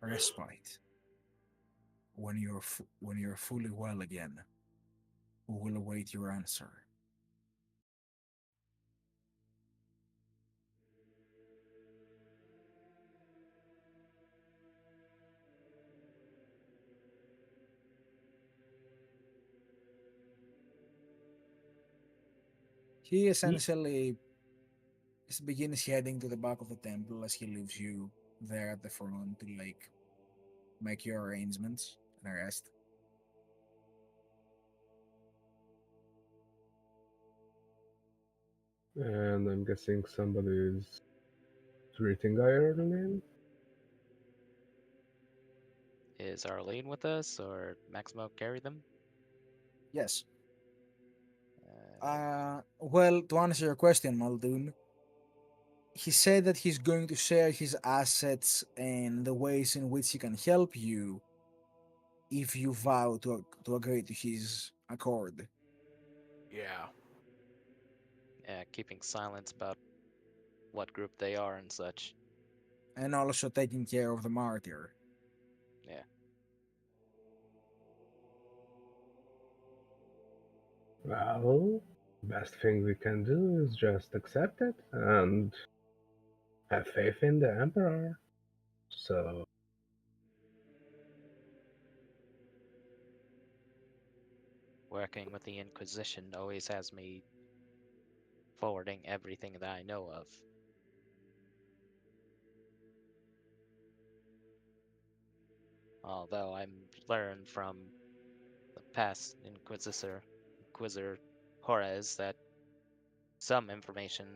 respite. When you're fully well again, we will await your answer. He essentially begins heading to the back of the temple as he leaves you there at the front to make your arrangements and rest. And I'm guessing somebody is treating Ireland. Is Arlene with us, or Maximo carry them? Yes. Uh, Well, to answer your question, Muldoon, he said that he's going to share his assets and the ways in which he can help you if you vow to agree to his accord. Yeah. keeping silence about what group they are and such. And also taking care of the martyr. Yeah. Well, best thing we can do is just accept it and have faith in the Emperor. So, Working with the Inquisition always has me forwarding everything that I know of. Although I'm learned from the past Inquisitor Juarez that some information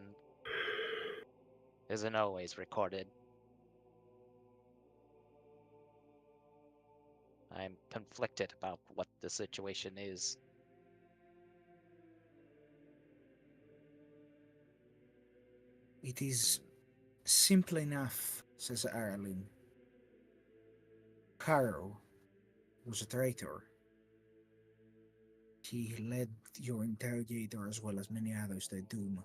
isn't always recorded. I'm conflicted about what the situation is. It is simple enough, says Arlen. Harrow was a traitor. He led your interrogator as well as many others to doom,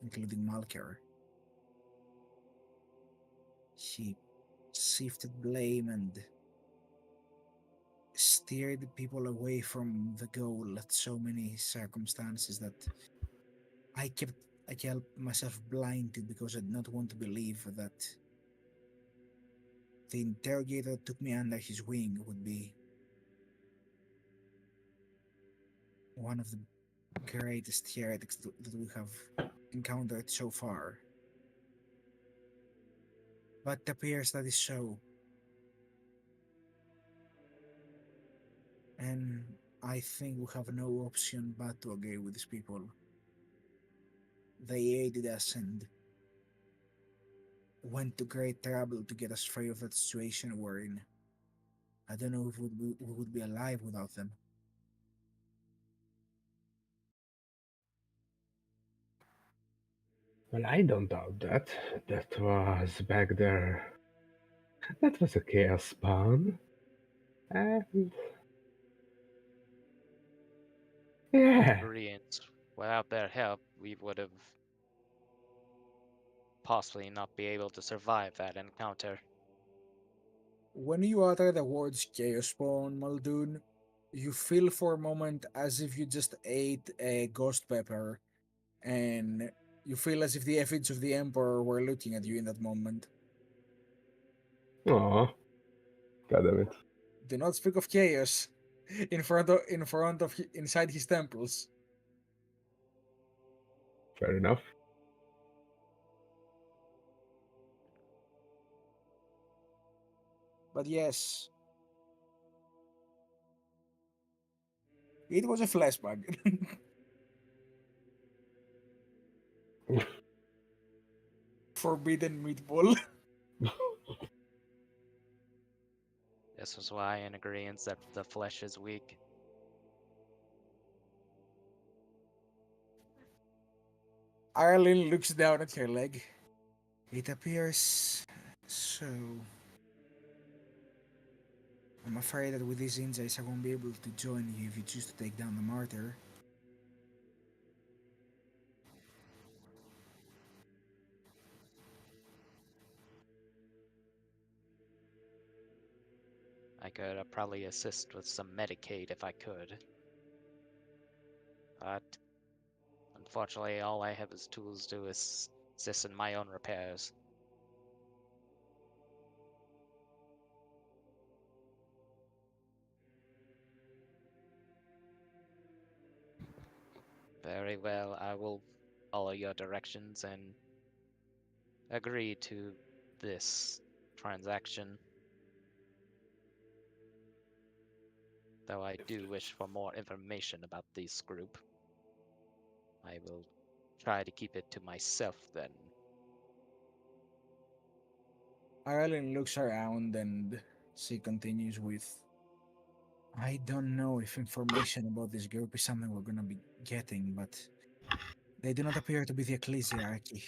including Malker. He shifted blame and steered people away from the goal at so many circumstances that I kept myself blind to because I did not want to believe that the interrogator that took me under his wing would be one of the greatest heretics that we have encountered so far. But it appears that is so. And I think we have no option but to agree with these people. They aided us and went to great trouble to get us free of that situation we're in. I don't know if we would be alive without them. well, I don't doubt that. That was back there. That was a chaos spawn. And yeah, Brilliant. Without their help, we would have possibly not be able to survive that encounter. When you utter the words Chaos Spawn, Muldoon, you feel for a moment as if you just ate a ghost pepper, and you feel as if the effigies of the Emperor were looking at you in that moment. aw, god damn it. Do not speak of chaos inside his temples. Fair enough. But yes, it was a flashback. Forbidden meatball. This was why in agreement that the flesh is weak. Ireland looks down at her leg. It appears so. I'm afraid that with these insights I won't be able to join you if you choose to take down the martyr. I could probably assist with some Medicaid if I could. But unfortunately, all I have is tools to assist in my own repairs. Very well, I will follow your directions and agree to this transaction. Though I do wish for more information about this group. I will try to keep it to myself then. Ireland looks around and she continues with, I don't know if information about this group is something we're gonna be getting, but they do not appear to be the ecclesiarchy.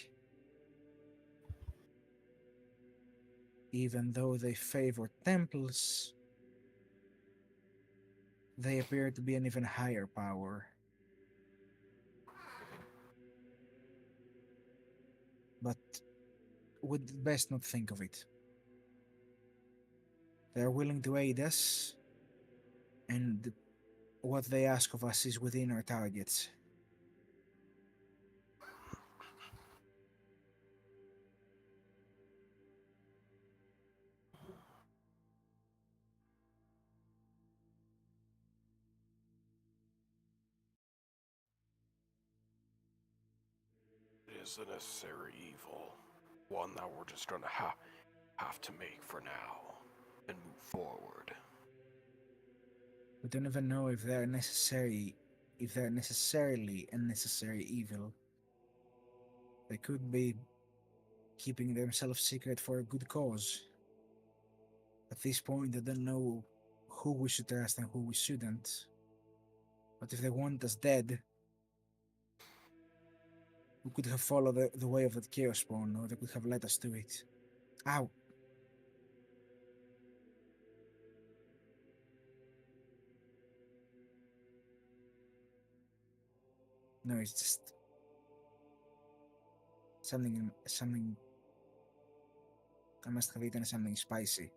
Even though they favor temples, they appear to be an even higher power. But would best not think of it. They are willing to aid us, and what they ask of us is within our targets. It is a necessary evil, one that we're just gonna have to make for now and move forward. We don't even know if they're necessarily a necessary evil. They could be keeping themselves secret for a good cause. At this point, I don't know who we should trust and who we shouldn't. But if they want us dead, we could have followed the way of that chaos spawn, or they could have led us to it. Ow! No, it's just something. I must have eaten something spicy,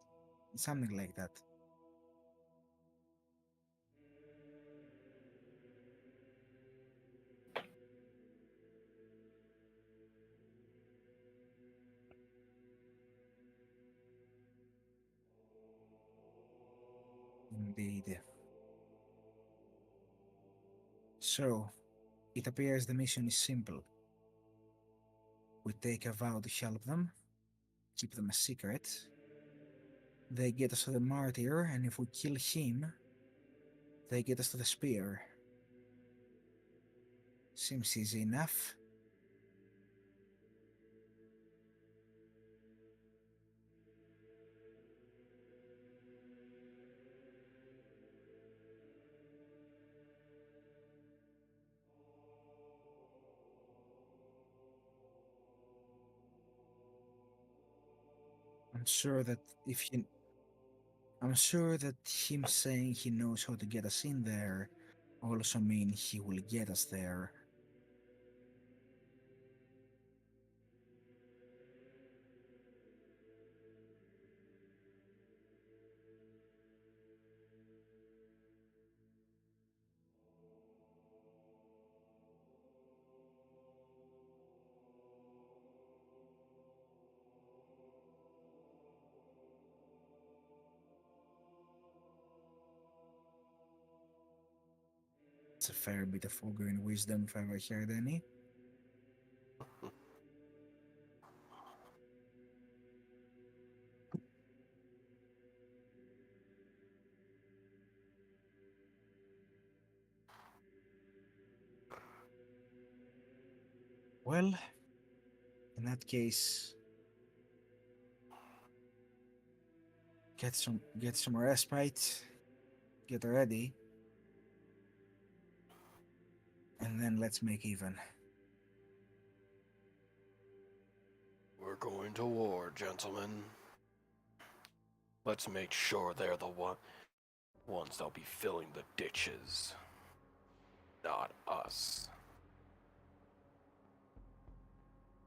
something like that. Indeed. So, it appears the mission is simple. We take a vow to help them, keep them a secret. They get us to the martyr, and if we kill him, they get us to the spear. Seems easy enough. I'm sure that I'm sure that him saying he knows how to get us in there also mean he will get us there. It's a fair bit of ogre wisdom if I ever heard any. Well, in that case, get some respite, get ready, and then let's make even. We're going to war, gentlemen. Let's make sure they're the ones that'll be filling the ditches. Not us.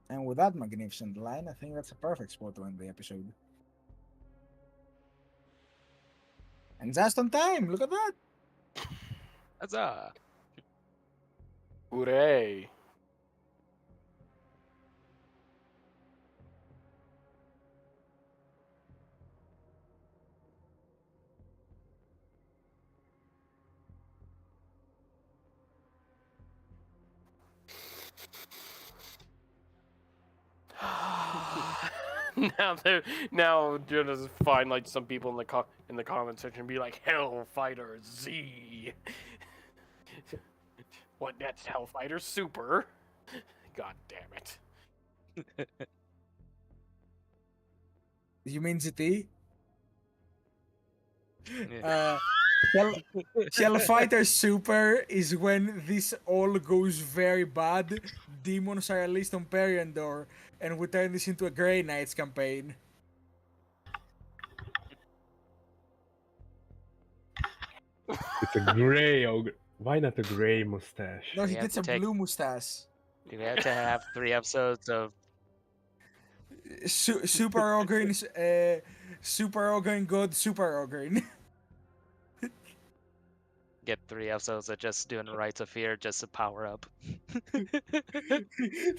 And with that magnificent line, I think that's a perfect spot to end the episode. And just on time, look at that! Huzzah! Hooray! now just find like some people in the comment section and be like Hellfighters Z. What? That's Hellfighters Super. God damn it. You mean GT? Yeah. Hellfighter Super is when this all goes very bad. Demons are released on Periandor, and we turn this into a Grey Knights campaign. It's a gray ogre. Why not a gray mustache? No, We he have gets to a take- blue mustache. Do we have to have 3 episodes of Super Ogre, Super Ogre God, Super Ogre. get 3 episodes of just doing Rites of Fear just to power up? 3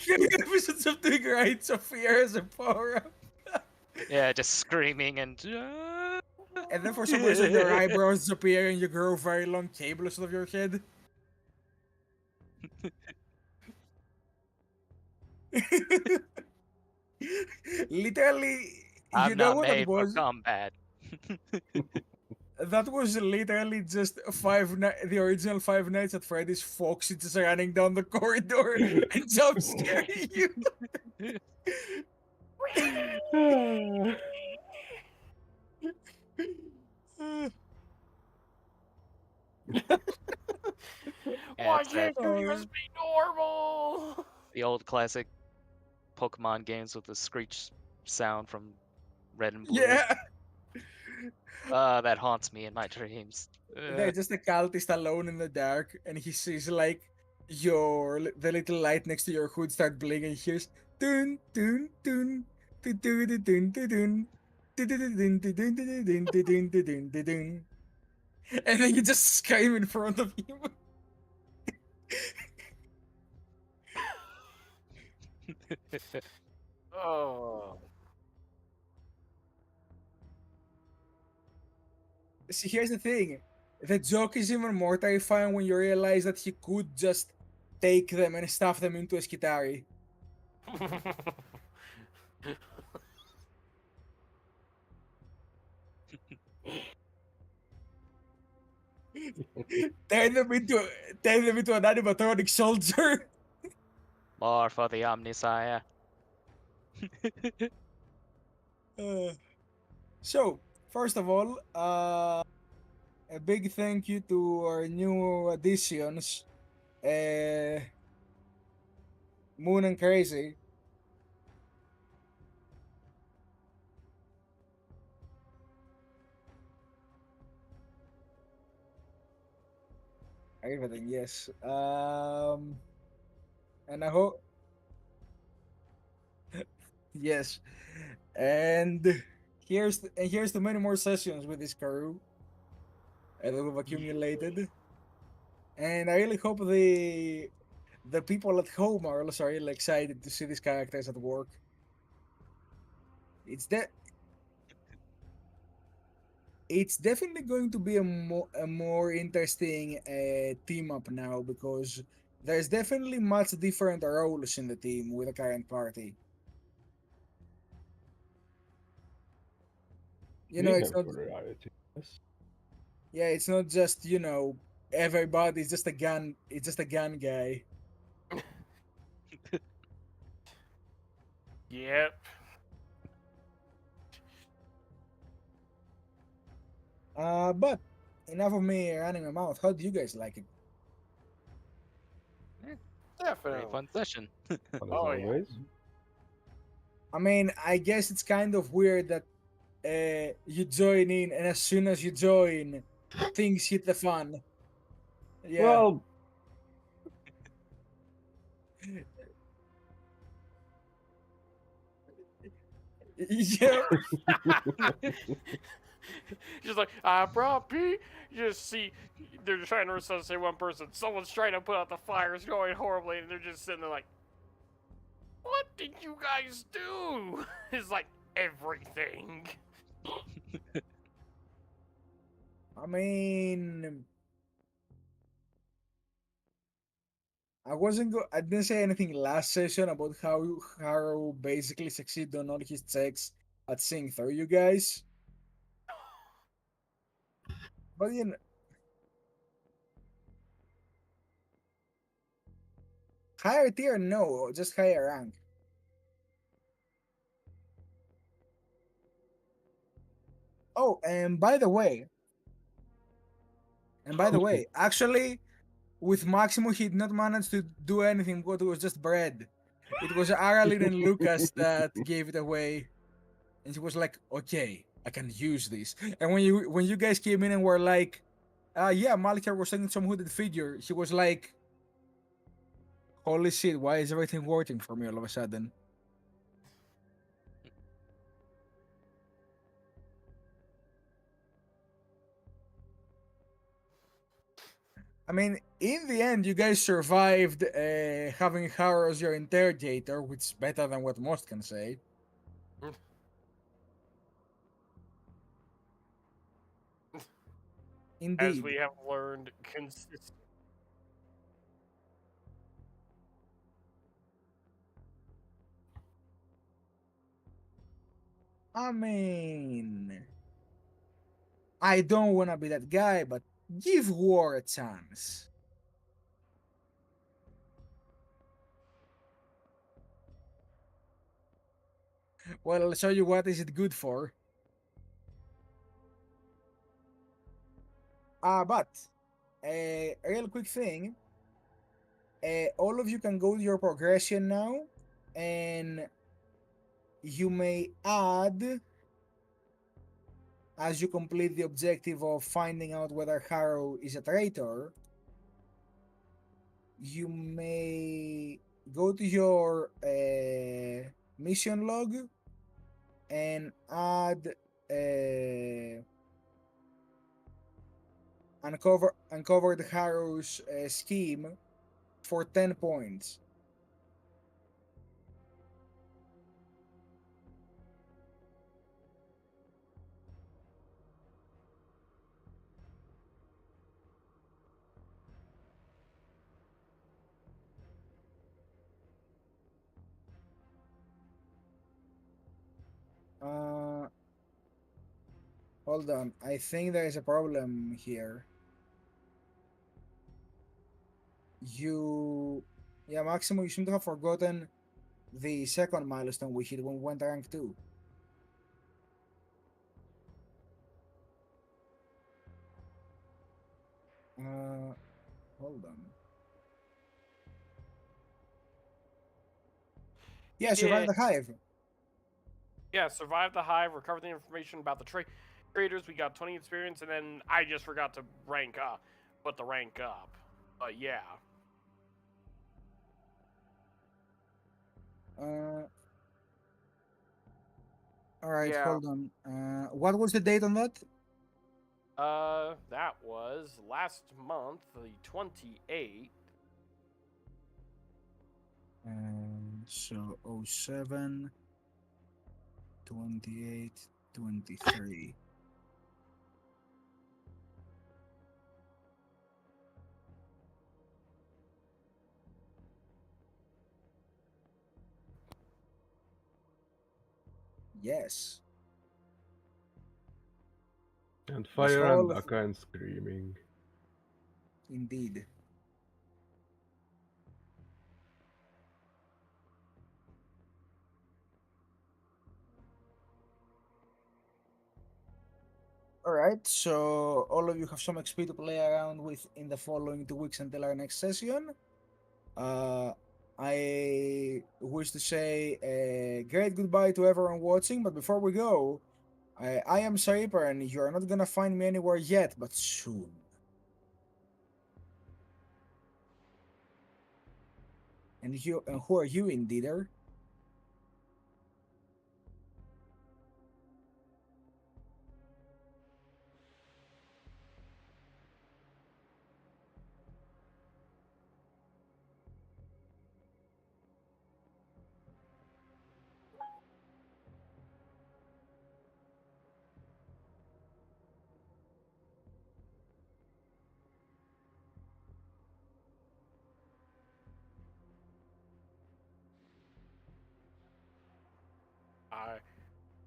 episodes of the Rights of Fear as a power up. Yeah, just screaming and And then for some reason your eyebrows disappear and you grow very long cables out of your head. Literally, I'm you know not what made it for was? combat. That was literally just the original Five Nights at Freddy's Foxy just running down the corridor and jump scaring you. Why it's that- can't you just be normal? The old classic Pokemon games with the screech sound from Red and Blue. Yeah, That haunts me in my dreams. they're just a cultist alone in the dark, and he sees like the little light next to your hood start blinking. He hears dun dun dun dun dun dun dun dun dun dun dun dun dun dun dun dun dun, and then you just scream in front of him. Oh. See, here's the thing. The joke is even more terrifying when you realize that he could just take them and stuff them into a skitari. Turn them into an animatronic soldier. More for the Omnisire. So, first of all, a big thank you to our new additions, Moon and Crazy. Everything, yes. And I hope, yes, and here's to many more sessions with this crew that we've accumulated, and I really hope the people at home are also really excited to see these characters at work. It's definitely going to be a more interesting team up now, because there's definitely much different roles in the team with the current party. You know, We it's have not. variety. Yes. Yeah, it's not just everybody's just a gun. It's just a gun guy. Yep. But enough of me running my mouth. How do you guys like it? Very Definitely. fun session. Fun as Oh, yeah. always. I mean, I guess it's kind of weird that you join in, and as soon as you join, things hit the fan. Yeah. Well, Yeah. Just like, bro, P. You just see, they're trying to resuscitate one person. Someone's trying to put out the fire. It's going horribly, and they're just sitting there like, what did you guys do? It's like, everything. I mean, I didn't say anything last session about how Harrow basically succeeded on all his checks at seeing through you guys. But you know, higher tier, no, just higher rank. Oh, and by the way, actually, with Maximo, he did not manage to do anything. But it was just bread. It was Aralyn and Lucas that gave it away, and she was like, "Okay, I can use this." And when you guys came in and were like, yeah, Malika was selling some hooded figure," she was like, "Holy shit! Why is everything working for me all of a sudden?" I mean, in the end, you guys survived having Harrow as your interrogator, which is better than what most can say. As we Indeed. have learned consistently. I mean, I don't want to be that guy, but give war a chance. Well, I'll show you what is it good for. But a real quick thing. All of you can go to your progression now, and you may add, as you complete the objective of finding out whether Harrow is a traitor, you may go to your mission log and add uncovered Harrow's scheme for 10 points. Uh, Hold on. I think there is a problem here. Yeah, Maximo, you seem to have forgotten the second milestone we hit when we went to rank 2. Uh, Hold on. Yeah, survive the hive. Yeah, survive the hive, recover the information about the traders. We got 20 experience, and then I just forgot to put the rank up. But yeah. All right, Yeah. hold on. What was the date on that? That was last month, the 28th. So 07, 28, 23. Yes. And This fire and whole Baka and screaming. Indeed. All right, so all of you have some XP to play around with in the following 2 weeks until our next session. I wish to say a great goodbye to everyone watching, but before we go, I am Saper, and you are not gonna find me anywhere yet, but soon. And who are you, Indeeder?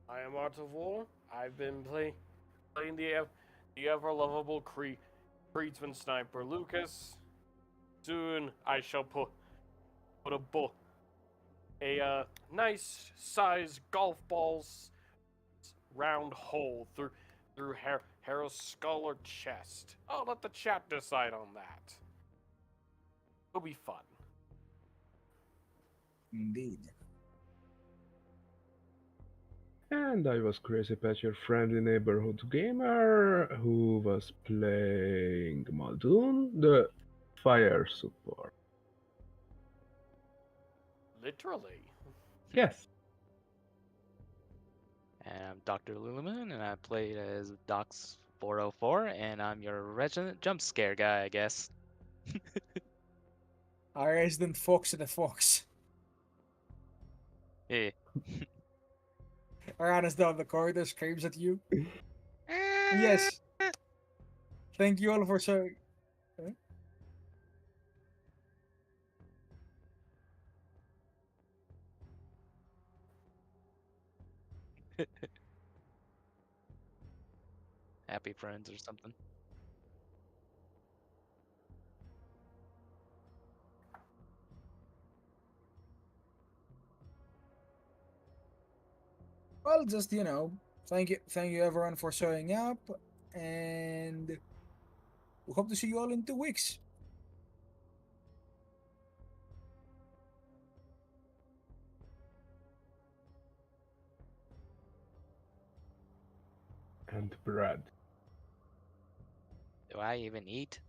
I am Art of War. I've been playing the ever lovable Creedsman Sniper Lucas. Soon I shall put a nice size golf ball's round hole through Harrow's skull or chest. I'll let the chat decide on that. It'll be fun. Indeed. And I was Crazy Pat, your friendly neighborhood gamer, who was playing Muldoon, the fire support. Literally. Yes. And I'm Dr. Lulumoon, and I played as Docs 404, and I'm your resident jump scare guy, I guess. Our resident fox and the fox. Yeah. Runs down the corridor, screams at you. Yes. Thank you all for showing. Happy friends or something. Well, just thank you everyone for showing up, and we hope to see you all in 2 weeks. And Brad. Do I even eat?